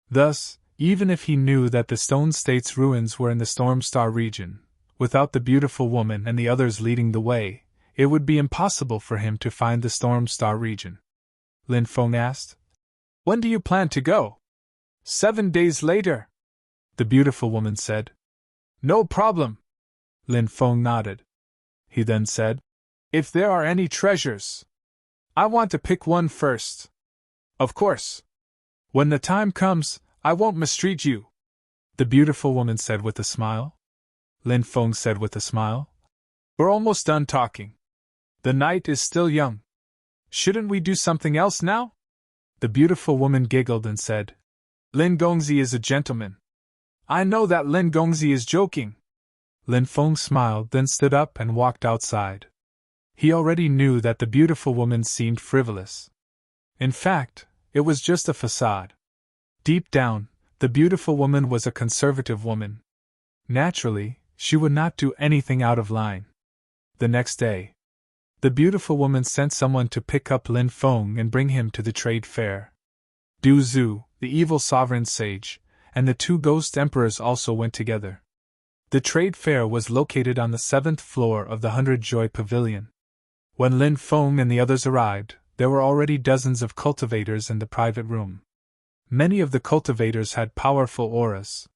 Thus, even if he knew that the stone state's ruins were in the Storm Star region, without the beautiful woman and the others leading the way, it would be impossible for him to find the Storm Star region. Lin Feng asked, "When do you plan to go?" 7 days later," the beautiful woman said. "No problem." Lin Feng nodded. He then said, "If there are any treasures, I want to pick one first." "Of course. When the time comes, I won't mistreat you," the beautiful woman said with a smile. Lin Feng said with a smile, "We're almost done talking. The night is still young. Shouldn't we do something else now?" The beautiful woman giggled and said, "Lin Gongzi is a gentleman. I know that Lin Gongzi is joking." Lin Feng smiled, then stood up and walked outside. He already knew that the beautiful woman seemed frivolous. In fact, it was just a facade. Deep down, the beautiful woman was a conservative woman. Naturally, she would not do anything out of line. The next day, the beautiful woman sent someone to pick up Lin Feng and bring him to the trade fair. Du Zhu, the evil sovereign sage, and the 2 ghost emperors also went together. The trade fair was located on the 7th floor of the 100 Joy Pavilion. When Lin Feng and the others arrived, there were already dozens of cultivators in the private room. Many of the cultivators had powerful auras.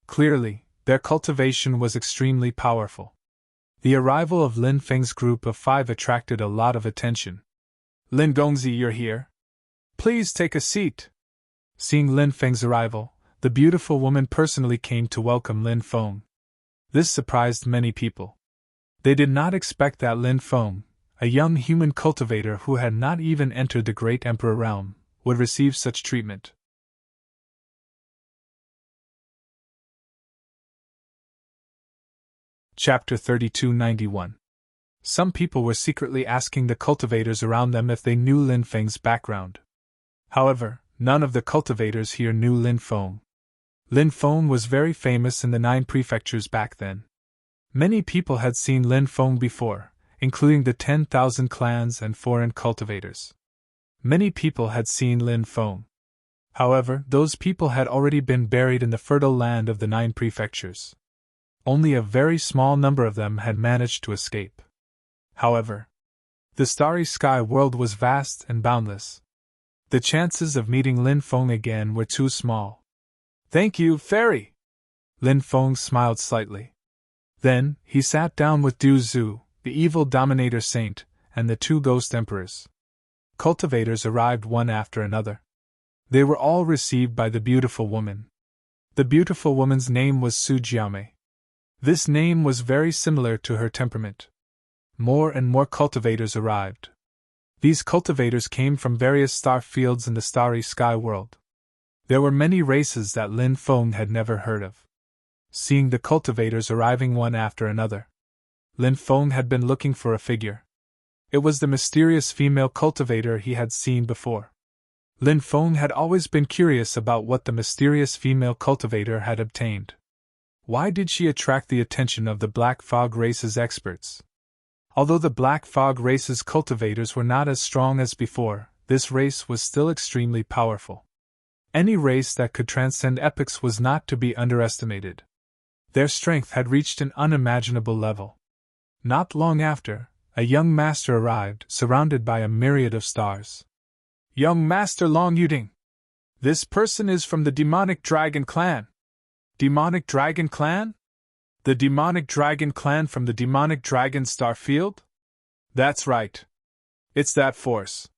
Clearly, their cultivation was extremely powerful. The arrival of Lin Feng's group of 5 attracted a lot of attention. "Lin Gongzi, you're here. Please take a seat." Seeing Lin Feng's arrival, the beautiful woman personally came to welcome Lin Feng. This surprised many people. They did not expect that Lin Feng, a young human cultivator who had not even entered the Great Emperor realm, would receive such treatment. Chapter 3291. Some people were secretly asking the cultivators around them if they knew Lin Feng's background. However, none of the cultivators here knew Lin Feng. Lin Feng was very famous in the 9 prefectures back then. Many people had seen Lin Feng before, including the 10,000 clans and foreign cultivators. Many people had seen Lin Feng. However, those people had already been buried in the fertile land of the 9 prefectures. Only a very small number of them had managed to escape. However, the starry sky world was vast and boundless. The chances of meeting Lin Feng again were too small. "Thank you, Fairy!" Lin Feng smiled slightly. Then, he sat down with Du Zhu, the evil dominator saint, and the 2 ghost emperors. Cultivators arrived one after another. They were all received by the beautiful woman. The beautiful woman's name was Su Jiame. This name was very similar to her temperament. More and more cultivators arrived. These cultivators came from various star fields in the starry sky world. There were many races that Lin Feng had never heard of. Seeing the cultivators arriving one after another, Lin Feng had been looking for a figure. It was the mysterious female cultivator he had seen before. Lin Feng had always been curious about what the mysterious female cultivator had obtained. Why did she attract the attention of the Black Fog race's experts? Although the Black Fog race's cultivators were not as strong as before, this race was still extremely powerful. Any race that could transcend epochs was not to be underestimated. Their strength had reached an unimaginable level. Not long after, a young master arrived, surrounded by a myriad of stars. "Young Master Long Yuding! This person is from the Demonic Dragon Clan." "Demonic Dragon Clan? The Demonic Dragon Clan from the Demonic Dragon Star Field?" "That's right. It's that force.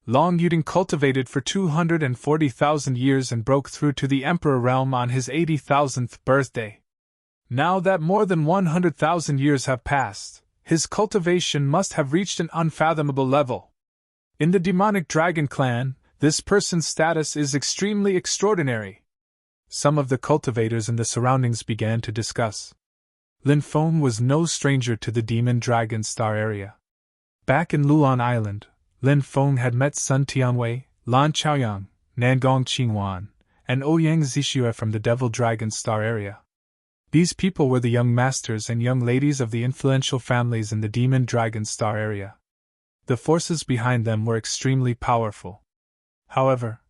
Long Yuding cultivated for 240,000 years and broke through to the Emperor realm on his 80,000th birthday. Now that more than 100,000 years have passed, his cultivation must have reached an unfathomable level. In the Demonic Dragon Clan, this person's status is extremely extraordinary." Some of the cultivators in the surroundings began to discuss. Lin Feng was no stranger to the Demon Dragon Star area. Back in Luan Island, Lin Feng had met Sun Tianwei, Lan Chaoyang, Nangong Qingwan, and Ouyang Zixue from the Devil Dragon Star area. These people were the young masters and young ladies of the influential families in the Demon Dragon Star area. The forces behind them were extremely powerful. However,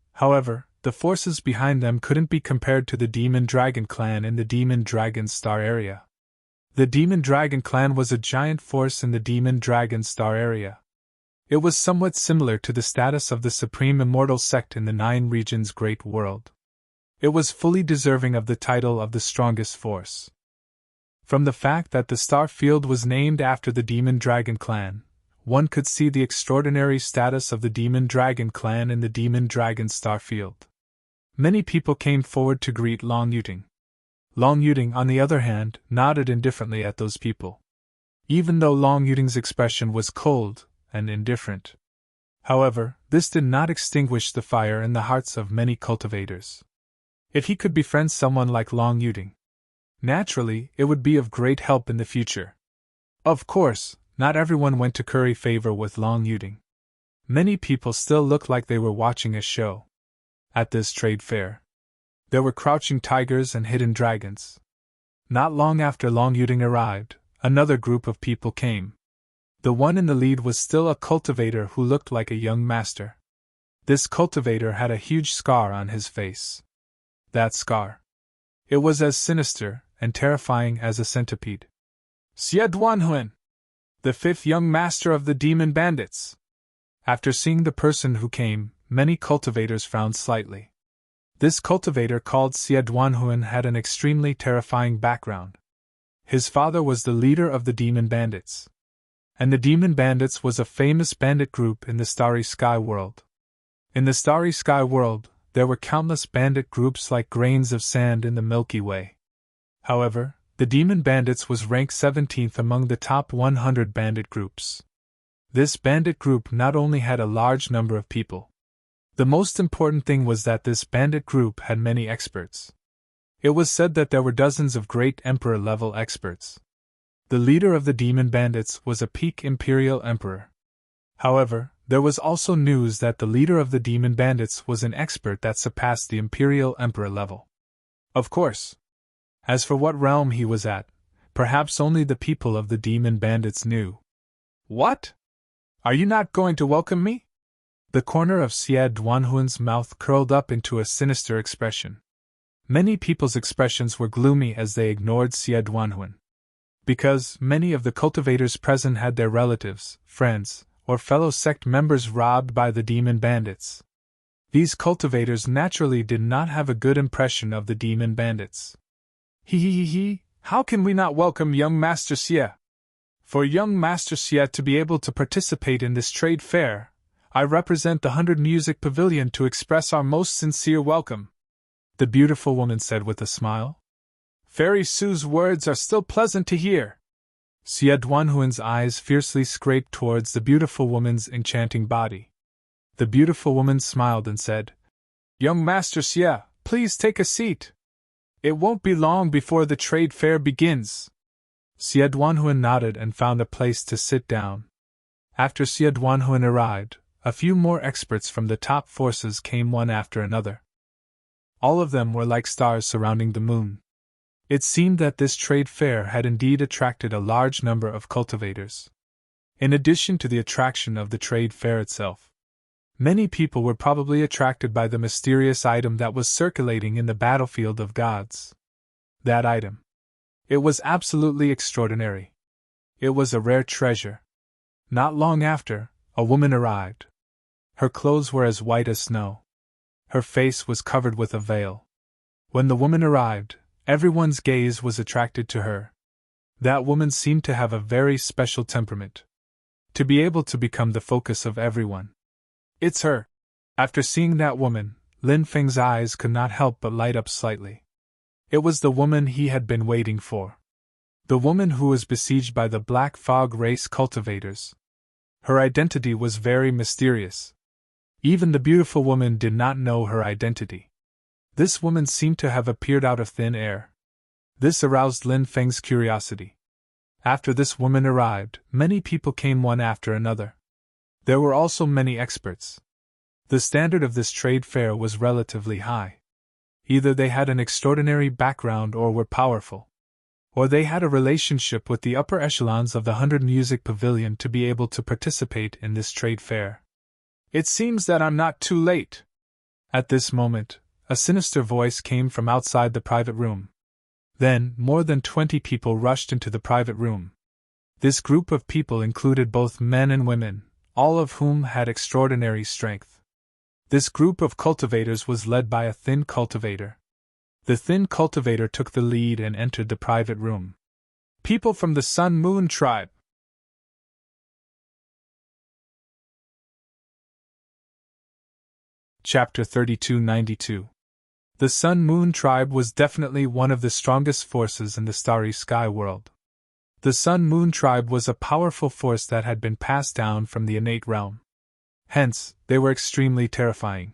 the forces behind them couldn't be compared to the Demon Dragon Clan in the Demon Dragon Star area. The Demon Dragon Clan was a giant force in the Demon Dragon Star area. It was somewhat similar to the status of the Supreme Immortal Sect in the 9 Regions Great World. It was fully deserving of the title of the strongest force. From the fact that the star field was named after the Demon Dragon Clan, one could see the extraordinary status of the Demon Dragon Clan in the Demon Dragon Star field. Many people came forward to greet Long Yuding. Long Yuding, on the other hand, nodded indifferently at those people. Even though Long Yuding's expression was cold and indifferent. However, this did not extinguish the fire in the hearts of many cultivators. If he could befriend someone like Long Yuding, naturally, it would be of great help in the future. Of course, not everyone went to curry favor with Long Yuding. Many people still looked like they were watching a show. At this trade fair, there were crouching tigers and hidden dragons. Not long after Long Yuding arrived, another group of people came. The one in the lead was still a cultivator who looked like a young master. This cultivator had a huge scar on his face. That scar. It was as sinister and terrifying as a centipede. Xie Duanhuan, the 5th young master of the demon bandits. After seeing the person who came, many cultivators frowned slightly. This cultivator called Xie Duanhuan had an extremely terrifying background. His father was the leader of the demon bandits. And the demon bandits was a famous bandit group in the Starry Sky world. In the Starry Sky world, there were countless bandit groups like grains of sand in the Milky Way. However, the Demon Bandits was ranked 17th among the top 100 bandit groups. This bandit group not only had a large number of people. The most important thing was that this bandit group had many experts. It was said that there were dozens of great emperor-level experts. The leader of the Demon Bandits was a peak Imperial Emperor. However, there was also news that the leader of the Demon Bandits was an expert that surpassed the Imperial Emperor level. Of course. As for what realm he was at, perhaps only the people of the Demon Bandits knew. What? Are you not going to welcome me? The corner of Xie Duanhuan's mouth curled up into a sinister expression. Many people's expressions were gloomy as they ignored Xie Duanhuan. Because many of the cultivators present had their relatives, friends, or fellow sect members robbed by the demon bandits. These cultivators naturally did not have a good impression of the demon bandits. He, how can we not welcome young Master Xie? For young Master Xie to be able to participate in this trade fair, I represent the 100 Music Pavilion to express our most sincere welcome, the beautiful woman said with a smile. Fairy Sue's words are still pleasant to hear. Xie Duanhuan's eyes fiercely scraped towards the beautiful woman's enchanting body. The beautiful woman smiled and said, Young Master Xie, please take a seat. It won't be long before the trade fair begins. Xie Duanhuan nodded and found a place to sit down. After Xie Duanhuan arrived, a few more experts from the top forces came one after another. All of them were like stars surrounding the moon. It seemed that this trade fair had indeed attracted a large number of cultivators. In addition to the attraction of the trade fair itself, many people were probably attracted by the mysterious item that was circulating in the battlefield of gods. That item. It was absolutely extraordinary. It was a rare treasure. Not long after, a woman arrived. Her clothes were as white as snow. Her face was covered with a veil. When the woman arrived, everyone's gaze was attracted to her. That woman seemed to have a very special temperament. To be able to become the focus of everyone. It's her. After seeing that woman, Lin Feng's eyes could not help but light up slightly. It was the woman he had been waiting for. The woman who was besieged by the Black Fog race cultivators. Her identity was very mysterious. Even the beautiful woman did not know her identity. This woman seemed to have appeared out of thin air. This aroused Lin Feng's curiosity. After this woman arrived, many people came one after another. There were also many experts. The standard of this trade fair was relatively high. Either they had an extraordinary background or were powerful. Or they had a relationship with the upper echelons of the 100 Music Pavilion to be able to participate in this trade fair. It seems that I'm not too late. At this moment, a sinister voice came from outside the private room. Then, more than 20 people rushed into the private room. This group of people included both men and women, all of whom had extraordinary strength. This group of cultivators was led by a thin cultivator. The thin cultivator took the lead and entered the private room. People from the Sun Moon tribe. Chapter 3292. The Sun Moon tribe was definitely one of the strongest forces in the starry sky world. The Sun Moon tribe was a powerful force that had been passed down from the innate realm. Hence, they were extremely terrifying.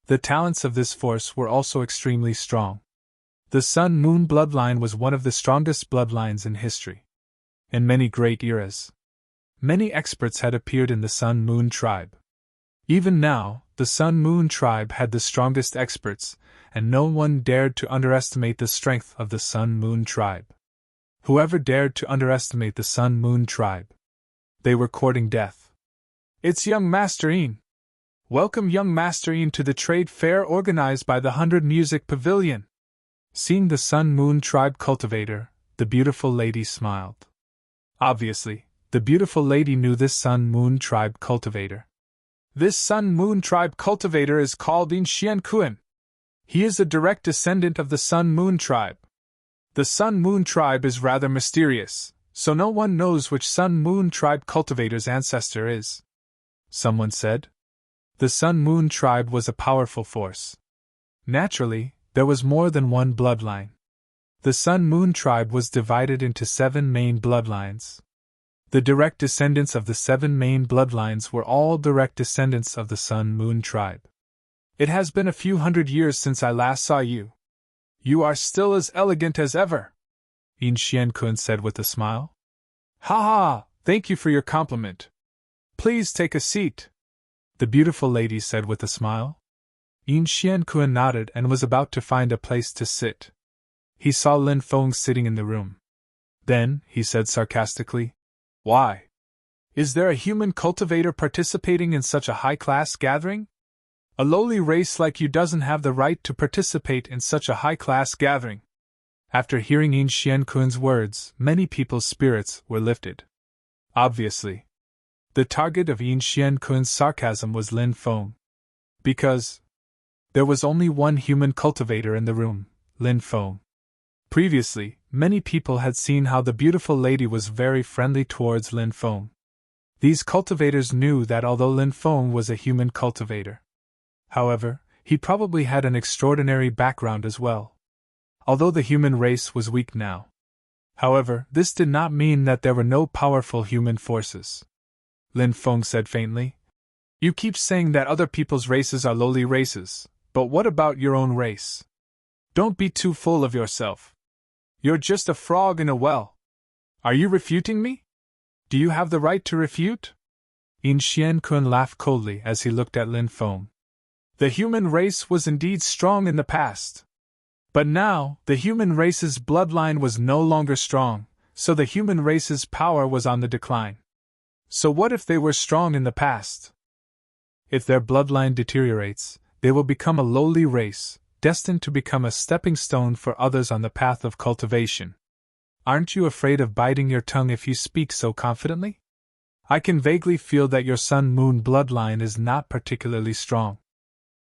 The talents of this force were also extremely strong. The Sun Moon bloodline was one of the strongest bloodlines in history. In many great eras, many experts had appeared in the Sun Moon tribe. Even now, the Sun Moon tribe had the strongest experts, and no one dared to underestimate the strength of the Sun Moon tribe. Whoever dared to underestimate the Sun Moon tribe, they were courting death. It's young Master Yin. Welcome young Master Yin to the trade fair organized by the 100 Music Pavilion. Seeing the Sun Moon tribe cultivator, the beautiful lady smiled. Obviously, the beautiful lady knew this Sun Moon tribe cultivator. This Sun Moon tribe cultivator is called Yin Xiankuan. He is a direct descendant of the Sun Moon tribe. The Sun Moon tribe is rather mysterious, so no one knows which Sun Moon tribe cultivator's ancestor is. Someone said. The Sun Moon tribe was a powerful force. Naturally, there was more than one bloodline. The Sun Moon tribe was divided into 7 main bloodlines. The direct descendants of the 7 main bloodlines were all direct descendants of the Sun Moon tribe. It has been a few hundred years since I last saw you. You are still as elegant as ever, Yin Xiankun said with a smile. Ha ha, thank you for your compliment. Please take a seat, the beautiful lady said with a smile. Yin Xiankun nodded and was about to find a place to sit. He saw Lin Feng sitting in the room. Then, he said sarcastically, Why? Is there a human cultivator participating in such a high-class gathering? A lowly race like you doesn't have the right to participate in such a high-class gathering. After hearing Yin Xiankun's words, many people's spirits were lifted. Obviously, the target of Yin Xiankun's sarcasm was Lin Feng. Because there was only one human cultivator in the room, Lin Feng. Previously, many people had seen how the beautiful lady was very friendly towards Lin Feng. These cultivators knew that although Lin Feng was a human cultivator, however, he probably had an extraordinary background as well. Although the human race was weak now. However, this did not mean that there were no powerful human forces. Lin Feng said faintly. You keep saying that other people's races are lowly races, but what about your own race? Don't be too full of yourself. You're just a frog in a well. Are you refuting me? Do you have the right to refute? Yin Xiankun laughed coldly as he looked at Lin Feng. The human race was indeed strong in the past. But now, the human race's bloodline was no longer strong, so the human race's power was on the decline. So what if they were strong in the past? If their bloodline deteriorates, they will become a lowly race, destined to become a stepping stone for others on the path of cultivation. Aren't you afraid of biting your tongue if you speak so confidently? I can vaguely feel that your Sun-Moon bloodline is not particularly strong.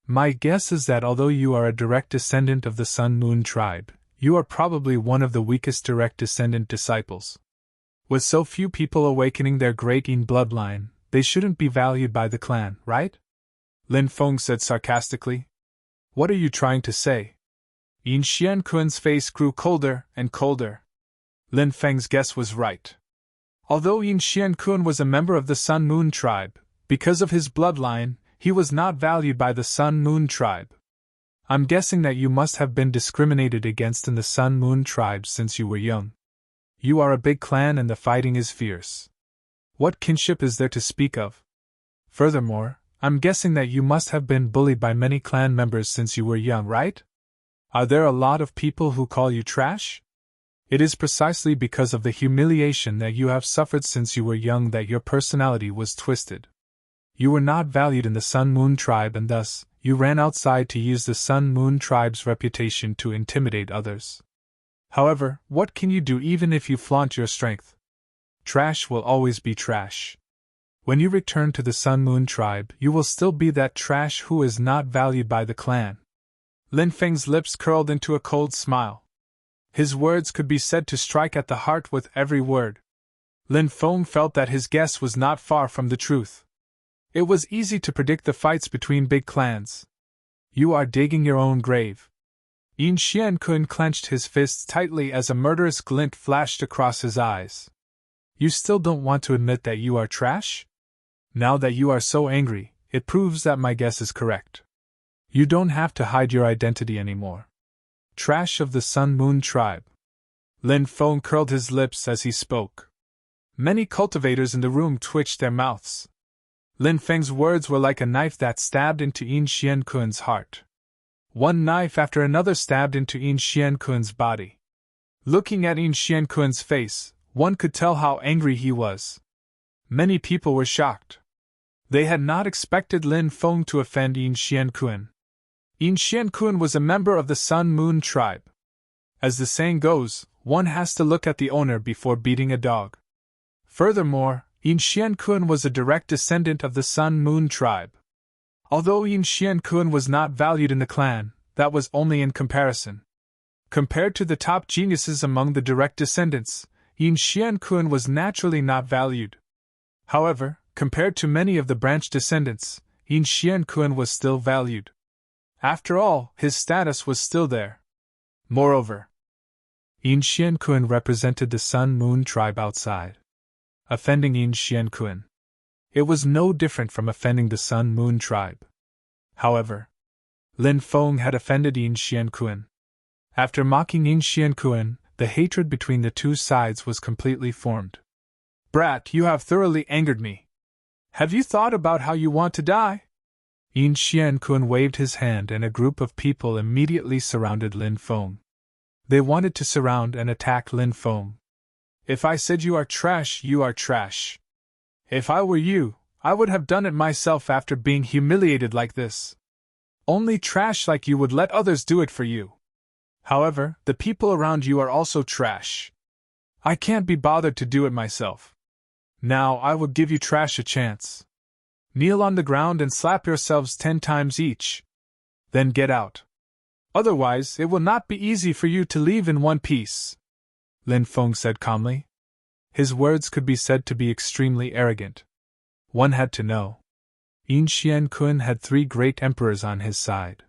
My guess is that although you are a direct descendant of the Sun-Moon tribe, you are probably one of the weakest direct descendant disciples. With so few people awakening their great Yin bloodline, they shouldn't be valued by the clan, right? Lin Feng said sarcastically. What are you trying to say? Yin Xiankun's face grew colder and colder. Lin Feng's guess was right. Although Yin Xiankun was a member of the Sun-Moon tribe, because of his bloodline, he was not valued by the Sun-Moon tribe. I'm guessing that you must have been discriminated against in the Sun-Moon tribe since you were young. You are a big clan and the fighting is fierce. What kinship is there to speak of? Furthermore, I'm guessing that you must have been bullied by many clan members since you were young, right? Are there a lot of people who call you trash? It is precisely because of the humiliation that you have suffered since you were young that your personality was twisted. You were not valued in the Sun-Moon tribe and thus, you ran outside to use the Sun-Moon tribe's reputation to intimidate others. However, what can you do even if you flaunt your strength? Trash will always be trash. When you return to the Sun-Moon tribe, you will still be that trash who is not valued by the clan. Lin Feng's lips curled into a cold smile. His words could be said to strike at the heart with every word. Lin Feng felt that his guess was not far from the truth. It was easy to predict the fights between big clans. You are digging your own grave. Yin Xiankun clenched his fists tightly as a murderous glint flashed across his eyes. You still don't want to admit that you are trash? Now that you are so angry, it proves that my guess is correct. You don't have to hide your identity anymore. Trash of the Sun-Moon tribe. Lin Feng curled his lips as he spoke. Many cultivators in the room twitched their mouths. Lin Feng's words were like a knife that stabbed into Yin Xiankun's heart. One knife after another stabbed into Yin Xiankun's body. Looking at Yin Xiankun's face, one could tell how angry he was. Many people were shocked. They had not expected Lin Feng to offend Yin Xiankun. Yin Xiankun was a member of the Sun-Moon tribe. As the saying goes, one has to look at the owner before beating a dog. Furthermore, Yin Xiankun was a direct descendant of the Sun-Moon tribe. Although Yin Xiankun was not valued in the clan, that was only in comparison. Compared to the top geniuses among the direct descendants, Yin Xiankun was naturally not valued. However, compared to many of the branch descendants, Yin Xiankun was still valued. After all, his status was still there. Moreover, Yin Xiankun represented the Sun-Moon tribe outside. Offending Yin Xiankun. It was no different from offending the Sun-Moon tribe. However, Lin Feng had offended Yin Xiankun. After mocking Yin Xiankun, the hatred between the two sides was completely formed. Brat, you have thoroughly angered me. Have you thought about how you want to die? Yin Xiankun waved his hand and a group of people immediately surrounded Lin Feng. They wanted to surround and attack Lin Feng. If I said you are trash, you are trash. If I were you, I would have done it myself after being humiliated like this. Only trash like you would let others do it for you. However, the people around you are also trash. I can't be bothered to do it myself. Now I will give you trash a chance. Kneel on the ground and slap yourselves 10 times each. Then get out. Otherwise, it will not be easy for you to leave in one piece, Lin Feng said calmly. His words could be said to be extremely arrogant. One had to know. Yin Xian Kun had 3 great emperors on his side.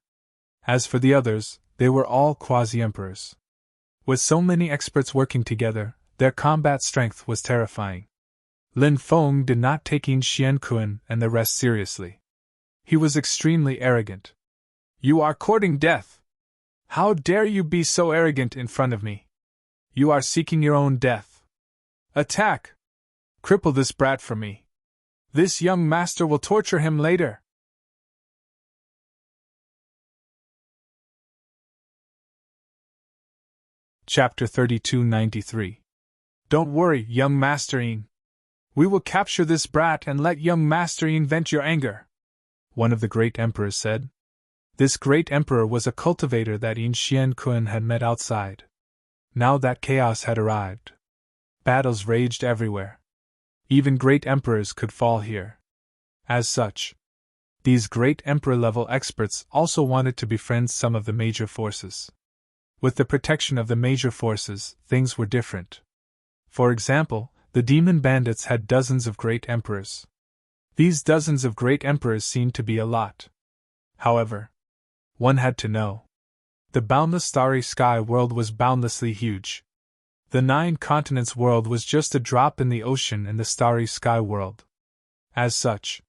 As for the others, they were all quasi-emperors. With so many experts working together, their combat strength was terrifying. Lin Feng did not take Yin Xian Kun and the rest seriously. He was extremely arrogant. You are courting death. How dare you be so arrogant in front of me? You are seeking your own death. Attack! Cripple this brat for me. This young master will torture him later. Chapter 3293. Don't worry, young Master Yin. We will capture this brat and let young Master Yin vent your anger, one of the great emperors said. This great emperor was a cultivator that Yin Xian Kun had met outside. Now that chaos had arrived. Battles raged everywhere. Even great emperors could fall here. As such, these great emperor-level experts also wanted to befriend some of the major forces. With the protection of the major forces, things were different. For example, the demon bandits had dozens of great emperors. These dozens of great emperors seemed to be a lot. However, one had to know. The boundless starry sky world was boundlessly huge. The 9 continents world was just a drop in the ocean in the starry sky world. As such,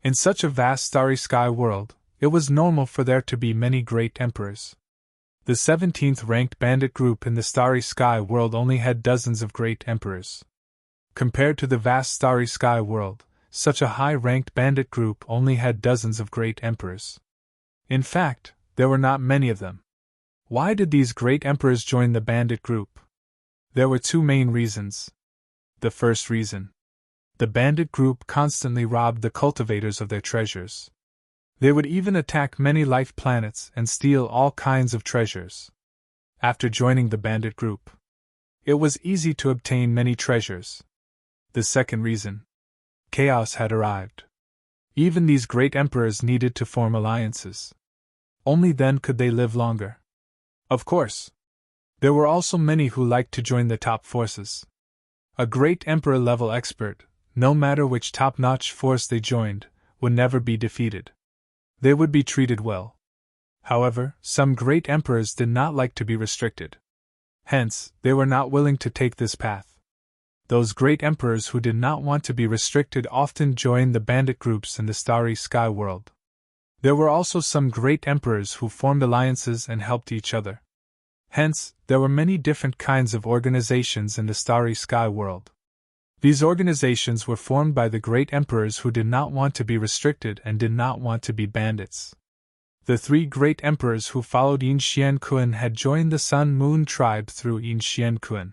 in such a vast starry sky world, it was normal for there to be many great emperors. The 17th ranked bandit group in the starry sky world only had dozens of great emperors. Compared to the vast starry sky world, such a high-ranked bandit group only had dozens of great emperors. In fact, there were not many of them. Why did these great emperors join the bandit group? There were 2 main reasons. The first reason. The bandit group constantly robbed the cultivators of their treasures. They would even attack many life planets and steal all kinds of treasures. After joining the bandit group, it was easy to obtain many treasures. The second reason. Chaos had arrived. Even these great emperors needed to form alliances. Only then could they live longer. Of course, there were also many who liked to join the top forces. A great emperor-level expert, no matter which top-notch force they joined, would never be defeated. They would be treated well. However, some great emperors did not like to be restricted. Hence, they were not willing to take this path. Those great emperors who did not want to be restricted often joined the bandit groups in the starry sky world. There were also some great emperors who formed alliances and helped each other. Hence, there were many different kinds of organizations in the starry sky world. These organizations were formed by the great emperors who did not want to be restricted and did not want to be bandits. The 3 great emperors who followed Yin Xian Kun had joined the Sun Moon tribe through Yin Xian Kun.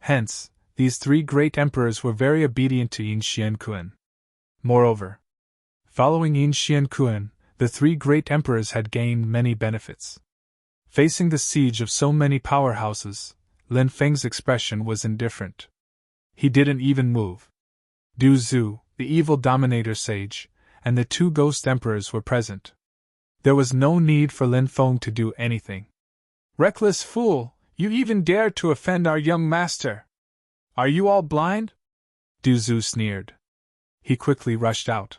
Hence, these 3 great emperors were very obedient to Yin Xian Kun. Moreover, following Yin Xian Kun, the 3 great emperors had gained many benefits. Facing the siege of so many powerhouses, Lin Feng's expression was indifferent. He didn't even move. Du Zhu, the evil dominator sage, and the 2 ghost emperors were present. There was no need for Lin Feng to do anything. Reckless fool, you even dared to offend our young master. Are you all blind? Du Zhu sneered. He quickly rushed out.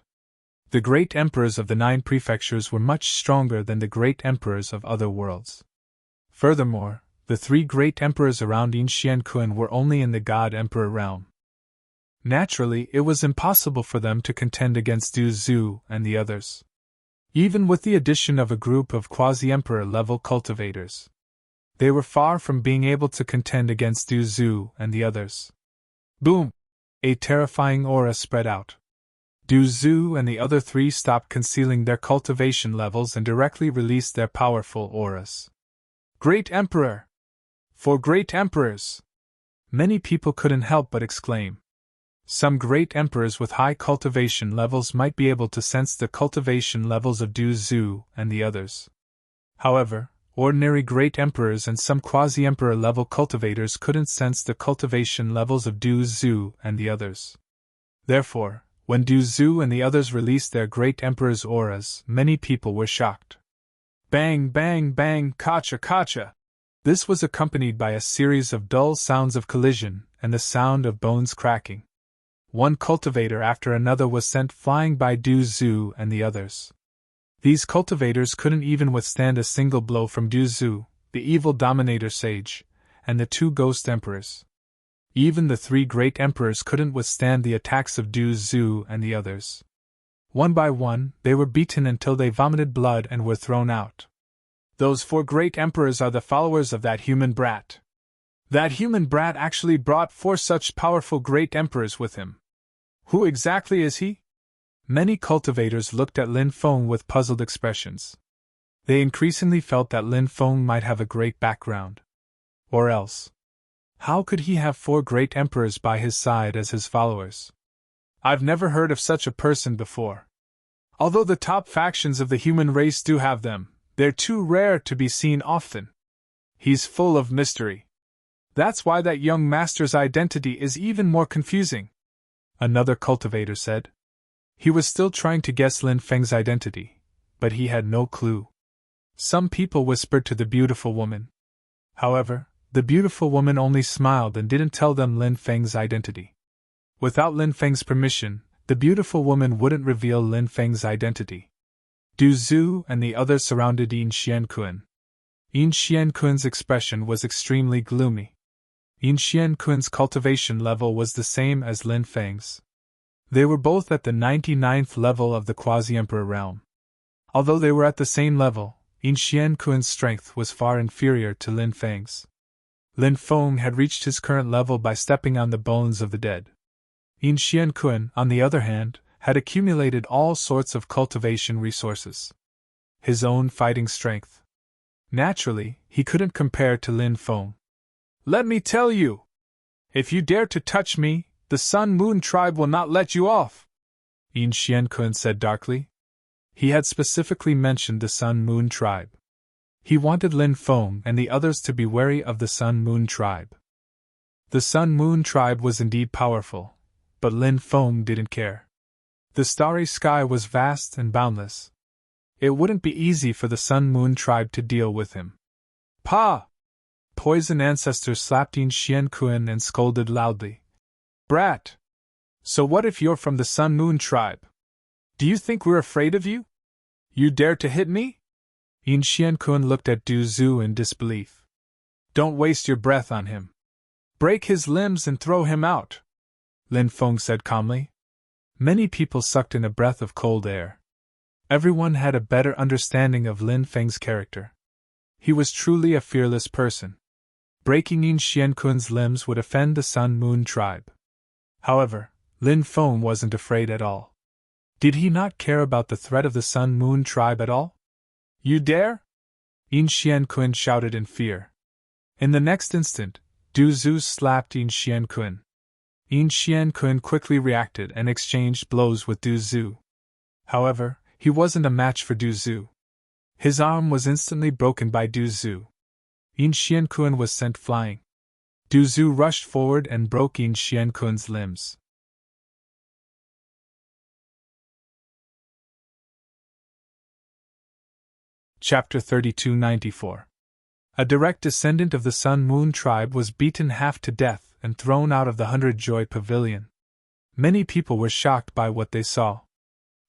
The great emperors of the 9 prefectures were much stronger than the great emperors of other worlds. Furthermore, the 3 great emperors around Yin Xian Kun were only in the God-Emperor realm. Naturally, it was impossible for them to contend against Du Zhu and the others. Even with the addition of a group of quasi-emperor-level cultivators, they were far from being able to contend against Du Zhu and the others. Boom! A terrifying aura spread out. Du Zhu and the other 3 stopped concealing their cultivation levels and directly released their powerful auras. Great Emperor! For great emperors! Many people couldn't help but exclaim. Some great emperors with high cultivation levels might be able to sense the cultivation levels of Du Zhu and the others. However, ordinary great emperors and some quasi-emperor level cultivators couldn't sense the cultivation levels of Du Zhu and the others. Therefore, when Du Zhu and the others released their great emperor's auras, many people were shocked. Bang, bang, bang, kacha, kacha! This was accompanied by a series of dull sounds of collision and the sound of bones cracking. One cultivator after another was sent flying by Du Zhu and the others. These cultivators couldn't even withstand a single blow from Du Zhu, the evil dominator sage, and the two ghost emperors. Even the three great emperors couldn't withstand the attacks of Du Zhu and the others. One by one, they were beaten until they vomited blood and were thrown out. Those 4 great emperors are the followers of that human brat. That human brat actually brought 4 such powerful great emperors with him. Who exactly is he? Many cultivators looked at Lin Feng with puzzled expressions. They increasingly felt that Lin Feng might have a great background. Or else, how could he have 4 great emperors by his side as his followers? I've never heard of such a person before. Although the top factions of the human race do have them, they're too rare to be seen often. He's full of mystery. That's why that young master's identity is even more confusing, another cultivator said. He was still trying to guess Lin Feng's identity, but he had no clue. Some people whispered to the beautiful woman. However, the beautiful woman only smiled and didn't tell them Lin Feng's identity. Without Lin Feng's permission, the beautiful woman wouldn't reveal Lin Feng's identity. Du Zhu and the others surrounded Yin Xianquan. Yin Xianquan's expression was extremely gloomy. Yin Xianquan's cultivation level was the same as Lin Feng's. They were both at the 99th level of the quasi-emperor realm. Although they were at the same level, Yin Xianquan's strength was far inferior to Lin Feng's. Lin Feng had reached his current level by stepping on the bones of the dead. Yin Xianquan, on the other hand, had accumulated all sorts of cultivation resources. His own fighting strength. Naturally, he couldn't compare to Lin Feng. Let me tell you! If you dare to touch me, the Sun Moon tribe will not let you off, Yin Xianquan said darkly. He had specifically mentioned the Sun Moon tribe. He wanted Lin Feng and the others to be wary of the Sun Moon tribe. The Sun Moon tribe was indeed powerful, but Lin Feng didn't care. The starry sky was vast and boundless. It wouldn't be easy for the Sun Moon tribe to deal with him. Pa! Poison ancestors slapped Yin Xianquan and scolded loudly. Brat! So what if you're from the Sun Moon tribe? Do you think we're afraid of you? You dare to hit me? Yin Xianquan looked at Du Zhu in disbelief. Don't waste your breath on him. Break his limbs and throw him out, Lin Feng said calmly. Many people sucked in a breath of cold air. Everyone had a better understanding of Lin Feng's character. He was truly a fearless person. Breaking Yin Xianquan's limbs would offend the Sun Moon tribe. However, Lin Feng wasn't afraid at all. Did he not care about the threat of the Sun Moon tribe at all? You dare? Yin Xianquan shouted in fear. In the next instant, Du Zhu slapped Yin Xianquan. Yin Xianquan quickly reacted and exchanged blows with Du Zhu. However, he wasn't a match for Du Zhu. His arm was instantly broken by Du Zhu. Yin Xianquan was sent flying. Du Zhu rushed forward and broke Yin Xianquan's limbs. Chapter 3294. A direct descendant of the Sun Moon tribe was beaten half to death and thrown out of the 100-joy pavilion. Many people were shocked by what they saw.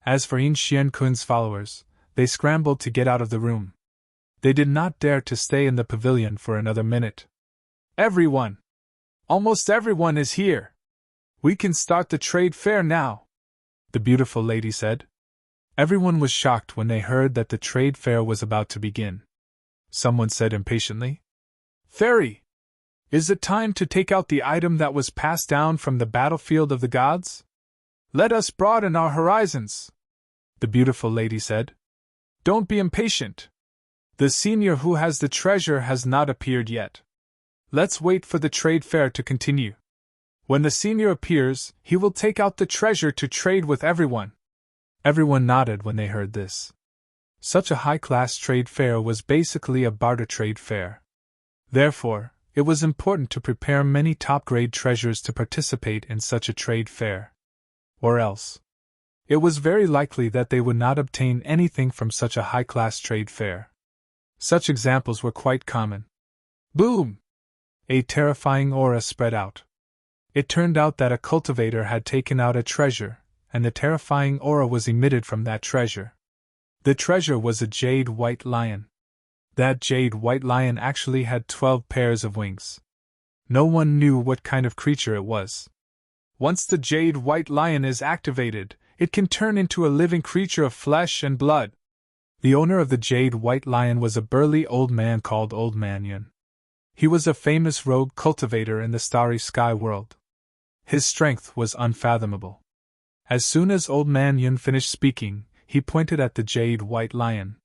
As for Yin Xianquan's followers, they scrambled to get out of the room. They did not dare to stay in the pavilion for another minute. Everyone! Almost everyone is here! We can start the trade fair now, the beautiful lady said. Everyone was shocked when they heard that the trade fair was about to begin. Someone said impatiently. Fairy! Is it time to take out the item that was passed down from the battlefield of the gods? Let us broaden our horizons, the beautiful lady said. Don't be impatient. The senior who has the treasure has not appeared yet. Let's wait for the trade fair to continue. When the senior appears, he will take out the treasure to trade with everyone. Everyone nodded when they heard this. Such a high-class trade fair was basically a barter trade fair. Therefore, it was important to prepare many top-grade treasures to participate in such a trade fair. Or else, it was very likely that they would not obtain anything from such a high-class trade fair. Such examples were quite common. Boom! A terrifying aura spread out. It turned out that a cultivator had taken out a treasure, and the terrifying aura was emitted from that treasure. The treasure was a jade white lion. That jade white lion actually had 12 pairs of wings. No one knew what kind of creature it was. Once the jade white lion is activated, it can turn into a living creature of flesh and blood. The owner of the jade white lion was a burly old man called Old Man Yun. He was a famous rogue cultivator in the starry sky world. His strength was unfathomable. As soon as Old Man Yun finished speaking, he pointed at the jade white lion.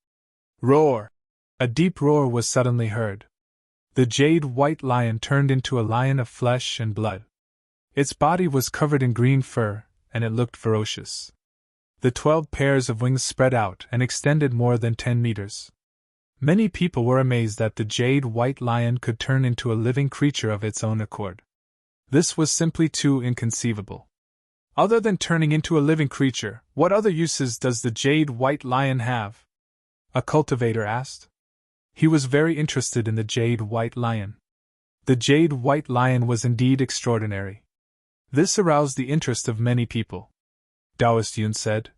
Roar! A deep roar was suddenly heard. The jade white lion turned into a lion of flesh and blood. Its body was covered in green fur, and it looked ferocious. The 12 pairs of wings spread out and extended more than 10 meters. Many people were amazed that the jade white lion could turn into a living creature of its own accord. This was simply too inconceivable. Other than turning into a living creature, what other uses does the jade white lion have? A cultivator asked. He was very interested in the jade white lion. The jade white lion was indeed extraordinary. This aroused the interest of many people. Taoist Yun said,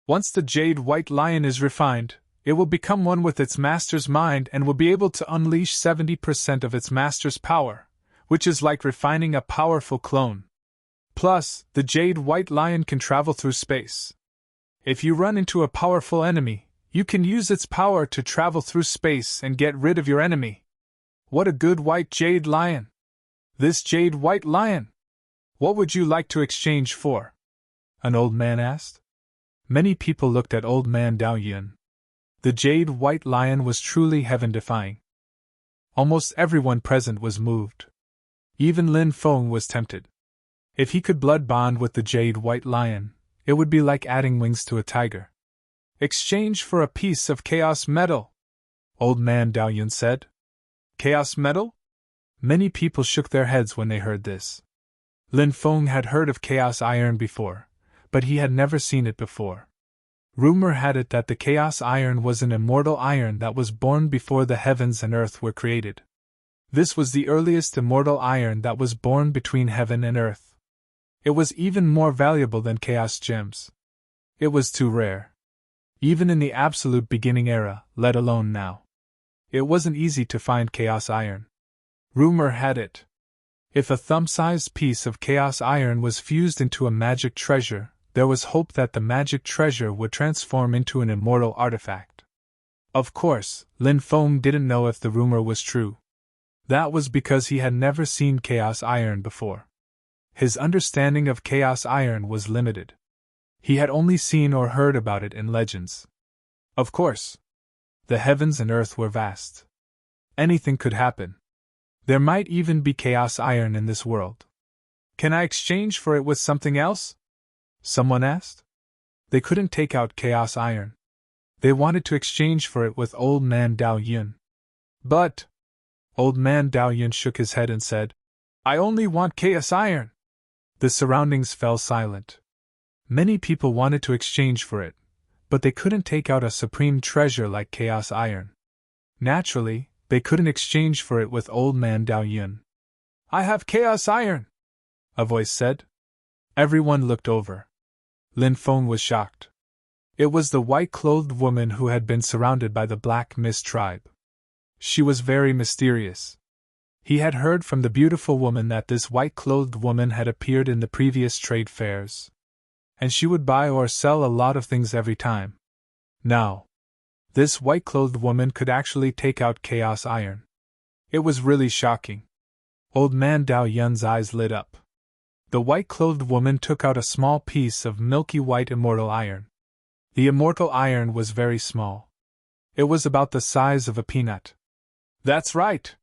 "Once the jade white lion is refined, it will become one with its master's mind and will be able to unleash 70% of its master's power, which is like refining a powerful clone. Plus, the jade white lion can travel through space. If you run into a powerful enemy, you can use its power to travel through space and get rid of your enemy. What a good white jade lion! This jade white lion! What would you like to exchange for?" an old man asked. Many people looked at Old Man Dao Yun. The jade white lion was truly heaven-defying. Almost everyone present was moved. Even Lin Feng was tempted. If he could blood bond with the jade white lion, it would be like adding wings to a tiger. "Exchange for a piece of chaos metal," Old Man Dao Yun said. "Chaos metal?" Many people shook their heads when they heard this. Lin Feng had heard of chaos iron before, but he had never seen it before. Rumor had it that the chaos iron was an immortal iron that was born before the heavens and earth were created. This was the earliest immortal iron that was born between heaven and earth. It was even more valuable than chaos gems. It was too rare. Even in the absolute beginning era, let alone now. It wasn't easy to find chaos iron. Rumor had it, if a thumb-sized piece of chaos iron was fused into a magic treasure, there was hope that the magic treasure would transform into an immortal artifact. Of course, Lin Feng didn't know if the rumor was true. That was because he had never seen chaos iron before. His understanding of chaos iron was limited. He had only seen or heard about it in legends. Of course, the heavens and earth were vast. Anything could happen. There might even be chaos iron in this world. "Can I exchange for it with something else?" someone asked. They couldn't take out chaos iron. They wanted to exchange for it with Old Man Dao Yun. But Old Man Dao Yun shook his head and said, "I only want chaos iron." The surroundings fell silent. Many people wanted to exchange for it, but they couldn't take out a supreme treasure like chaos iron. Naturally, they couldn't exchange for it with Old Man Dao Yun. "I have chaos iron," a voice said. Everyone looked over. Lin Feng was shocked. It was the white-clothed woman who had been surrounded by the Black Mist tribe. She was very mysterious. He had heard from the beautiful woman that this white-clothed woman had appeared in the previous trade fairs. And she would buy or sell a lot of things every time. Now, this white-clothed woman could actually take out chaos iron. It was really shocking. Old Man Dao Yun's eyes lit up. The white-clothed woman took out a small piece of milky white immortal iron. The immortal iron was very small. It was about the size of a peanut. "That's right.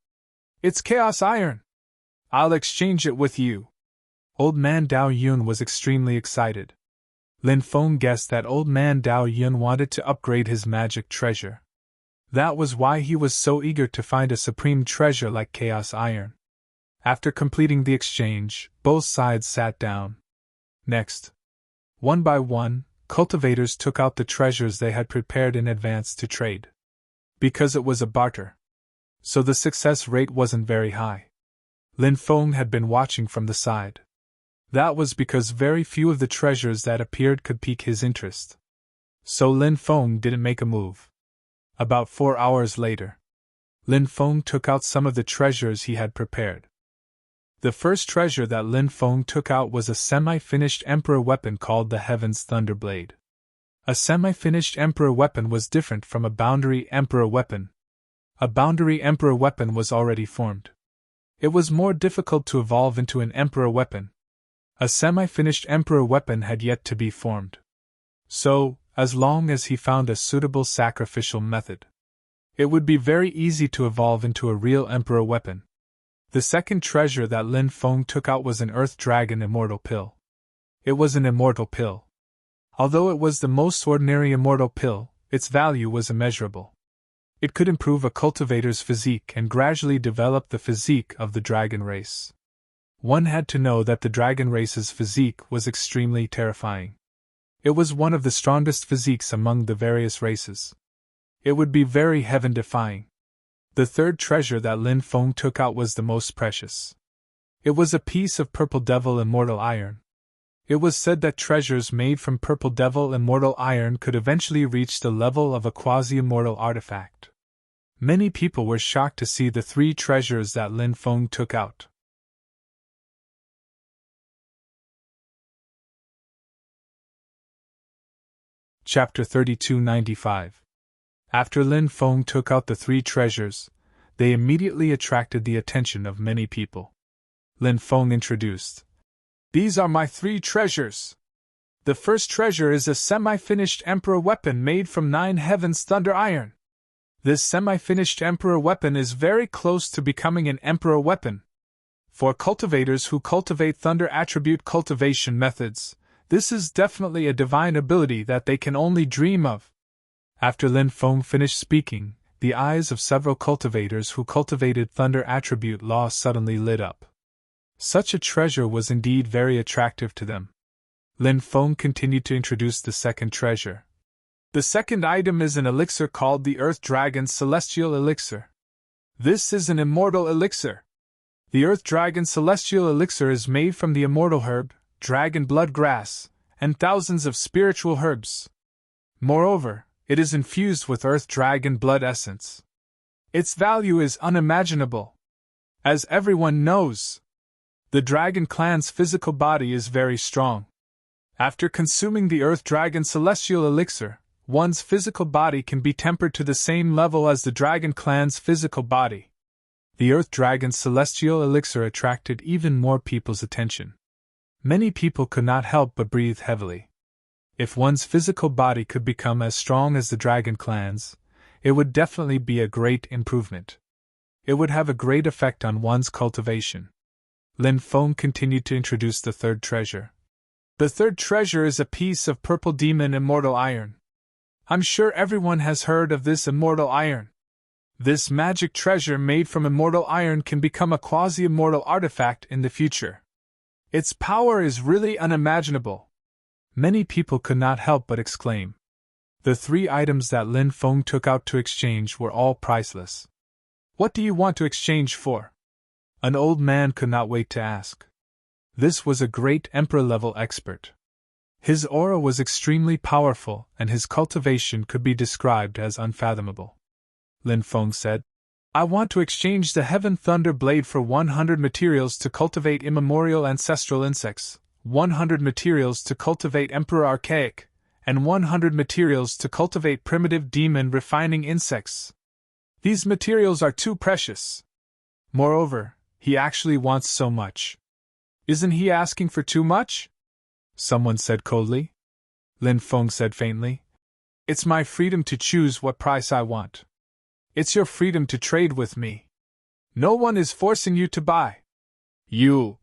It's chaos iron. I'll exchange it with you," Old Man Dao Yun was extremely excited. Lin Feng guessed that Old Man Dao Yun wanted to upgrade his magic treasure. That was why he was so eager to find a supreme treasure like Chaos Iron. After completing the exchange, both sides sat down. Next, one by one, cultivators took out the treasures they had prepared in advance to trade. Because it was a barter, so the success rate wasn't very high. Lin Feng had been watching from the side. That was because very few of the treasures that appeared could pique his interest. So Lin Feng didn't make a move. About 4 hours later, Lin Feng took out some of the treasures he had prepared. The first treasure that Lin Feng took out was a semi-finished Emperor weapon called the Heaven's Thunderblade. A semi-finished Emperor weapon was different from a Boundary Emperor weapon. A Boundary Emperor weapon was already formed. It was more difficult to evolve into an Emperor weapon. A semi-finished Emperor weapon had yet to be formed. So, as long as he found a suitable sacrificial method, it would be very easy to evolve into a real Emperor weapon. The second treasure that Lin Feng took out was an Earth Dragon Immortal Pill. It was an immortal pill. Although it was the most ordinary immortal pill, its value was immeasurable. It could improve a cultivator's physique and gradually develop the physique of the dragon race. One had to know that the dragon race's physique was extremely terrifying. It was one of the strongest physiques among the various races. It would be very heaven-defying. The third treasure that Lin Feng took out was the most precious. It was a piece of Purple Devil Immortal Iron. It was said that treasures made from Purple Devil Immortal Iron could eventually reach the level of a quasi-immortal artifact. Many people were shocked to see the 3 treasures that Lin Feng took out. Chapter 3295. After Lin Feng took out the 3 treasures, they immediately attracted the attention of many people. Lin Feng introduced, "These are my 3 treasures. The first treasure is a semi-finished Emperor weapon made from 9 Heavens Thunder Iron. This semi-finished Emperor weapon is very close to becoming an Emperor weapon. For cultivators who cultivate Thunder attribute cultivation methods, this is definitely a divine ability that they can only dream of." After Lin Feng finished speaking, the eyes of several cultivators who cultivated Thunder attribute law suddenly lit up. Such a treasure was indeed very attractive to them. Lin Feng continued to introduce the second treasure. The second item is an elixir called the Earth Dragon Celestial Elixir. This is an immortal elixir. The Earth Dragon Celestial Elixir is made from the immortal herb, dragon blood grass, and thousands of spiritual herbs. Moreover, it is infused with Earth Dragon blood essence. Its value is unimaginable. As everyone knows, the Dragon Clan's physical body is very strong. After consuming the Earth Dragon Celestial Elixir, one's physical body can be tempered to the same level as the Dragon Clan's physical body. The Earth Dragon Celestial Elixir attracted even more people's attention. Many people could not help but breathe heavily. If one's physical body could become as strong as the Dragon Clan's, it would definitely be a great improvement. It would have a great effect on one's cultivation. Lin Feng continued to introduce the third treasure. The third treasure is a piece of Purple Demon Immortal Iron. I'm sure everyone has heard of this Immortal Iron. This magic treasure made from Immortal Iron can become a quasi-immortal artifact in the future. Its power is really unimaginable. Many people could not help but exclaim. The 3 items that Lin Feng took out to exchange were all priceless. "What do you want to exchange for?" An old man could not wait to ask. This was a great Emperor-level expert. His aura was extremely powerful, and his cultivation could be described as unfathomable. Lin Feng said, "I want to exchange the Heaven Thunder Blade for 100 materials to cultivate immemorial ancestral insects, 100 materials to cultivate Emperor Archaic, and 100 materials to cultivate primitive demon refining insects. These materials are too precious. Moreover, he actually wants so much. Isn't he asking for too much?" someone said coldly. Lin Feng said faintly, "It's my freedom to choose what price I want. It's your freedom to trade with me. No one is forcing you to buy. You..."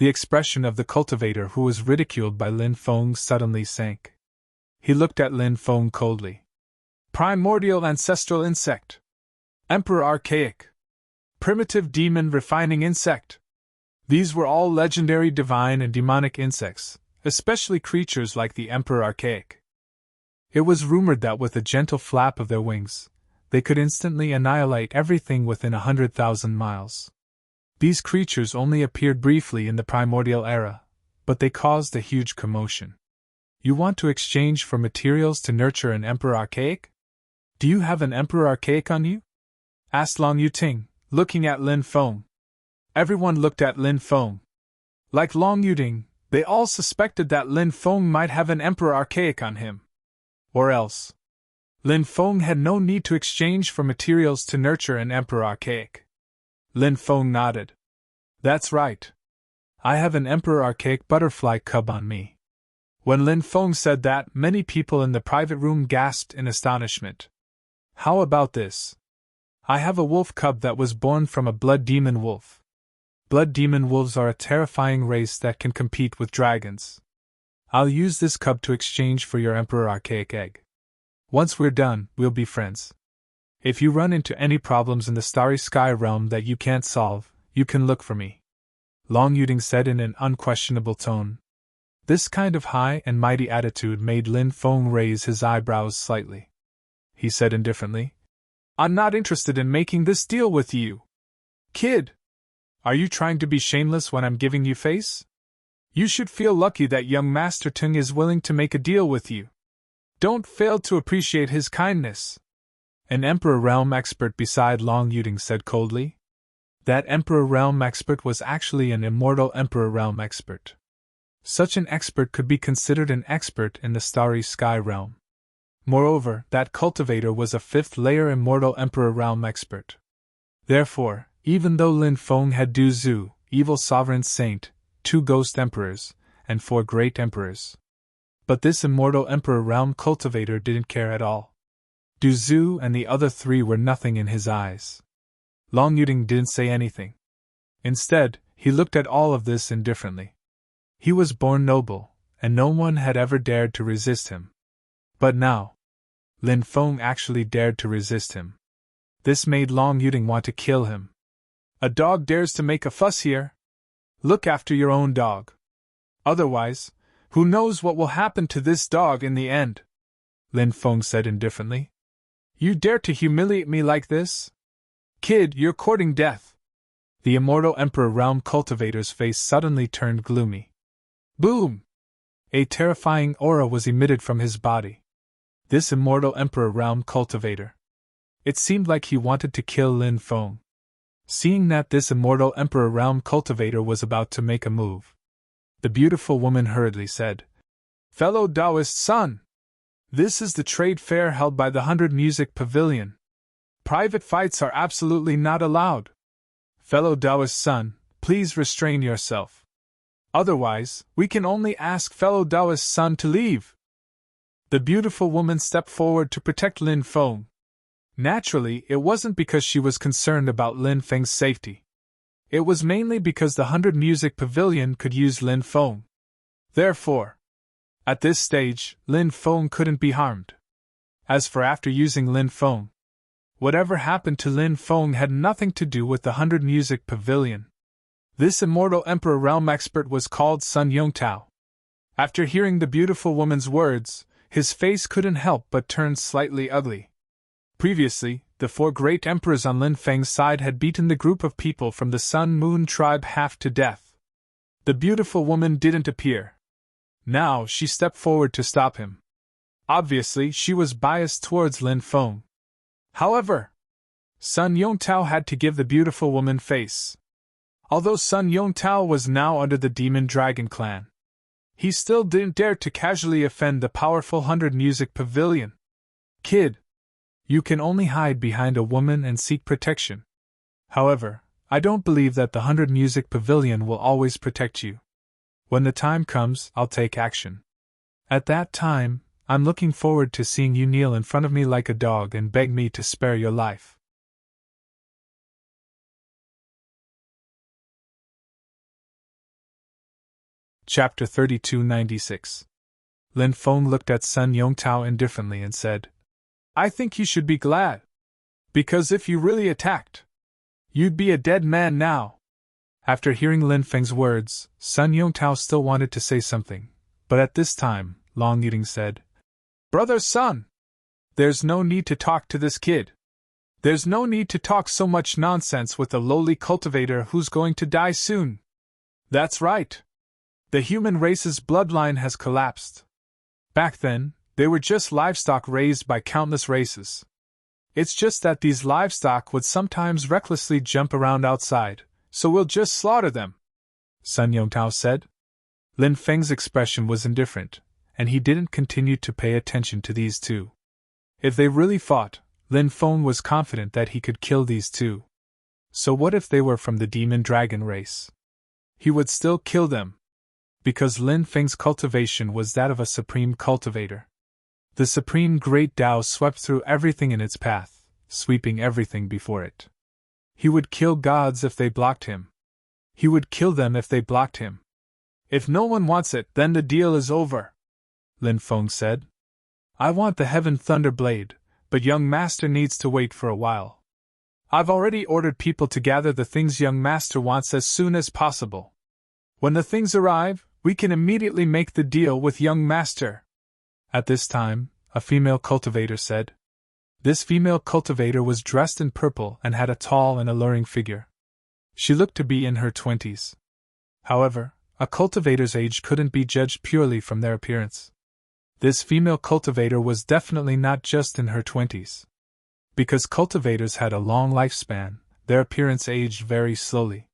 The expression of the cultivator who was ridiculed by Lin Feng suddenly sank. He looked at Lin Feng coldly. Primordial ancestral insect. Emperor archaic. Primitive demon refining insect. These were all legendary divine and demonic insects, especially creatures like the Emperor archaic. It was rumored that with a gentle flap of their wings, they could instantly annihilate everything within 100,000 miles. These creatures only appeared briefly in the primordial era, but they caused a huge commotion. You want to exchange for materials to nurture an Emperor archaic? Do you have an Emperor archaic on you? Asked Long Yuting, looking at Lin Feng. Everyone looked at Lin Feng. Like Long Yuting, they all suspected that Lin Feng might have an Emperor archaic on him. Or else, Lin Feng had no need to exchange for materials to nurture an Emperor archaic. Lin Feng nodded. That's right. I have an Emperor archaic butterfly cub on me. When Lin Feng said that, many people in the private room gasped in astonishment. How about this? I have a wolf cub that was born from a blood demon wolf. Blood demon wolves are a terrifying race that can compete with dragons. I'll use this cub to exchange for your Emperor archaic egg. Once we're done, we'll be friends. If you run into any problems in the starry sky realm that you can't solve, you can look for me. Long Yuting said in an unquestionable tone. This kind of high and mighty attitude made Lin Feng raise his eyebrows slightly. He said indifferently, I'm not interested in making this deal with you. Kid! Are you trying to be shameless when I'm giving you face? You should feel lucky that young Master Tung is willing to make a deal with you. Don't fail to appreciate his kindness. An Emperor Realm expert beside Long Yuting said coldly. That Emperor Realm expert was actually an immortal Emperor Realm expert. Such an expert could be considered an expert in the starry sky realm. Moreover, that cultivator was a fifth-layer immortal Emperor Realm expert. Therefore, even though Lin Feng had Du Zhu, evil sovereign saint, 2 ghost emperors, and 4 great emperors, but this immortal Emperor Realm cultivator didn't care at all. Du Zhu and the other 3 were nothing in his eyes. Long Yuting didn't say anything. Instead, he looked at all of this indifferently. He was born noble, and no one had ever dared to resist him. But now, Lin Feng actually dared to resist him. This made Long Yuting want to kill him. A dog dares to make a fuss here? Look after your own dog. Otherwise, who knows what will happen to this dog in the end? Lin Feng said indifferently. You dare to humiliate me like this? Kid, you're courting death. The immortal Emperor Realm cultivator's face suddenly turned gloomy. Boom! A terrifying aura was emitted from his body. This immortal Emperor Realm cultivator. It seemed like he wanted to kill Lin Feng. Seeing that this immortal Emperor Realm cultivator was about to make a move, the beautiful woman hurriedly said, Fellow Taoist son! This is the trade fair held by the 100 Music Pavilion. Private fights are absolutely not allowed. Fellow Taoist son, please restrain yourself. Otherwise, we can only ask fellow Taoist son to leave. The beautiful woman stepped forward to protect Lin Feng. Naturally, it wasn't because she was concerned about Lin Feng's safety. It was mainly because the 100 Music Pavilion could use Lin Feng. Therefore, at this stage, Lin Feng couldn't be harmed. As for after using Lin Feng, whatever happened to Lin Feng had nothing to do with the 100 Music Pavilion. This immortal Emperor Realm expert was called Sun Yongtao. After hearing the beautiful woman's words, his face couldn't help but turn slightly ugly. Previously, the 4 great emperors on Lin Feng's side had beaten the group of people from the Sun Moon tribe half to death. The beautiful woman didn't appear. Now she stepped forward to stop him. Obviously, she was biased towards Lin Feng. However, Sun Yongtao had to give the beautiful woman face. Although Sun Yongtao was now under the Demon Dragon clan, he still didn't dare to casually offend the powerful 100 Music Pavilion. Kid, you can only hide behind a woman and seek protection. However, I don't believe that the 100 Music Pavilion will always protect you. When the time comes, I'll take action. At that time, I'm looking forward to seeing you kneel in front of me like a dog and beg me to spare your life. Chapter 3296. Lin Feng looked at Sun Yongtao indifferently and said, I think you should be glad. Because if you really attacked, you'd be a dead man now. After hearing Lin Feng's words, Sun Yongtao still wanted to say something, but at this time, Long Yiding said, Brother Sun, there's no need to talk to this kid. There's no need to talk so much nonsense with a lowly cultivator who's going to die soon. That's right. The human race's bloodline has collapsed. Back then, they were just livestock raised by countless races. It's just that these livestock would sometimes recklessly jump around outside, so we'll just slaughter them, Sun Yongtao said. Lin Feng's expression was indifferent, and he didn't continue to pay attention to these two. If they really fought, Lin Feng was confident that he could kill these two. So what if they were from the demon dragon race? He would still kill them, because Lin Feng's cultivation was that of a supreme cultivator. The supreme great Tao swept through everything in its path, sweeping everything before it. He would kill gods if they blocked him. He would kill them if they blocked him. If no one wants it, then the deal is over, Lin Feng said. I want the Heaven Thunder Blade, but young master needs to wait for a while. I've already ordered people to gather the things young master wants as soon as possible. When the things arrive, we can immediately make the deal with young master. At this time, a female cultivator said. This female cultivator was dressed in purple and had a tall and alluring figure. She looked to be in her 20s. However, a cultivator's age couldn't be judged purely from their appearance. This female cultivator was definitely not just in her 20s. Because cultivators had a long lifespan, their appearance aged very slowly.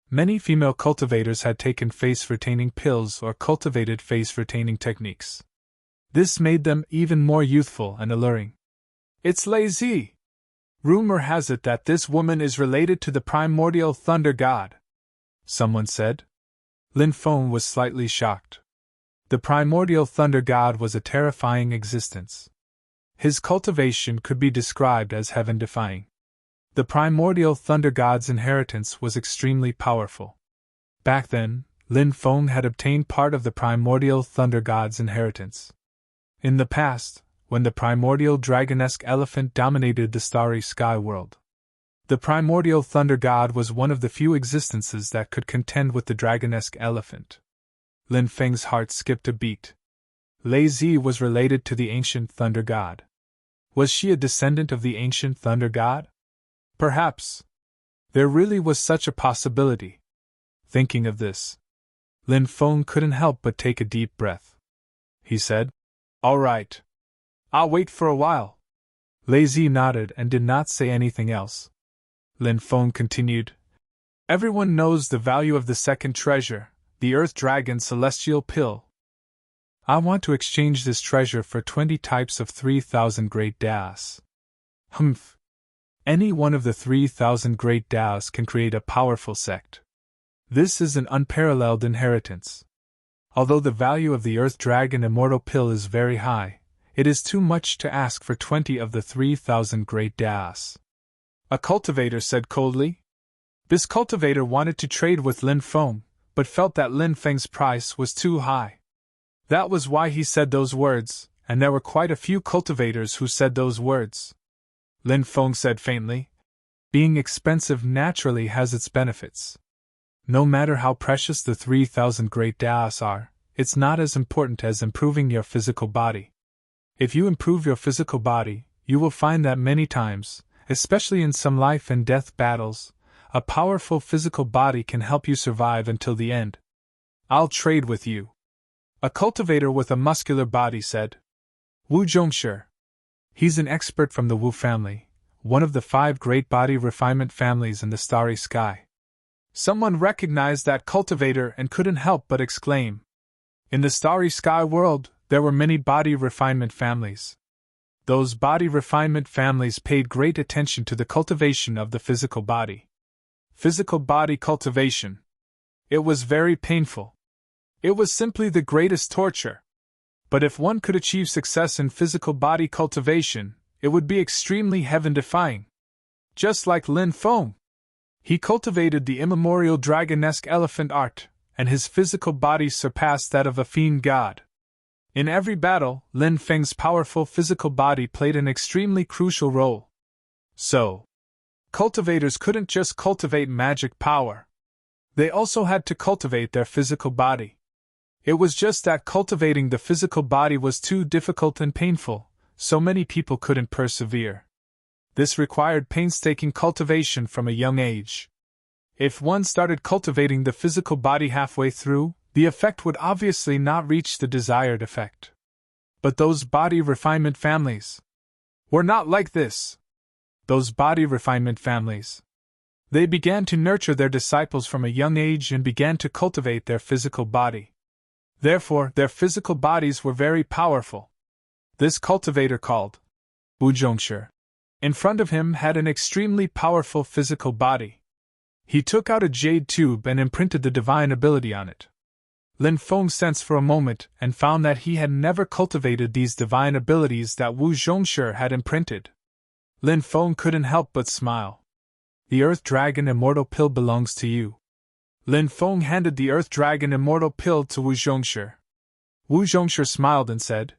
Many female cultivators had taken face-retaining pills or cultivated face-retaining techniques. This made them even more youthful and alluring. It's lazy. Rumor has it that this woman is related to the primordial thunder god, someone said. Lin Feng was slightly shocked. The primordial thunder god was a terrifying existence. His cultivation could be described as heaven-defying. The primordial thunder god's inheritance was extremely powerful. Back then, Lin Feng had obtained part of the primordial thunder god's inheritance. In the past, when the primordial dragonesque elephant dominated the starry sky world, the primordial thunder god was one of the few existences that could contend with the dragonesque elephant. Lin Feng's heart skipped a beat. Lei Zi was related to the ancient thunder god. Was she a descendant of the ancient thunder god? Perhaps. There really was such a possibility. Thinking of this, Lin Feng couldn't help but take a deep breath. He said, All right. I'll wait for a while. Lei Zi nodded and did not say anything else. Lin Feng continued, Everyone knows the value of the second treasure, the Earth Dragon Celestial Pill. I want to exchange this treasure for 20 types of 3,000 great Daos. Humph. Any one of the 3,000 great Daos can create a powerful sect. This is an unparalleled inheritance. Although the value of the Earth Dragon Immortal Pill is very high, it is too much to ask for 20 of the 3,000 great Daos. A cultivator said coldly. This cultivator wanted to trade with Lin Feng, but felt that Lin Feng's price was too high. That was why he said those words, and there were quite a few cultivators who said those words. Lin Feng said faintly, Being expensive naturally has its benefits. No matter how precious the 3,000 great Daos are, it's not as important as improving your physical body. If you improve your physical body, you will find that many times, especially in some life and death battles, a powerful physical body can help you survive until the end. I'll trade with you. A cultivator with a muscular body said. Wu Zhongshi. He's an expert from the Wu family, one of the 5 great body refinement families in the starry sky. Someone recognized that cultivator and couldn't help but exclaim. In the starry sky world, there were many body refinement families. Those body refinement families paid great attention to the cultivation of the physical body. Physical body cultivation. It was very painful. It was simply the greatest torture. But if one could achieve success in physical body cultivation, it would be extremely heaven-defying. Just like Lin Feng. He cultivated the immemorial dragonesque elephant art, and his physical body surpassed that of a fiend god. In every battle, Lin Feng's powerful physical body played an extremely crucial role. So, cultivators couldn't just cultivate magic power. They also had to cultivate their physical body. It was just that cultivating the physical body was too difficult and painful, so many people couldn't persevere. This required painstaking cultivation from a young age. If one started cultivating the physical body halfway through, the effect would obviously not reach the desired effect. But those body refinement families were not like this. Those body refinement families. They began to nurture their disciples from a young age and began to cultivate their physical body. Therefore, their physical bodies were very powerful. This cultivator called Wu Zhongshi, in front of him had an extremely powerful physical body. He took out a jade tube and imprinted the divine ability on it. Lin Feng sensed for a moment and found that he had never cultivated these divine abilities that Wu Zhongshi had imprinted. Lin Feng couldn't help but smile. The Earth Dragon Immortal Pill belongs to you. Lin Feng handed the Earth Dragon Immortal Pill to Wu Zhongshi. Wu Zhongshi smiled and said,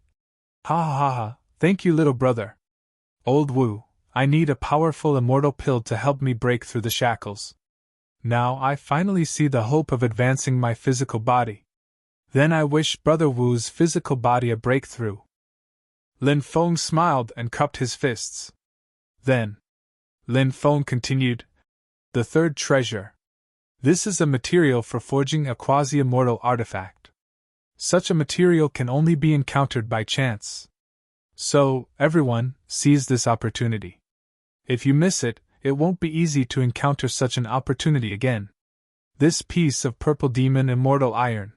"Ha ha ha ha, thank you, little brother. Old Wu, I need a powerful immortal pill to help me break through the shackles. Now I finally see the hope of advancing my physical body. Then I wish Brother Wu's physical body a breakthrough." Lin Feng smiled and cupped his fists. Then, Lin Feng continued, "The third treasure. This is a material for forging a quasi-immortal artifact. Such a material can only be encountered by chance. So, everyone, seize this opportunity. If you miss it, it won't be easy to encounter such an opportunity again. This piece of purple demon immortal iron.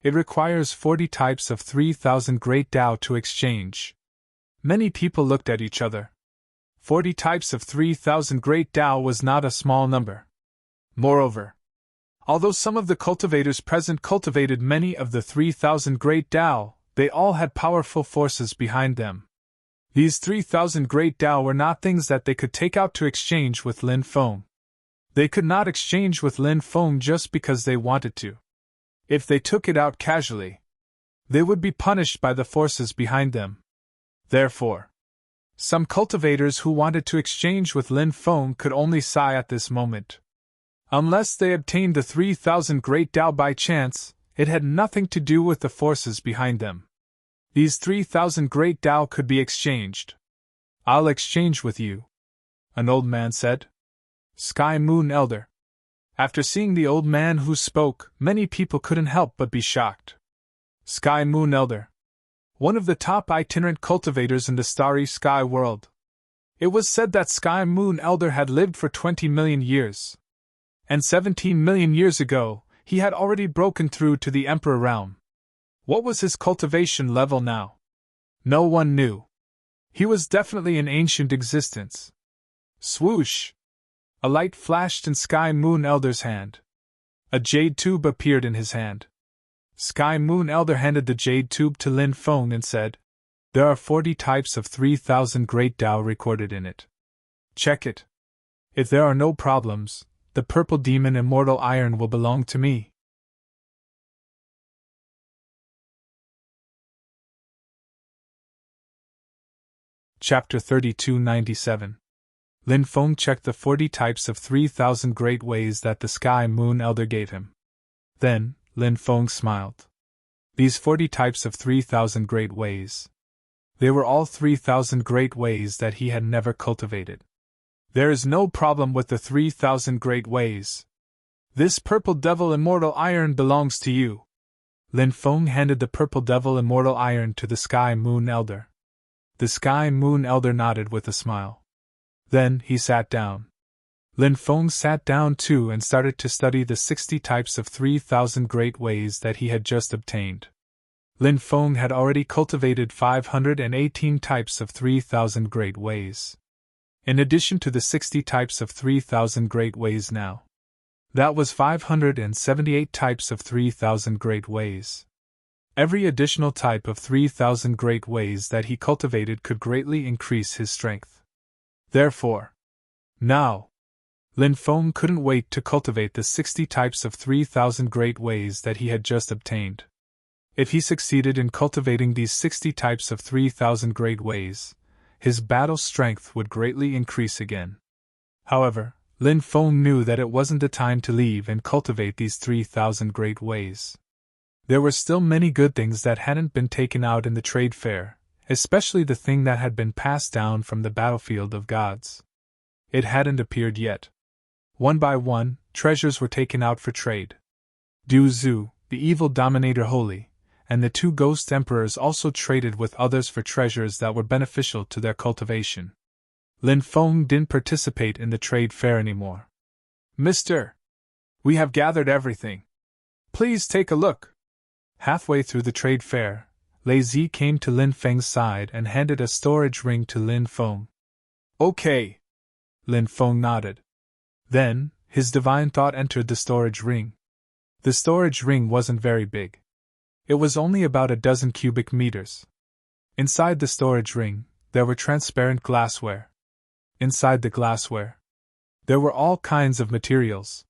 It requires 40 types of 3,000 great Tao to exchange." Many people looked at each other. 40 types of 3,000 great Tao was not a small number. Moreover, although some of the cultivators present cultivated many of the 3,000 great Tao, they all had powerful forces behind them. These 3,000 great Tao were not things that they could take out to exchange with Lin Feng. They could not exchange with Lin Feng just because they wanted to. If they took it out casually, they would be punished by the forces behind them. Therefore, some cultivators who wanted to exchange with Lin Feng could only sigh at this moment. Unless they obtained the 3,000 great Tao by chance, it had nothing to do with the forces behind them. These 3,000 great Tao could be exchanged. "I'll exchange with you," an old man said. Sky Moon Elder. After seeing the old man who spoke, many people couldn't help but be shocked. Sky Moon Elder. One of the top itinerant cultivators in the starry sky world. It was said that Sky Moon Elder had lived for 20 million years. And 17 million years ago, he had already broken through to the Emperor realm. What was his cultivation level now? No one knew. He was definitely an ancient existence. Swoosh! A light flashed in Sky Moon Elder's hand. A jade tube appeared in his hand. Sky Moon Elder handed the jade tube to Lin Feng and said, "There are 40 types of 3,000 great Tao recorded in it. Check it. If there are no problems, the purple demon immortal iron will belong to me." Chapter 3297. Lin Feng checked the 40 types of 3,000 great ways that the Sky Moon Elder gave him. Then, Lin Feng smiled. These 40 types of 3,000 great ways. They were all 3,000 great ways that he had never cultivated. There is no problem with the 3,000 great ways. This purple devil immortal iron belongs to you. Lin Feng handed the purple devil immortal iron to the Sky Moon Elder. The Sky Moon Elder nodded with a smile. Then he sat down. Lin Feng sat down too and started to study the 60 types of 3,000 great ways that he had just obtained. Lin Feng had already cultivated 518 types of 3,000 great ways. In addition to the 60 types of 3,000 great ways now. That was 578 types of 3,000 great ways. Every additional type of 3,000 great ways that he cultivated could greatly increase his strength. Therefore, now, Lin Feng couldn't wait to cultivate the 60 types of 3,000 great ways that he had just obtained. If he succeeded in cultivating these 60 types of 3,000 great ways, his battle strength would greatly increase again. However, Lin Feng knew that it wasn't the time to leave and cultivate these 3,000 great ways. There were still many good things that hadn't been taken out in the trade fair, especially the thing that had been passed down from the battlefield of gods. It hadn't appeared yet. One by one, treasures were taken out for trade. Du Zhu, the evil dominator Holy, and the 2 ghost emperors also traded with others for treasures that were beneficial to their cultivation. Lin Feng didn't participate in the trade fair anymore. "Mister, we have gathered everything. Please take a look." Halfway through the trade fair, Lei Zi came to Lin Feng's side and handed a storage ring to Lin Feng. "Okay." Lin Feng nodded. Then, his divine thought entered the storage ring. The storage ring wasn't very big. It was only about a dozen cubic meters. Inside the storage ring, there were transparent glassware. Inside the glassware, there were all kinds of materials.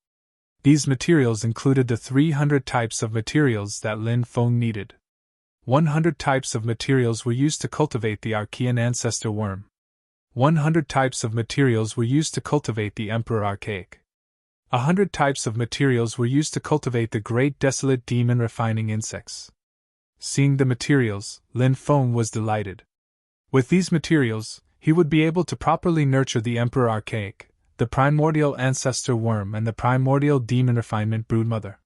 These materials included the 300 types of materials that Lin Feng needed. 100 types of materials were used to cultivate the Archean ancestor worm. 100 types of materials were used to cultivate the Emperor Archaic. 100 types of materials were used to cultivate the great desolate demon refining insects. Seeing the materials, Lin Feng was delighted. With these materials, he would be able to properly nurture the Emperor Archaic, the primordial ancestor worm, and the primordial demon refinement broodmother.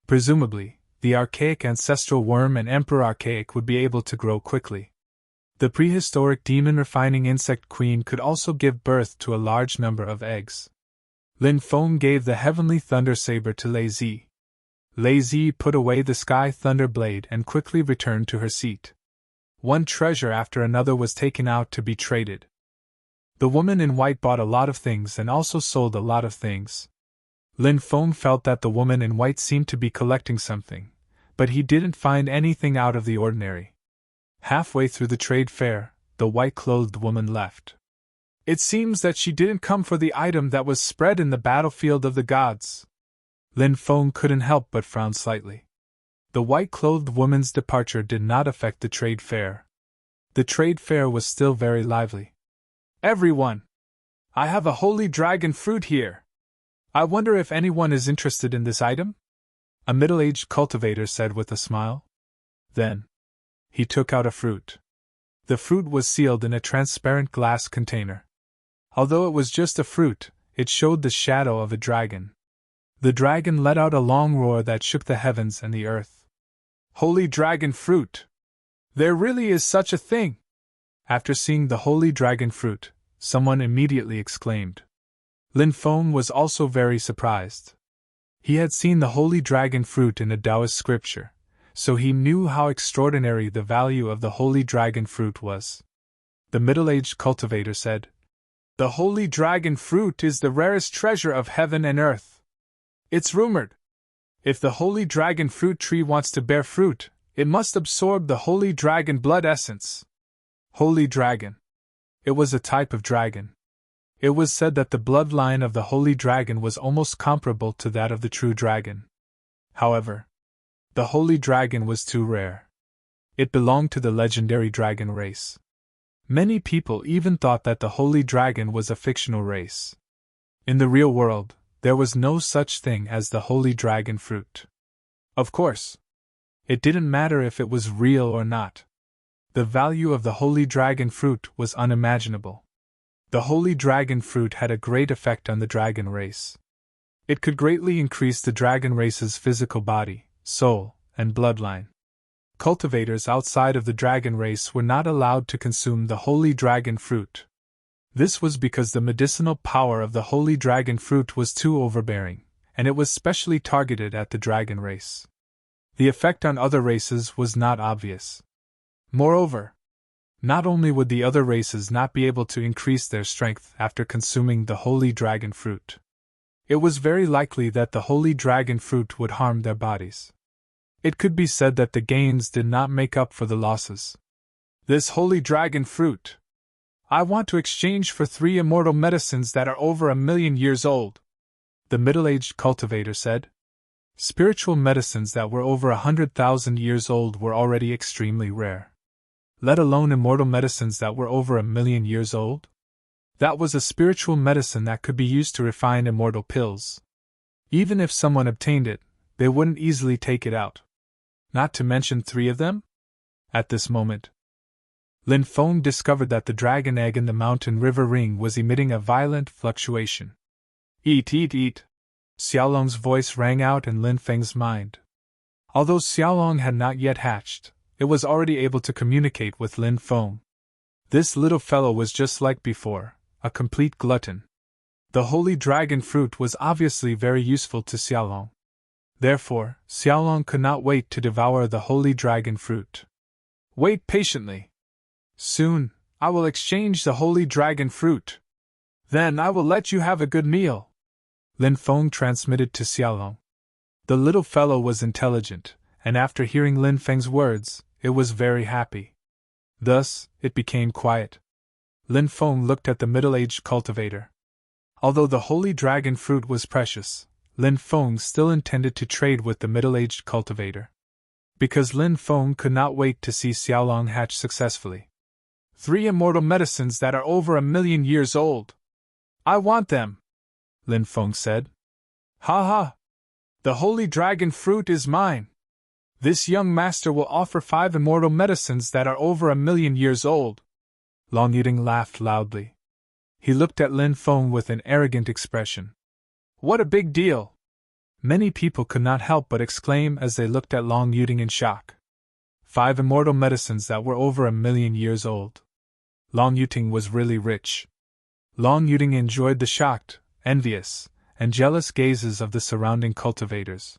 Presumably, the archaic ancestral worm and Emperor Archaic would be able to grow quickly. The prehistoric demon refining insect queen could also give birth to a large number of eggs. Lin Feng gave the heavenly thunder saber to Lei Zi. Lei Zi put away the sky thunder blade and quickly returned to her seat. One treasure after another was taken out to be traded. The woman in white bought a lot of things and also sold a lot of things. Lin Feng felt that the woman in white seemed to be collecting something, but he didn't find anything out of the ordinary. Halfway through the trade fair, the white-clothed woman left. "It seems that she didn't come for the item that was spread in the battlefield of the gods." Lin Feng couldn't help but frown slightly. The white-clothed woman's departure did not affect the trade fair. The trade fair was still very lively. "Everyone! I have a holy dragon fruit here. I wonder if anyone is interested in this item?" a middle-aged cultivator said with a smile. Then, he took out a fruit. The fruit was sealed in a transparent glass container. Although it was just a fruit, it showed the shadow of a dragon. The dragon let out a long roar that shook the heavens and the earth. "Holy dragon fruit! There really is such a thing!" After seeing the holy dragon fruit, someone immediately exclaimed. Lin Feng was also very surprised. He had seen the holy dragon fruit in a Taoist scripture, so he knew how extraordinary the value of the holy dragon fruit was. The middle-aged cultivator said, "The holy dragon fruit is the rarest treasure of heaven and earth. It's rumored, if the holy dragon fruit tree wants to bear fruit, it must absorb the holy dragon blood essence." Holy dragon. It was a type of dragon. It was said that the bloodline of the holy dragon was almost comparable to that of the true dragon. However, the holy dragon was too rare. It belonged to the legendary dragon race. Many people even thought that the holy dragon was a fictional race. In the real world, there was no such thing as the holy dragon fruit. Of course, it didn't matter if it was real or not. The value of the holy dragon fruit was unimaginable. The holy dragon fruit had a great effect on the dragon race. It could greatly increase the dragon race's physical body, soul, and bloodline. Cultivators outside of the dragon race were not allowed to consume the holy dragon fruit. This was because the medicinal power of the holy dragon fruit was too overbearing, and it was specially targeted at the dragon race. The effect on other races was not obvious. Moreover, not only would the other races not be able to increase their strength after consuming the holy dragon fruit, it was very likely that the holy dragon fruit would harm their bodies. It could be said that the gains did not make up for the losses. "This holy dragon fruit! I want to exchange for 3 immortal medicines that are over 1,000,000 years old, the middle-aged cultivator said. Spiritual medicines that were over 100,000 years old were already extremely rare. Let alone immortal medicines that were over 1,000,000 years old? That was a spiritual medicine that could be used to refine immortal pills. Even if someone obtained it, they wouldn't easily take it out. Not to mention 3 of them? At this moment, Lin Feng discovered that the dragon egg in the mountain river ring was emitting a violent fluctuation. Eat, eat, eat! Xiaolong's voice rang out in Lin Feng's mind. Although Xiaolong had not yet hatched, it was already able to communicate with Lin Feng. This little fellow was just like before, a complete glutton. The holy dragon fruit was obviously very useful to Xiaolong. Therefore, Xiaolong could not wait to devour the holy dragon fruit. Wait patiently. Soon, I will exchange the holy dragon fruit. Then I will let you have a good meal, Lin Feng transmitted to Xiaolong. The little fellow was intelligent, and after hearing Lin Feng's words, it was very happy. Thus, it became quiet. Lin Feng looked at the middle-aged cultivator. Although the holy dragon fruit was precious, Lin Feng still intended to trade with the middle-aged cultivator. Because Lin Feng could not wait to see Xiaolong hatch successfully. 3 immortal medicines that are over 1,000,000 years old. I want them, Lin Feng said. Ha ha! The holy dragon fruit is mine. This young master will offer 5 immortal medicines that are over 1,000,000 years old. Long Yuding laughed loudly. He looked at Lin Feng with an arrogant expression. What a big deal! Many people could not help but exclaim as they looked at Long Yuding in shock. 5 immortal medicines that were over 1,000,000 years old. Long Yuding was really rich. Long Yuding enjoyed the shocked, envious, and jealous gazes of the surrounding cultivators.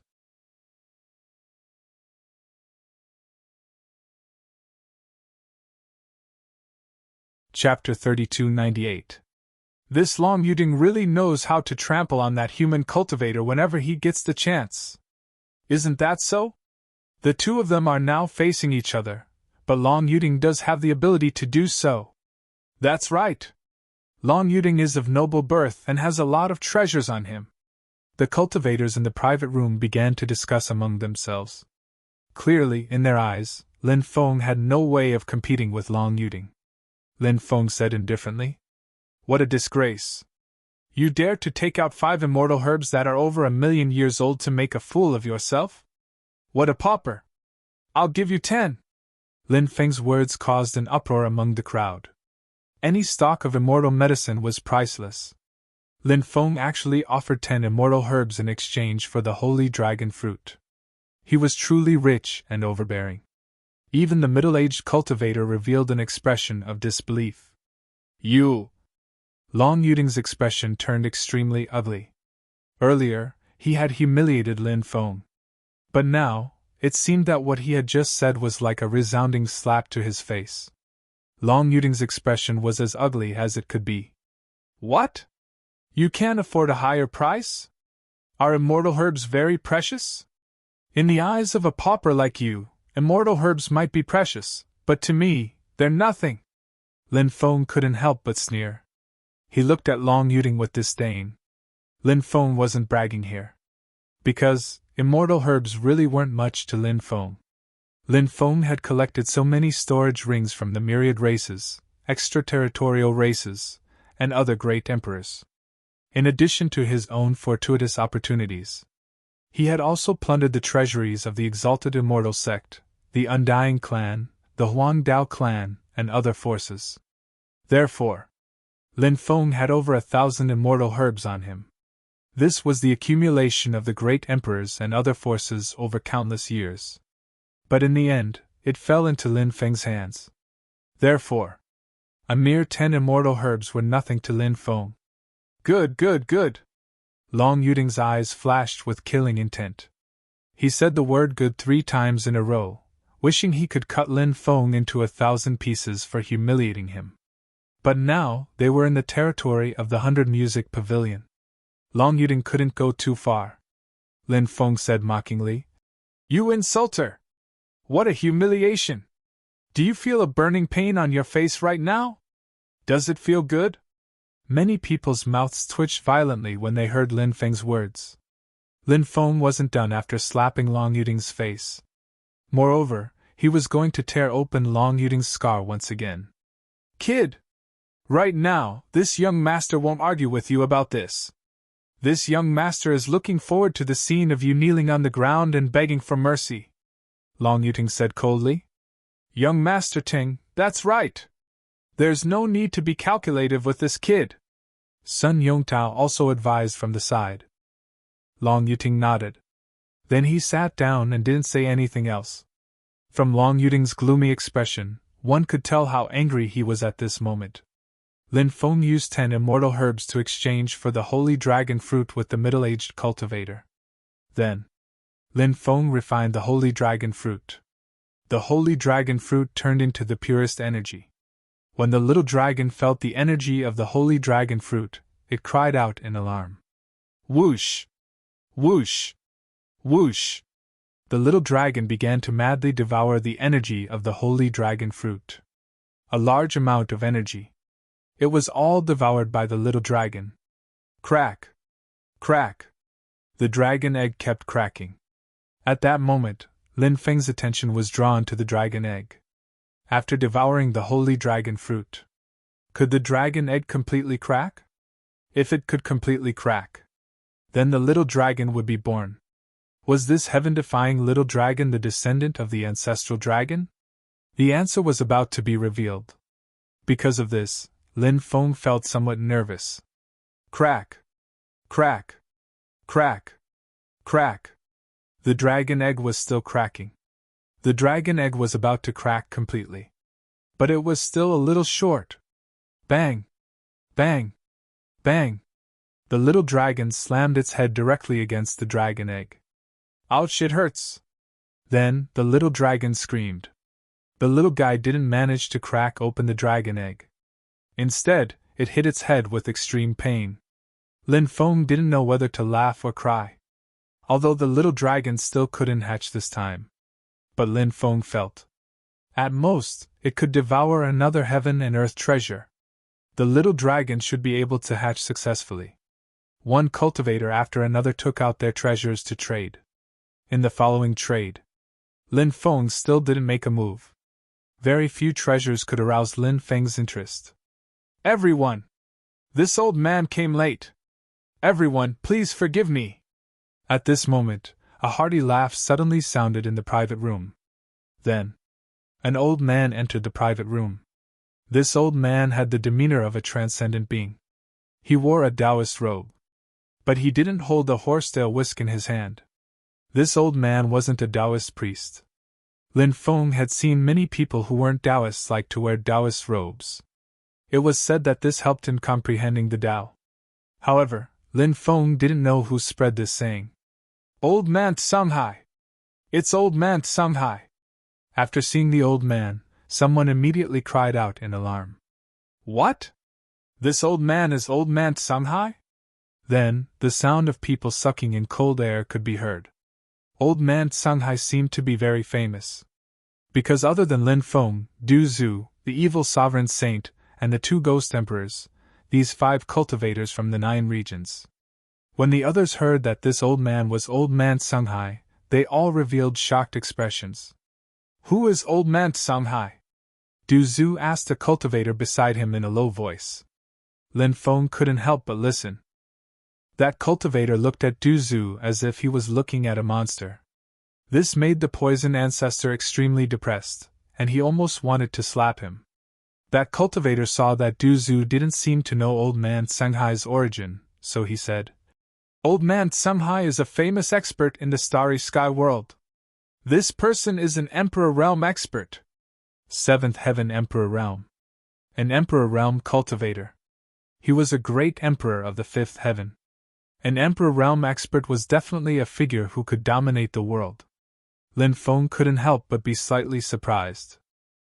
Chapter 3298. This Long Yuding really knows how to trample on that human cultivator whenever he gets the chance. Isn't that so? The 2 of them are now facing each other, but Long Yuding does have the ability to do so. That's right. Long Yuding is of noble birth and has a lot of treasures on him. The cultivators in the private room began to discuss among themselves. Clearly, in their eyes, Lin Feng had no way of competing with Long Yuding. Lin Feng said indifferently. What a disgrace! You dare to take out 5 immortal herbs that are over 1,000,000 years old to make a fool of yourself? What a pauper! I'll give you 10! Lin Feng's words caused an uproar among the crowd. Any stock of immortal medicine was priceless. Lin Feng actually offered 10 immortal herbs in exchange for the holy dragon fruit. He was truly rich and overbearing. Even the middle-aged cultivator revealed an expression of disbelief. You! Long Yuding's expression turned extremely ugly. Earlier, he had humiliated Lin Feng. But now, it seemed that what he had just said was like a resounding slap to his face. Long Yuding's expression was as ugly as it could be. What? You can't afford a higher price? Are immortal herbs very precious? In the eyes of a pauper like you, immortal herbs might be precious, but to me, they're nothing. Lin Feng couldn't help but sneer. He looked at Long Yuding with disdain. Lin Feng wasn't bragging here. Because immortal herbs really weren't much to Lin Feng. Lin Feng had collected so many storage rings from the myriad races, extraterritorial races, and other great emperors. In addition to his own fortuitous opportunities, he had also plundered the treasuries of the exalted immortal sect, the Undying clan, the Huangdao clan, and other forces. Therefore, Lin Feng had over 1,000 immortal herbs on him. This was the accumulation of the great emperors and other forces over countless years. But in the end, it fell into Lin Feng's hands. Therefore, a mere 10 immortal herbs were nothing to Lin Feng. Good, good, good! Long Yuding's eyes flashed with killing intent. He said the word good 3 times in a row, wishing he could cut Lin Feng into 1,000 pieces for humiliating him. But now, they were in the territory of the 100 Music Pavilion. Long Yuding couldn't go too far. Lin Feng said mockingly, You insulter! What a humiliation! Do you feel a burning pain on your face right now? Does it feel good? Many people's mouths twitched violently when they heard Lin Feng's words. Lin Feng wasn't done after slapping Long Yuting's face. Moreover, he was going to tear open Long Yuting's scar once again. Kid! Right now, this young master won't argue with you about this. This young master is looking forward to the scene of you kneeling on the ground and begging for mercy, Long Yuting said coldly. Young Master Ting, that's right. There's no need to be calculative with this kid, Sun Yongtao also advised from the side. Long Yuting nodded. Then he sat down and didn't say anything else. From Long Yuting's gloomy expression, one could tell how angry he was at this moment. Lin Feng used 10 immortal herbs to exchange for the holy dragon fruit with the middle-aged cultivator. Then, Lin Feng refined the holy dragon fruit. The holy dragon fruit turned into the purest energy. When the little dragon felt the energy of the holy dragon fruit, it cried out in alarm. Whoosh! Whoosh! Whoosh! The little dragon began to madly devour the energy of the holy dragon fruit. A large amount of energy. It was all devoured by the little dragon. Crack! Crack! The dragon egg kept cracking. At that moment, Lin Feng's attention was drawn to the dragon egg. After devouring the holy dragon fruit, could the dragon egg completely crack? If it could completely crack, then the little dragon would be born. Was this heaven-defying little dragon the descendant of the ancestral dragon? The answer was about to be revealed. Because of this, Lin Feng felt somewhat nervous. Crack! Crack! Crack! Crack! The dragon egg was still cracking. The dragon egg was about to crack completely. But it was still a little short. Bang! Bang! Bang! The little dragon slammed its head directly against the dragon egg. Ouch, it hurts! Then, the little dragon screamed. The little guy didn't manage to crack open the dragon egg. Instead, it hit its head with extreme pain. Lin Feng didn't know whether to laugh or cry. Although the little dragon still couldn't hatch this time. But Lin Feng felt. At most, it could devour another heaven and earth treasure. The little dragon should be able to hatch successfully. One cultivator after another took out their treasures to trade. In the following trade, Lin Feng still didn't make a move. Very few treasures could arouse Lin Feng's interest. Everyone! This old man came late. Everyone, please forgive me. At this moment, a hearty laugh suddenly sounded in the private room. Then, an old man entered the private room. This old man had the demeanor of a transcendent being. He wore a Taoist robe. But he didn't hold a horsetail whisk in his hand. This old man wasn't a Taoist priest. Lin Feng had seen many people who weren't Taoists like to wear Taoist robes. It was said that this helped in comprehending the Tao. However, Lin Feng didn't know who spread this saying. Old man Songhai! It's old man Songhai! After seeing the old man, someone immediately cried out in alarm. What? This old man is old man Songhai? Then, the sound of people sucking in cold air could be heard. Old man Songhai seemed to be very famous. Because other than Lin Feng, Du Zhu, the evil sovereign saint, and the 2 ghost emperors, these 5 cultivators from the 9 regions. When the others heard that this old man was old man Songhai, they all revealed shocked expressions. Who is old man Songhai? Du Zhu asked a cultivator beside him in a low voice. Lin Feng couldn't help but listen. That cultivator looked at Du Zhu as if he was looking at a monster. This made the poison ancestor extremely depressed, and he almost wanted to slap him. That cultivator saw that Du Zhu didn't seem to know old man Songhai's origin, so he said, Old man Songhai is a famous expert in the starry sky world. This person is an Emperor Realm expert. 7th Heaven Emperor Realm. An Emperor Realm cultivator. He was a great emperor of the 5th Heaven. An Emperor Realm expert was definitely a figure who could dominate the world. Lin Feng couldn't help but be slightly surprised.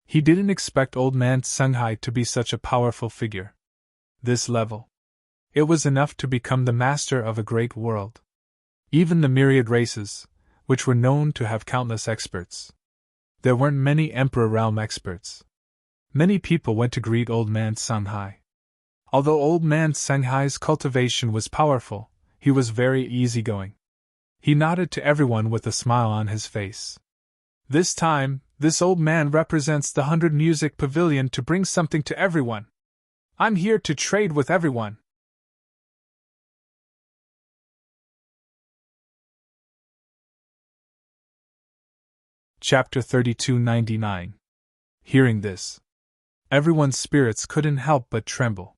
He didn't expect old man Songhai to be such a powerful figure. This level. It was enough to become the master of a great world. Even the myriad races, which were known to have countless experts. There weren't many Emperor Realm experts. Many people went to greet Old Man Sanghai. Although Old Man Sanghai's cultivation was powerful, he was very easygoing. He nodded to everyone with a smile on his face. This time, this old man represents the 100 Music Pavilion to bring something to everyone. I'm here to trade with everyone. Chapter 3299. Hearing this, everyone's spirits couldn't help but tremble.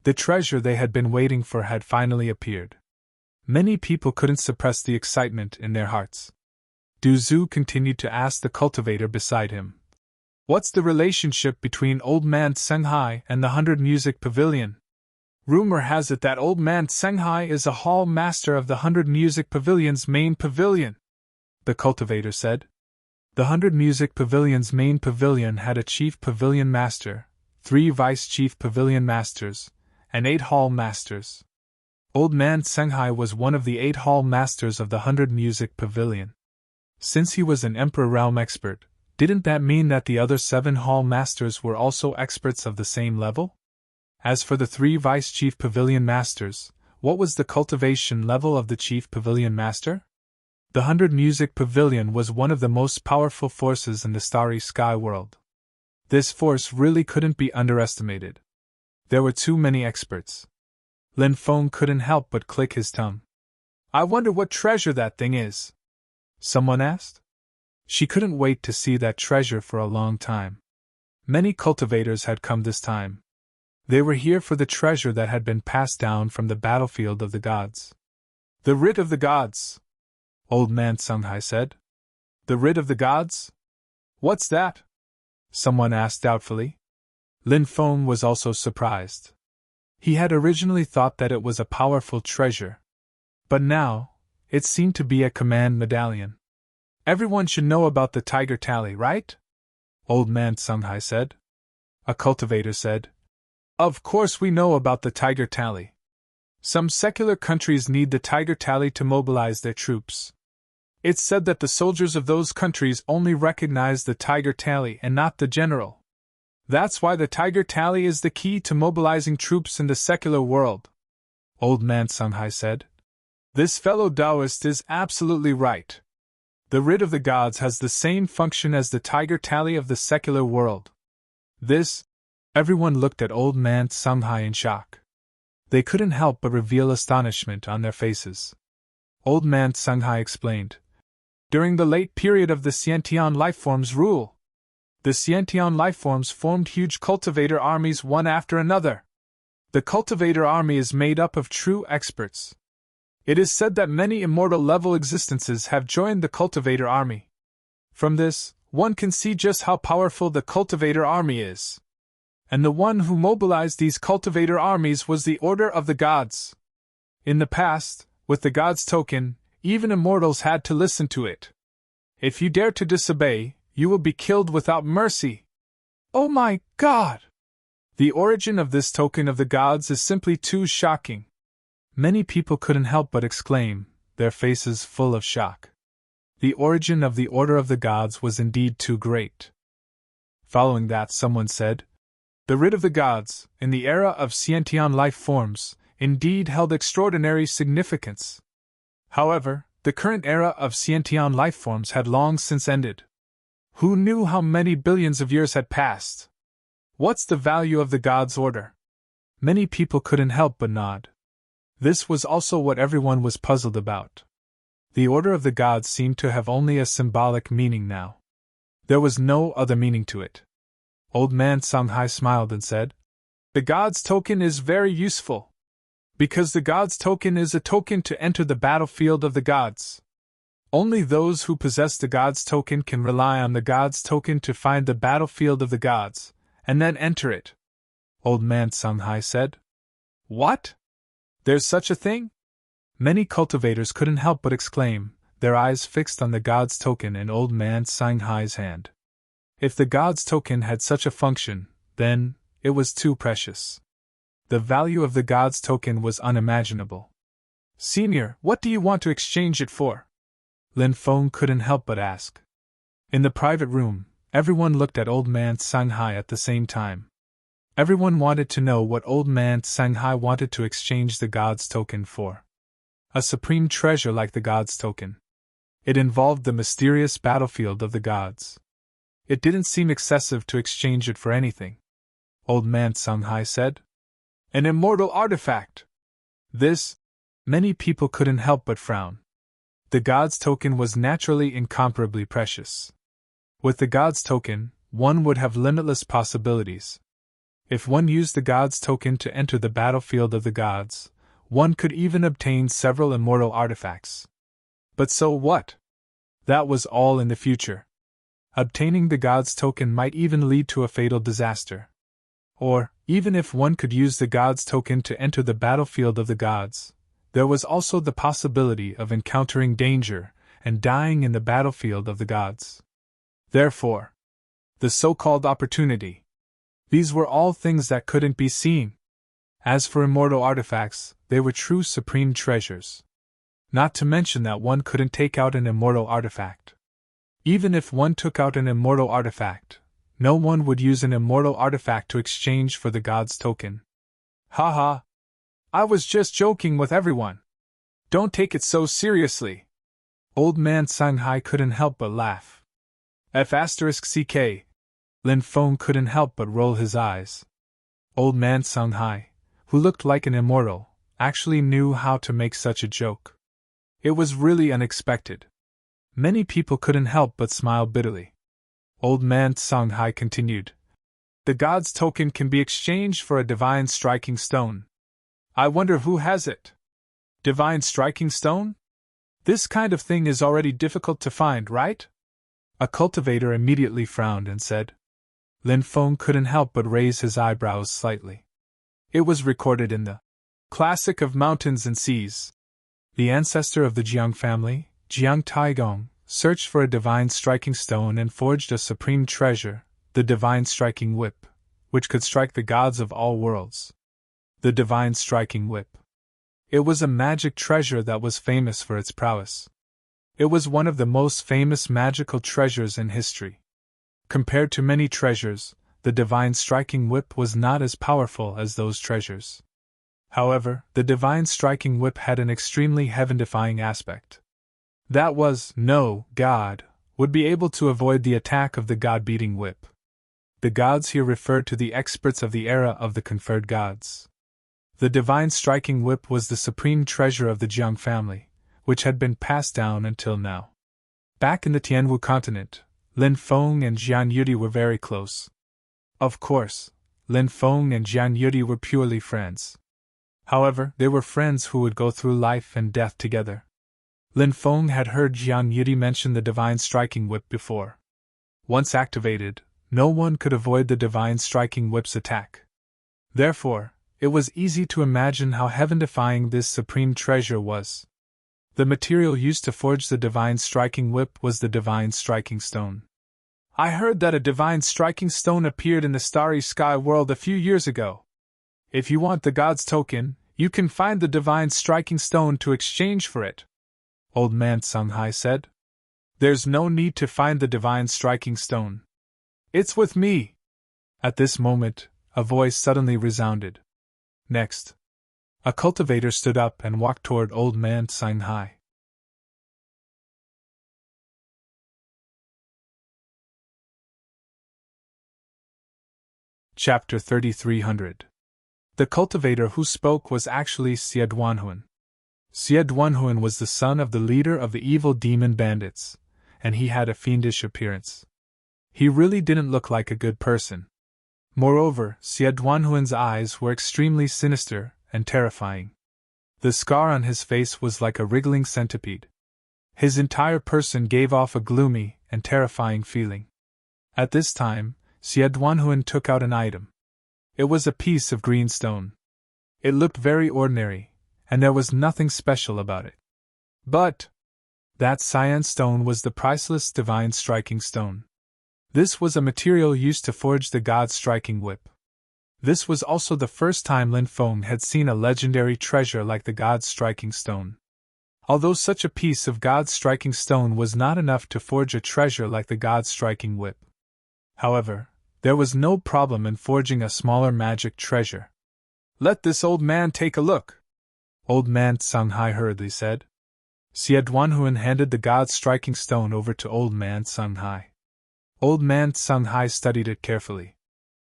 The treasure they had been waiting for had finally appeared. Many people couldn't suppress the excitement in their hearts. Du Zhu continued to ask the cultivator beside him, "What's the relationship between Old Man Sanghai and the 100 Music Pavilion? Rumor has it that Old Man Sanghai is a hall master of the 100 Music Pavilion's main pavilion," the cultivator said. The 100 Music Pavilion's main pavilion had a chief pavilion master, 3 vice-chief pavilion masters, and 8 hall masters. Old Man Sanghai was one of the 8 hall masters of the 100 Music Pavilion. Since he was an Emperor Realm expert, didn't that mean that the other 7 hall masters were also experts of the same level? As for the 3 vice-chief pavilion masters, what was the cultivation level of the chief pavilion master? The 100 Music Pavilion was one of the most powerful forces in the starry sky world. This force really couldn't be underestimated. There were too many experts. Lin Feng couldn't help but click his tongue. "I wonder what treasure that thing is?" someone asked. She couldn't wait to see that treasure for a long time. Many cultivators had come this time. They were here for the treasure that had been passed down from the battlefield of the gods. "The writ of the gods," Old Man Sanghai said. "The writ of the gods? What's that?" someone asked doubtfully. Lin Feng was also surprised. He had originally thought that it was a powerful treasure. But now, it seemed to be a command medallion. "Everyone should know about the tiger tally, right?" Old Man Sanghai said. A cultivator said, "Of course we know about the tiger tally. Some secular countries need the tiger tally to mobilize their troops. It's said that the soldiers of those countries only recognize the tiger tally and not the general. That's why the tiger tally is the key to mobilizing troops in the secular world," Old Man Sanghai said. "This fellow Taoist is absolutely right. The writ of the gods has the same function as the tiger tally of the secular world." Everyone looked at Old Man Sanghai in shock. They couldn't help but reveal astonishment on their faces. Old Man Sanghai explained. "During the late period of the Xiantian lifeforms' rule, the Xiantian lifeforms formed huge cultivator armies one after another. The cultivator army is made up of true experts. It is said that many immortal-level existences have joined the cultivator army. From this, one can see just how powerful the cultivator army is. And the one who mobilized these cultivator armies was the Order of the Gods. In the past, with the Gods' token, even immortals had to listen to it. If you dare to disobey, you will be killed without mercy." "Oh my God!" The origin of this token of the gods is simply too shocking. Many people couldn't help but exclaim, their faces full of shock. The origin of the Order of the Gods was indeed too great. Following that, someone said, "The writ of the gods, in the era of Xiantian life forms, indeed held extraordinary significance. However, the current era of Xiantian life forms had long since ended. Who knew how many billions of years had passed? What's the value of the gods' order?" Many people couldn't help but nod. This was also what everyone was puzzled about. The Order of the Gods seemed to have only a symbolic meaning now. There was no other meaning to it. Old Man Sanghai smiled and said, "The Gods' token is very useful. Because the Gods' token is a token to enter the battlefield of the gods. Only those who possess the Gods' token can rely on the Gods' token to find the battlefield of the gods, and then enter it," Old Man Sanghai said. "What? There's such a thing?" Many cultivators couldn't help but exclaim, their eyes fixed on the Gods' token in Old Man Sanghai's hand. If the Gods' token had such a function, then it was too precious. The value of the Gods' token was unimaginable. "Senior, what do you want to exchange it for?" Lin Feng couldn't help but ask. In the private room, Everyone looked at Old Man Shanghai at the same time. Everyone wanted to know what Old Man Shanghai wanted to exchange the God's token for. A supreme treasure like the God's token. It involved the mysterious battlefield of the gods. It didn't seem excessive to exchange it for anything. Old Man Shanghai said. An immortal artifact! This? Many people couldn't help but frown. The God's token was naturally incomparably precious. With the God's token, one would have limitless possibilities. If one used the God's token to enter the battlefield of the gods, one could even obtain several immortal artifacts. But so what? That was all in the future. Obtaining the God's token might even lead to a fatal disaster. Or, even if one could use the God's token to enter the battlefield of the gods, there was also the possibility of encountering danger and dying in the battlefield of the gods. Therefore, the so-called opportunity. These were all things that couldn't be seen. As for immortal artifacts, they were true supreme treasures. Not to mention that one couldn't take out an immortal artifact. Even if one took out an immortal artifact, no one would use an immortal artifact to exchange for the God's token. Haha! I was just joking with everyone. Don't take it so seriously. Old Man Shanghai couldn't help but laugh. F***ck. Lin Feng couldn't help but roll his eyes. Old Man Shanghai, who looked like an immortal, actually knew how to make such a joke. It was really unexpected. Many people couldn't help but smile bitterly. Old Man Shanghai continued. The God's token can be exchanged for a divine striking stone. I wonder who has it? Divine striking stone? This kind of thing is already difficult to find, right? A cultivator immediately frowned and said. Lin Feng couldn't help but raise his eyebrows slightly. It was recorded in the Classic of Mountains and Seas. The ancestor of the Jiang family, Jiang Taigong, searched for a divine striking stone and forged a supreme treasure, the divine striking whip, which could strike the gods of all worlds. The divine striking whip. It was a magic treasure that was famous for its prowess. It was one of the most famous magical treasures in history. Compared to many treasures, the divine striking whip was not as powerful as those treasures. However, the divine striking whip had an extremely heaven-defying aspect. That was, no god would be able to avoid the attack of the god-beating whip. The gods here referred to the experts of the era of the conferred gods. The divine striking whip was the supreme treasure of the Jiang family, which had been passed down until now. Back in the Tianwu continent, Lin Feng and Jian Yudi were very close. Of course, Lin Feng and Jian Yudi were purely friends. However, they were friends who would go through life and death together. Lin Feng had heard Jian Yudi mention the divine striking whip before. Once activated, no one could avoid the divine striking whip's attack. Therefore, it was easy to imagine how heaven-defying this supreme treasure was. The material used to forge the divine striking whip was the divine striking stone. I heard that a divine striking stone appeared in the starry sky world a few years ago. If you want the god's token, you can find the divine striking stone to exchange for it. Old Man Shanghai said. There's no need to find the divine striking stone. It's with me. At this moment, a voice suddenly resounded. Next. A cultivator stood up and walked toward Old Man Shanghai. Chapter 3300. The cultivator who spoke was actually Xie Duanhuan. Xie Duanhuan was the son of the leader of the evil demon bandits, and he had a fiendish appearance. He really didn't look like a good person. Moreover, Xie Duanhuan's eyes were extremely sinister and terrifying. The scar on his face was like a wriggling centipede. His entire person gave off a gloomy and terrifying feeling. At this time, Xie Duanhuan took out an item. It was a piece of green stone. It looked very ordinary, and there was nothing special about it. But that cyan stone was the priceless divine striking stone. This was a material used to forge the god's striking whip. This was also the first time Lin Feng had seen a legendary treasure like the god's striking stone. Although such a piece of god's striking stone was not enough to forge a treasure like the god's striking whip, However, there was no problem in forging a smaller magic treasure. "Let this old man take a look," Old Man Sunghai hurriedly said. Xiaoduanhuan handed the god's striking stone over to Old Man Sunghai. Old Man Sunghai studied it carefully.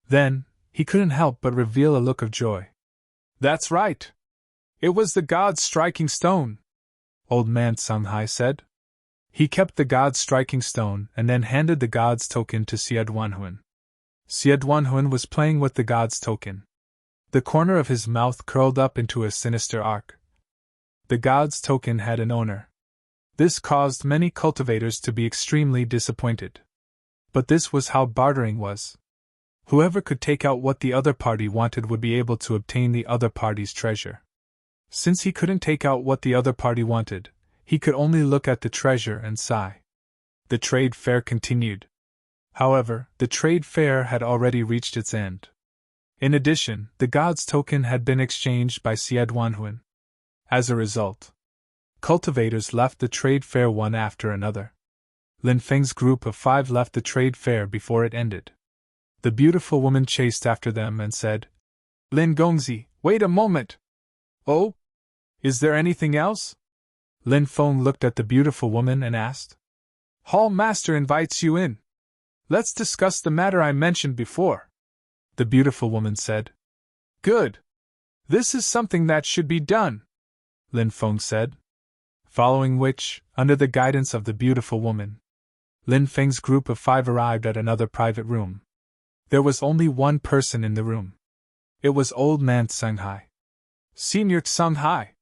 Then, he couldn't help but reveal a look of joy. "That's right! It was the god's striking stone," Old Man Sunghai said. He kept the god's striking stone and then handed the god's token to Xiaoduanhuan. Xiaoduanhuan was playing with the god's token. The corner of his mouth curled up into a sinister arc. The god's token had an owner. This caused many cultivators to be extremely disappointed. But this was how bartering was. Whoever could take out what the other party wanted would be able to obtain the other party's treasure. Since he couldn't take out what the other party wanted, he could only look at the treasure and sigh. The trade fair continued. However, the trade fair had already reached its end. In addition, the god's token had been exchanged by Xiaoduanhuan. As a result, cultivators left the trade fair one after another. Lin Feng's group of 5 left the trade fair before it ended. The beautiful woman chased after them and said, "Lin Gongzi, wait a moment! Oh? Is there anything else?" Lin Feng looked at the beautiful woman and asked. "Hall Master invites you in. Let's discuss the matter I mentioned before," the beautiful woman said. "Good. This is something that should be done," Lin Feng said. Following which, under the guidance of the beautiful woman, Lin Feng's group of 5 arrived at another private room. There was only one person in the room. It was Old Man Sunghai. "Senior Sunghai!"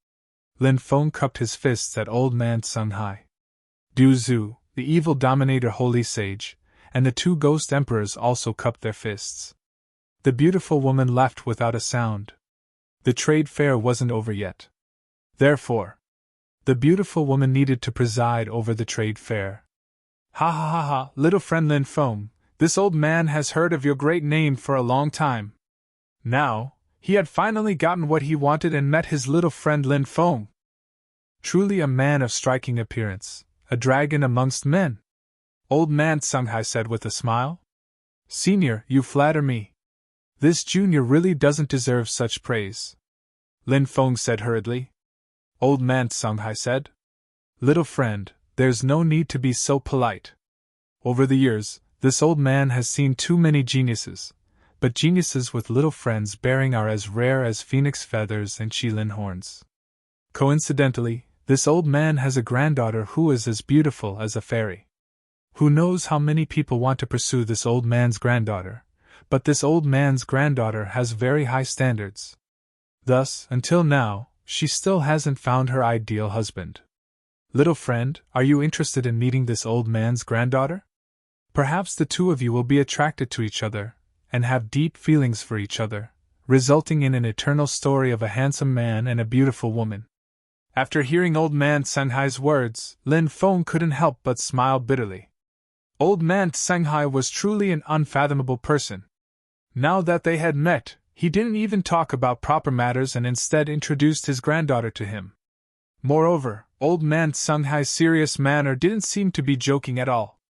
Lin Feng cupped his fists at Old Man Sunghai. Du Zhu, the evil dominator holy sage, and the 2 ghost emperors also cupped their fists. The beautiful woman left without a sound. The trade fair wasn't over yet. Therefore, the beautiful woman needed to preside over the trade fair. "Ha ha ha ha, little friend Lin Feng, this old man has heard of your great name for a long time. Now, he had finally gotten what he wanted and met his little friend Lin Feng. Truly a man of striking appearance, a dragon amongst men," Old Man Sunghai said with a smile. "Senior, you flatter me. This junior really doesn't deserve such praise," Lin Feng said hurriedly. Old Man Sunghai said, "Little friend, there's no need to be so polite. Over the years, this old man has seen too many geniuses, but geniuses with little friends bearing are as rare as phoenix feathers and qilin horns. Coincidentally, this old man has a granddaughter who is as beautiful as a fairy. Who knows how many people want to pursue this old man's granddaughter, but this old man's granddaughter has very high standards. Thus, until now, she still hasn't found her ideal husband. Little friend, are you interested in meeting this old man's granddaughter? Perhaps the 2 of you will be attracted to each other, and have deep feelings for each other, resulting in an eternal story of a handsome man and a beautiful woman." After hearing Old Man Sunghai's words, Lin Feng couldn't help but smile bitterly. Old Man Sunghai was truly an unfathomable person. Now that they had met, he didn't even talk about proper matters and instead introduced his granddaughter to him. Moreover, Old Man Sunghai's serious manner didn't seem to be joking at all.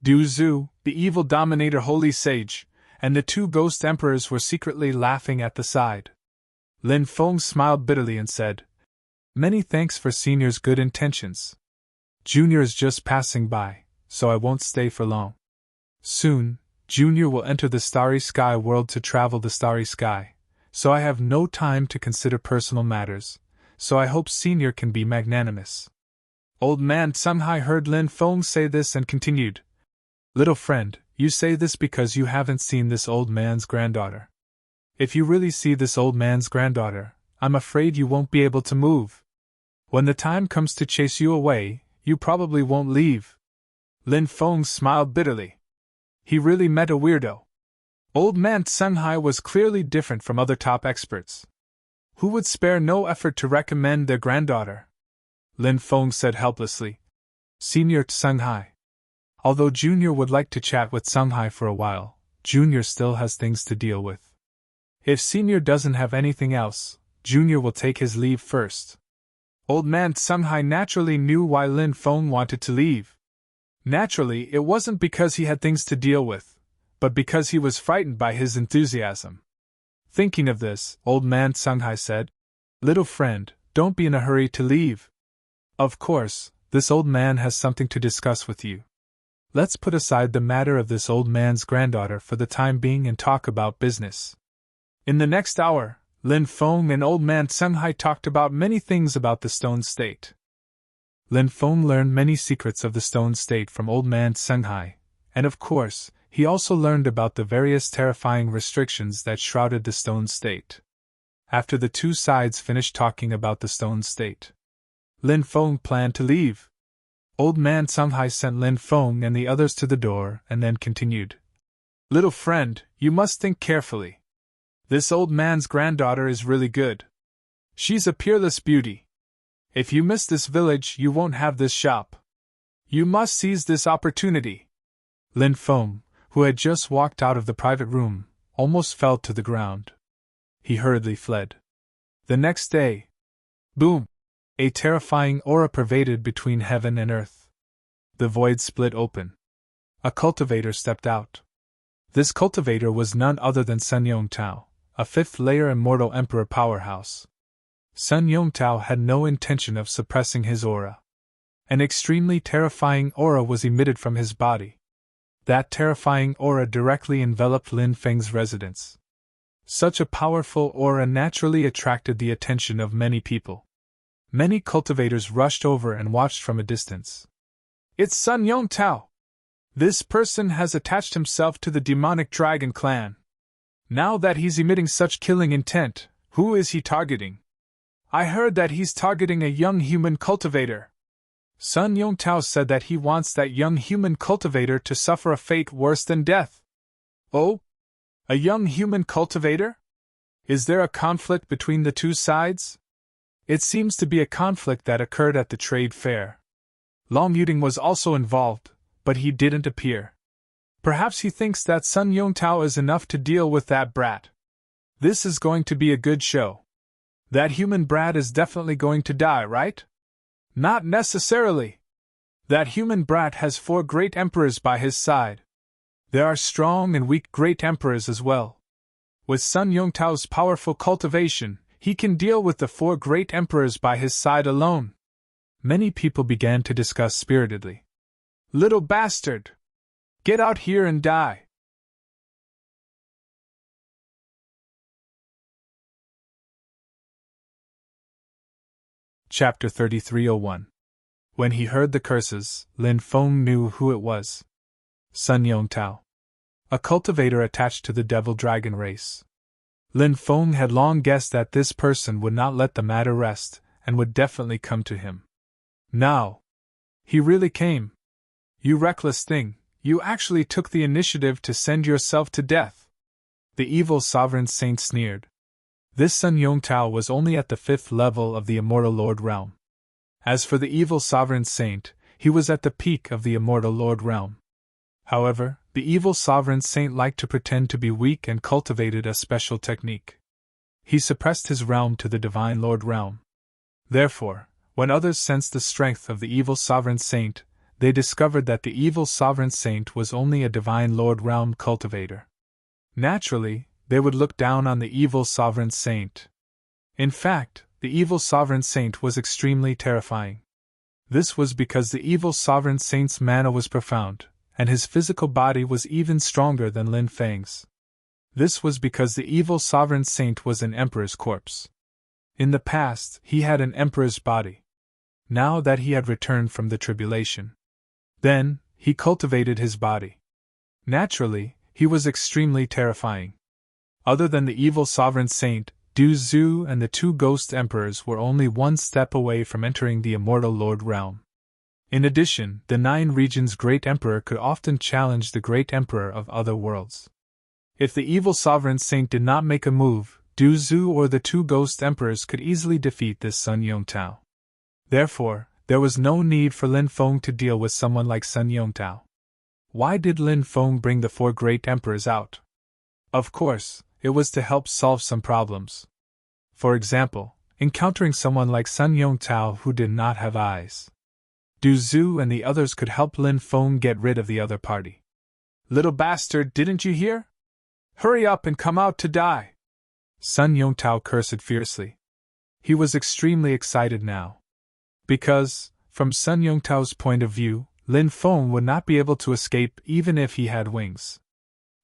Du Zhu, the evil dominator holy sage, and the 2 ghost emperors were secretly laughing at the side. Lin Feng smiled bitterly and said, "Many thanks for Senior's good intentions. Junior is just passing by, so I won't stay for long. Soon, Junior will enter the starry sky world to travel the starry sky, so I have no time to consider personal matters, so I hope Senior can be magnanimous." Old Man Sunghai heard Lin Feng say this and continued, "Little friend, you say this because you haven't seen this old man's granddaughter. If you really see this old man's granddaughter, I'm afraid you won't be able to move. When the time comes to chase you away, you probably won't leave." Lin Feng smiled bitterly. He really met a weirdo. Old Man Sunghai was clearly different from other top experts, who would spare no effort to recommend their granddaughter. Lin Feng said helplessly, "Senior Sunghai. Although Junior would like to chat with Sunghai for a while, Junior still has things to deal with. If Senior doesn't have anything else, Junior will take his leave first." Old Man Sunghai naturally knew why Lin Feng wanted to leave. Naturally, it wasn't because he had things to deal with, but because he was frightened by his enthusiasm. Thinking of this, old man Sunghai said, "Little friend, don't be in a hurry to leave. Of course, this old man has something to discuss with you. Let's put aside the matter of this old man's granddaughter for the time being and talk about business." In the next hour, Lin Feng and old man Sunghai talked about many things about the stone state. Lin Feng learned many secrets of the stone state from old man Sunghai, and of course, he also learned about the various terrifying restrictions that shrouded the stone state. After the two sides finished talking about the stone state, Lin Feng planned to leave. Old man Sunghai sent Lin Feng and the others to the door and then continued. "Little friend, you must think carefully. This old man's granddaughter is really good. She's a peerless beauty. If you miss this village, you won't have this shop. You must seize this opportunity." Lin Feng, who had just walked out of the private room, almost fell to the ground. He hurriedly fled. The next day, boom! A terrifying aura pervaded between heaven and earth. The void split open. A cultivator stepped out. This cultivator was none other than Sun Yongtao, a fifth-layer immortal emperor powerhouse. Sun Yongtao had no intention of suppressing his aura. An extremely terrifying aura was emitted from his body. That terrifying aura directly enveloped Lin Feng's residence. Such a powerful aura naturally attracted the attention of many people. Many cultivators rushed over and watched from a distance. "It's Sun Yongtao! This person has attached himself to the demonic dragon clan. Now that he's emitting such killing intent, who is he targeting? I heard that he's targeting a young human cultivator. Sun Yongtao said that he wants that young human cultivator to suffer a fate worse than death." "Oh? A young human cultivator? Is there a conflict between the two sides?" It seems to be a conflict that occurred at the trade fair. Long Yuding was also involved, but he didn't appear. Perhaps he thinks that Sun Yongtao is enough to deal with that brat. This is going to be a good show. That human brat is definitely going to die, right? Not necessarily. That human brat has 4 great emperors by his side. There are strong and weak great emperors as well. With Sun Yongtao's powerful cultivation, he can deal with the 4 great emperors by his side alone. Many people began to discuss spiritedly. "Little bastard! Get out here and die!" Chapter 3301. When he heard the curses, Lin Feng knew who it was. Sun Yongtao, a cultivator attached to the devil dragon race. Lin Feng had long guessed that this person would not let the matter rest, and would definitely come to him. Now, he really came. "You reckless thing, you actually took the initiative to send yourself to death." The evil sovereign saint sneered. This Sun Yongtao was only at the 5th level of the Immortal Lord realm. As for the evil sovereign saint, he was at the peak of the Immortal Lord realm. However, the evil sovereign saint liked to pretend to be weak and cultivated a special technique. He suppressed his realm to the Divine Lord realm. Therefore, when others sensed the strength of the evil sovereign saint, they discovered that the evil sovereign saint was only a Divine Lord realm cultivator. Naturally, they would look down on the evil sovereign saint. In fact, the evil sovereign saint was extremely terrifying. This was because the evil sovereign saint's mana was profound, and his physical body was even stronger than Lin Feng's. This was because the evil sovereign saint was an emperor's corpse. In the past, he had an emperor's body. Now that he had returned from the tribulation, then, he cultivated his body. Naturally, he was extremely terrifying. Other than the evil sovereign saint, Du Zhu and the 2 ghost emperors were only 1 step away from entering the Immortal Lord realm. In addition, the 9 regions' great emperor could often challenge the great emperor of other worlds. If the evil sovereign saint did not make a move, Du Zhu or the 2 ghost emperors could easily defeat this Sun Yongtao. Therefore, there was no need for Lin Feng to deal with someone like Sun Yongtao. Why did Lin Feng bring the 4 great emperors out? Of course, it was to help solve some problems. For example, encountering someone like Sun Yongtao who did not have eyes. Du Zhu and the others could help Lin Feng get rid of the other party. Little bastard, didn't you hear? Hurry up and come out to die! Sun Yongtao cursed fiercely. He was extremely excited now. Because, from Sun Yongtao's point of view, Lin Feng would not be able to escape even if he had wings.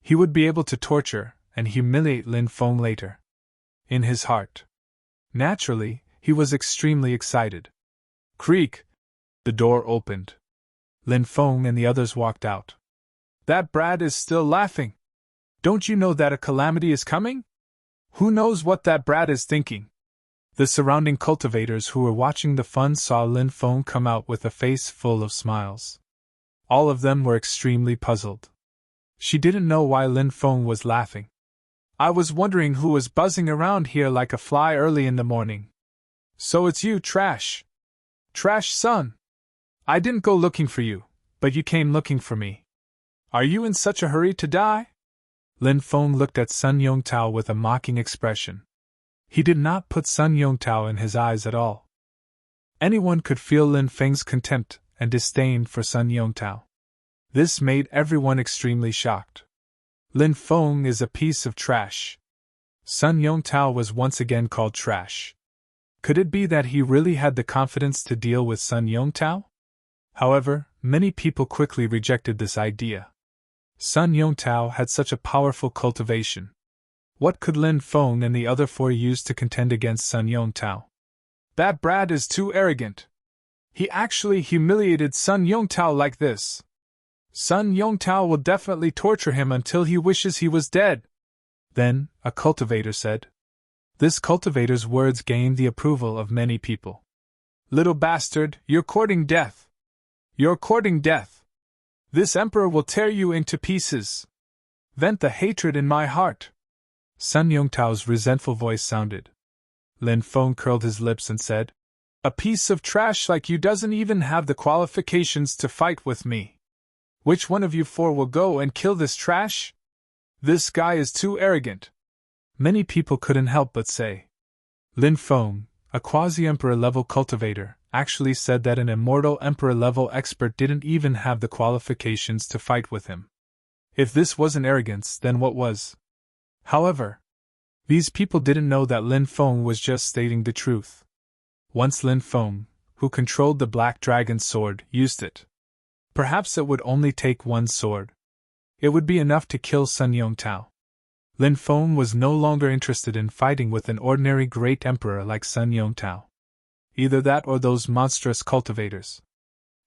He would be able to torture and humiliate Lin Feng later. In his heart. Naturally, he was extremely excited. Creak! The door opened. Lin Feng and the others walked out. That brat is still laughing. Don't you know that a calamity is coming? Who knows what that brat is thinking? The surrounding cultivators who were watching the fun saw Lin Feng come out with a face full of smiles. All of them were extremely puzzled. She didn't know why Lin Feng was laughing. I was wondering who was buzzing around here like a fly early in the morning. So it's you, Trash. Trash son. I didn't go looking for you, but you came looking for me. Are you in such a hurry to die? Lin Feng looked at Sun Yongtao with a mocking expression. He did not put Sun Yongtao in his eyes at all. Anyone could feel Lin Feng's contempt and disdain for Sun Yongtao. This made everyone extremely shocked. Lin Feng is a piece of trash. Sun Yongtao was once again called trash. Could it be that he really had the confidence to deal with Sun Yongtao? However, many people quickly rejected this idea. Sun Yongtao had such a powerful cultivation. What could Lin Feng and the other four use to contend against Sun Yongtao? That brat is too arrogant. He actually humiliated Sun Yongtao like this. Sun Yongtao will definitely torture him until he wishes he was dead. Then, a cultivator said. This cultivator's words gained the approval of many people. Little bastard, you're courting death. You're courting death. This emperor will tear you into pieces. Vent the hatred in my heart. Sun Yongtao's resentful voice sounded. Lin Feng curled his lips and said, A piece of trash like you doesn't even have the qualifications to fight with me. Which one of you four will go and kill this trash? This guy is too arrogant. Many people couldn't help but say. Lin Feng, a quasi-emperor level cultivator, actually said that an immortal emperor level expert didn't even have the qualifications to fight with him. If this wasn't arrogance, then what was? However, these people didn't know that Lin Feng was just stating the truth. Once Lin Feng, who controlled the Black Dragon's sword, used it. Perhaps it would only take one sword. It would be enough to kill Sun Yongtao. Lin Feng was no longer interested in fighting with an ordinary great emperor like Sun Yongtao. Either that or those monstrous cultivators.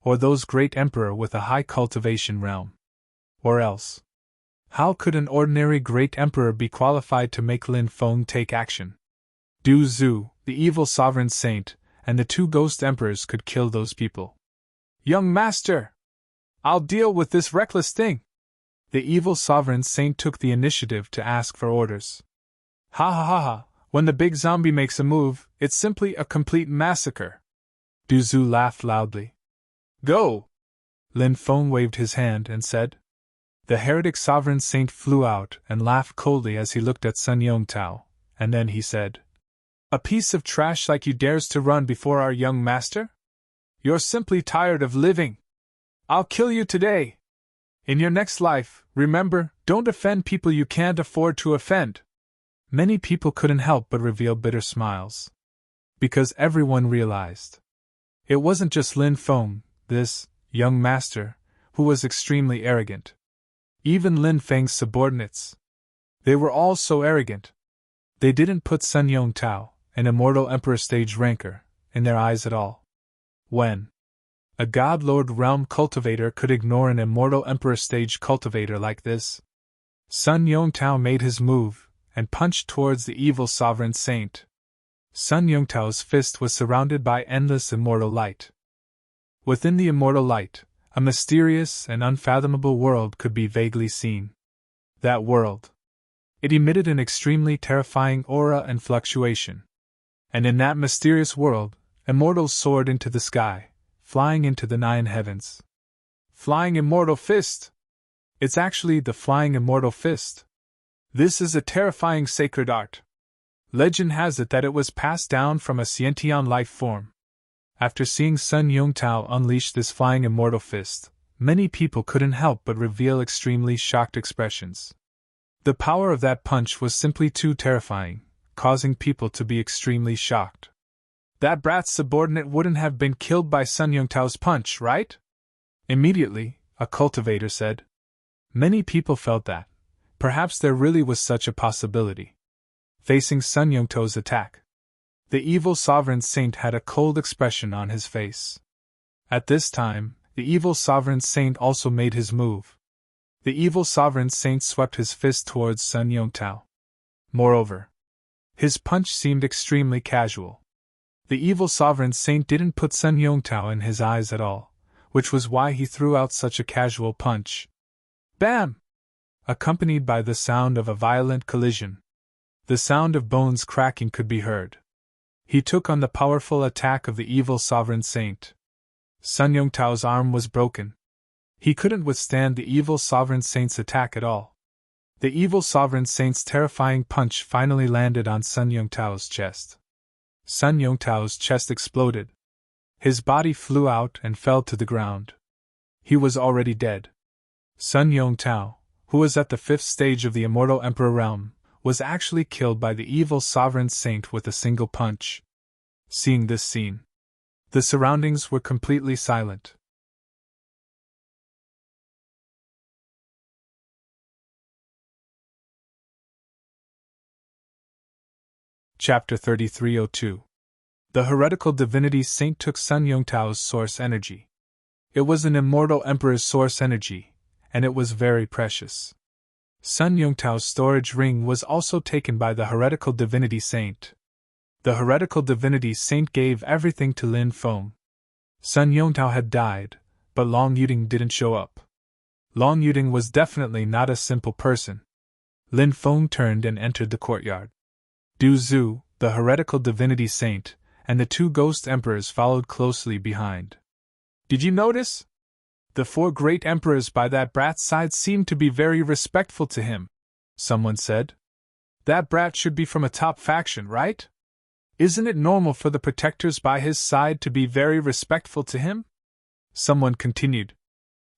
Or those great emperor with a high cultivation realm. Or else. How could an ordinary great emperor be qualified to make Lin Feng take action? Du Zhu, the evil sovereign saint, and the two ghost emperors could kill those people. Young master! I'll deal with this reckless thing! The evil sovereign saint took the initiative to ask for orders. Ha ha ha ha! When the big zombie makes a move, it's simply a complete massacre. Du Zhu laughed loudly. Go! Lin Feng waved his hand and said. The heretic sovereign saint flew out and laughed coldly as he looked at Sun Yongtao, and then he said, A piece of trash like you dares to run before our young master? You're simply tired of living. I'll kill you today. In your next life, remember, don't offend people you can't afford to offend. Many people couldn't help but reveal bitter smiles. Because everyone realized. It wasn't just Lin Feng, this young master, who was extremely arrogant. Even Lin Feng's subordinates. They were all so arrogant. They didn't put Sun Yongtao, an immortal emperor stage ranker, in their eyes at all. When a God Lord realm cultivator could ignore an immortal emperor stage cultivator like this, Sun Yongtao made his move and punched towards the evil sovereign saint. Sun Yongtao's fist was surrounded by endless immortal light. Within the immortal light, a mysterious and unfathomable world could be vaguely seen. That world. It emitted an extremely terrifying aura and fluctuation. And in that mysterious world, immortals soared into the sky, flying into the 9 heavens. Flying Immortal Fist! It's actually the Flying Immortal Fist. This is a terrifying sacred art. Legend has it that it was passed down from a sentient life form. After seeing Sun Yongtao unleash this Flying Immortal Fist, many people couldn't help but reveal extremely shocked expressions. The power of that punch was simply too terrifying, causing people to be extremely shocked. That brat's subordinate wouldn't have been killed by Sun Yongtao's punch, right? Immediately, a cultivator said. Many people felt that. Perhaps there really was such a possibility. Facing Sun Yongtao's attack, the evil sovereign saint had a cold expression on his face. At this time, the evil sovereign saint also made his move. The evil sovereign saint swept his fist towards Sun Yongtao. Moreover, his punch seemed extremely casual. The evil sovereign saint didn't put Sun Yongtao in his eyes at all, which was why he threw out such a casual punch. Bam! Accompanied by the sound of a violent collision. The sound of bones cracking could be heard. He took on the powerful attack of the evil sovereign saint. Sun Yongtao's arm was broken. He couldn't withstand the evil sovereign saint's attack at all. The evil sovereign saint's terrifying punch finally landed on Sun Yongtao's chest. Sun Yongtao's chest exploded. His body flew out and fell to the ground. He was already dead. Sun Yongtao, who was at the 5th stage of the immortal emperor realm, was actually killed by the evil sovereign saint with a single punch. Seeing this scene, the surroundings were completely silent. Chapter 3302. The heretical divinity saint took Sun Yongtao's source energy. It was an immortal emperor's source energy, and it was very precious. Sun Yongtao's storage ring was also taken by the heretical divinity saint. The heretical divinity saint gave everything to Lin Feng. Sun Yongtao had died, but Long Yuding didn't show up. Long Yuding was definitely not a simple person. Lin Feng turned and entered the courtyard. Du Zhu, the heretical divinity saint, and the 2 ghost emperors followed closely behind. Did you notice? The 4 great emperors by that brat's side seemed to be very respectful to him, someone said. That brat should be from a top faction, right? Isn't it normal for the protectors by his side to be very respectful to him? Someone continued.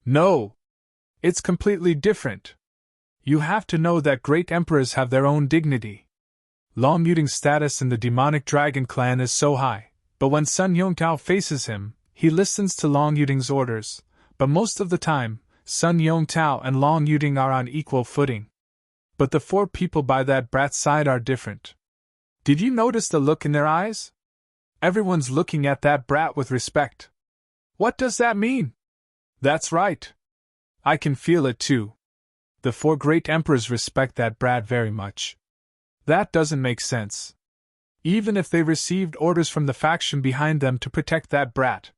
No. It's completely different. You have to know that great emperors have their own dignity. Long Yuding's status in the demonic dragon clan is so high, but when Sun Yongtao faces him, he listens to Long Yuding's orders, but most of the time, Sun Yongtao and Long Yuding are on equal footing. But the 4 people by that brat's side are different. Did you notice the look in their eyes? Everyone's looking at that brat with respect. What does that mean? That's right. I can feel it too. The 4 great emperors respect that brat very much. That doesn't make sense. Even if they received orders from the faction behind them to protect that brat.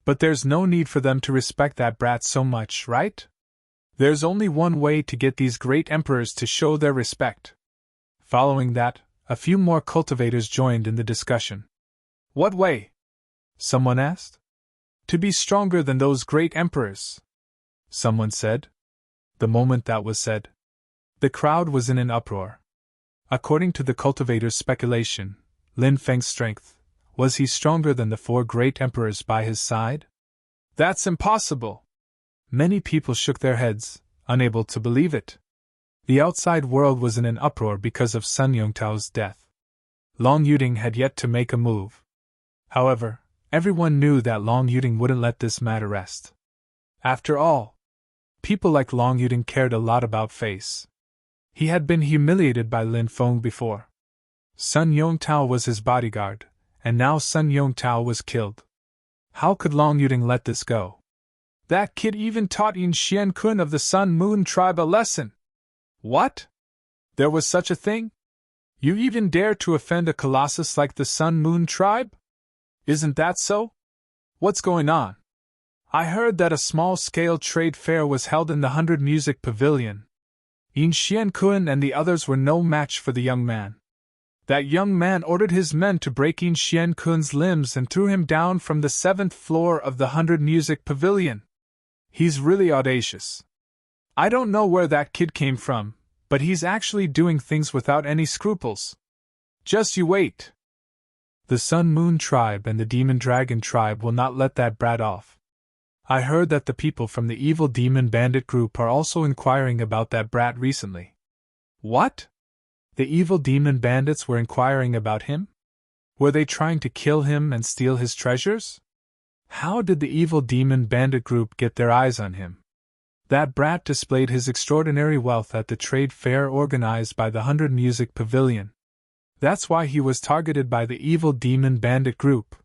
But there's no need for them to respect that brat so much, right? There's only one way to get these great emperors to show their respect. Following that, a few more cultivators joined in the discussion. What way? Someone asked. To be stronger than those great emperors, someone said. The moment that was said, the crowd was in an uproar. According to the cultivator's speculation, Lin Feng's strength, was he stronger than the 4 great emperors by his side? That's impossible! Many people shook their heads, unable to believe it. The outside world was in an uproar because of Sun Yongtao's death. Long Yuding had yet to make a move. However, everyone knew that Long Yuding wouldn't let this matter rest. After all, people like Long Yuding cared a lot about face. He had been humiliated by Lin Feng before. Sun Yongtao was his bodyguard, and now Sun Yongtao was killed. How could Long Yuding let this go? That kid even taught Yin Xian Kun of the Sun Moon tribe a lesson. What? There was such a thing? You even dare to offend a colossus like the Sun Moon tribe? Isn't that so? What's going on? I heard that a small-scale trade fair was held in the 100 Music Pavilion. Yin Xian Kun and the others were no match for the young man. That young man ordered his men to break Yin Xian Kun's limbs and threw him down from the 7th floor of the 100 Music Pavilion. He's really audacious. I don't know where that kid came from, but he's actually doing things without any scruples. Just you wait. The Sun Moon tribe and the Demon Dragon tribe will not let that brat off. I heard that the people from the evil demon bandit group are also inquiring about that brat recently. What? The evil demon bandits were inquiring about him? Were they trying to kill him and steal his treasures? How did the evil demon bandit group get their eyes on him? That brat displayed his extraordinary wealth at the trade fair organized by the 100 Music Pavilion. That's why he was targeted by the evil demon bandit group.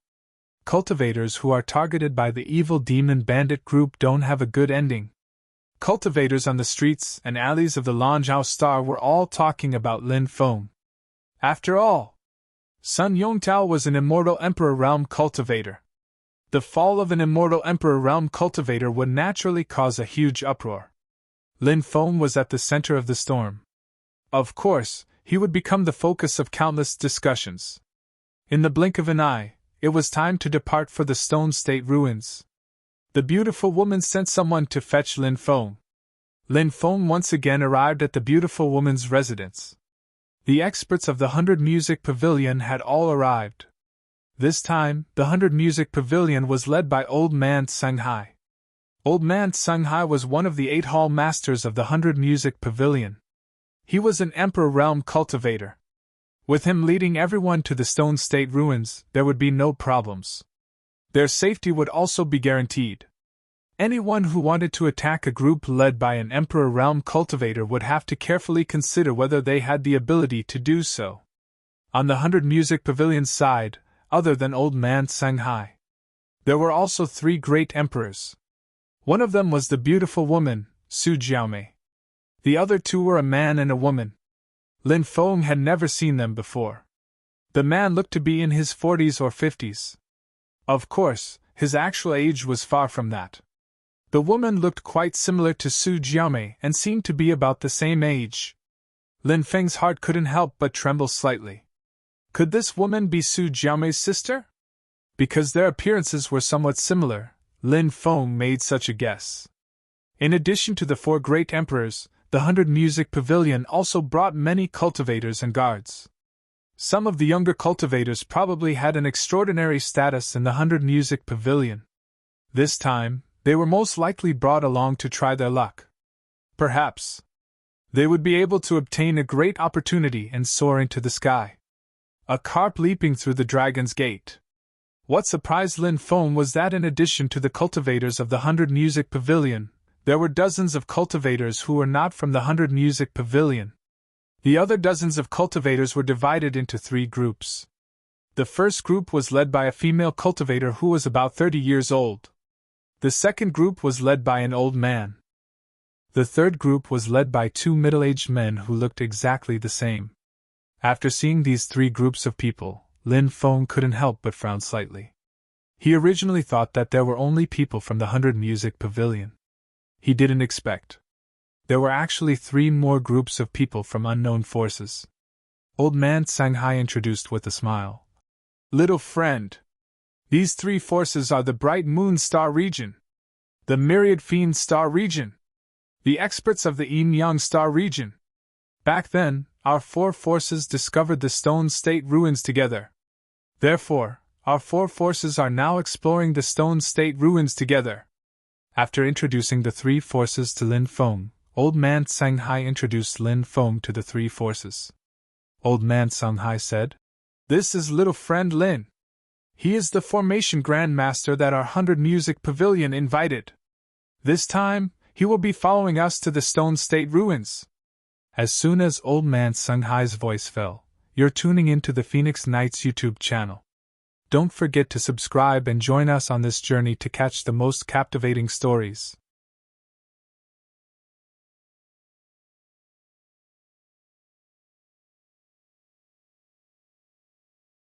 Cultivators who are targeted by the evil demon bandit group don't have a good ending. Cultivators on the streets and alleys of the Lanzhou Star were all talking about Lin Feng. After all, Sun Yongtao was an immortal Emperor Realm cultivator. The fall of an immortal Emperor Realm cultivator would naturally cause a huge uproar. Lin Feng was at the center of the storm. Of course, he would become the focus of countless discussions. In the blink of an eye, it was time to depart for the Stone State ruins. The beautiful woman sent someone to fetch Lin Feng. Lin Feng once again arrived at the beautiful woman's residence. The experts of the 100 Music Pavilion had all arrived. This time, the 100 Music Pavilion was led by Old Man Shanghai. Old Man Shanghai was one of the 8 hall masters of the 100 Music Pavilion. He was an Emperor Realm cultivator. With him leading everyone to the Stone State ruins, there would be no problems. Their safety would also be guaranteed. Anyone who wanted to attack a group led by an Emperor Realm cultivator would have to carefully consider whether they had the ability to do so. On the 100 Music Pavilion's side, other than Old Man Shanghai, there were also 3 great emperors. One of them was the beautiful woman, Su Jiaomei. The other 2 were a man and a woman. Lin Feng had never seen them before. The man looked to be in his 40s or 50s. Of course, his actual age was far from that. The woman looked quite similar to Su Jiaomei and seemed to be about the same age. Lin Feng's heart couldn't help but tremble slightly. Could this woman be Su Jiaomei's sister? Because their appearances were somewhat similar, Lin Feng made such a guess. In addition to the 4 great emperors, the 100 Music Pavilion also brought many cultivators and guards. Some of the younger cultivators probably had an extraordinary status in the 100 Music Pavilion. This time, they were most likely brought along to try their luck. Perhaps they would be able to obtain a great opportunity and soar into the sky. A carp leaping through the Dragon's Gate. What surprised Lin Feng was that in addition to the cultivators of the 100 Music Pavilion, there were dozens of cultivators who were not from the 100 Music Pavilion. The other dozens of cultivators were divided into 3 groups. The first group was led by a female cultivator who was about 30 years old. The second group was led by an old man. The third group was led by 2 middle-aged men who looked exactly the same. After seeing these 3 groups of people, Lin Feng couldn't help but frown slightly. He originally thought that there were only people from the 100 Music Pavilion. He didn't expect there were actually 3 more groups of people from unknown forces. Old Man Shanghai introduced with a smile. Little friend, these 3 forces are the Bright Moon Star region, the Myriad Fiend Star region, the experts of the Yin Yang Star region. Back then, our 4 forces discovered the Stone State ruins together. Therefore, our 4 forces are now exploring the Stone State ruins together. After introducing the 3 forces to Lin Feng, Old Man Shanghai introduced Lin Feng to the 3 forces. Old Man Shanghai said, "This is little friend Lin. He is the formation grandmaster that our 100 Music Pavilion invited. This time, he will be following us to the Stone State ruins." As soon as Old Man Shanghai's voice fell, you're tuning into the Phoenix Knights YouTube channel. Don't forget to subscribe and join us on this journey to catch the most captivating stories.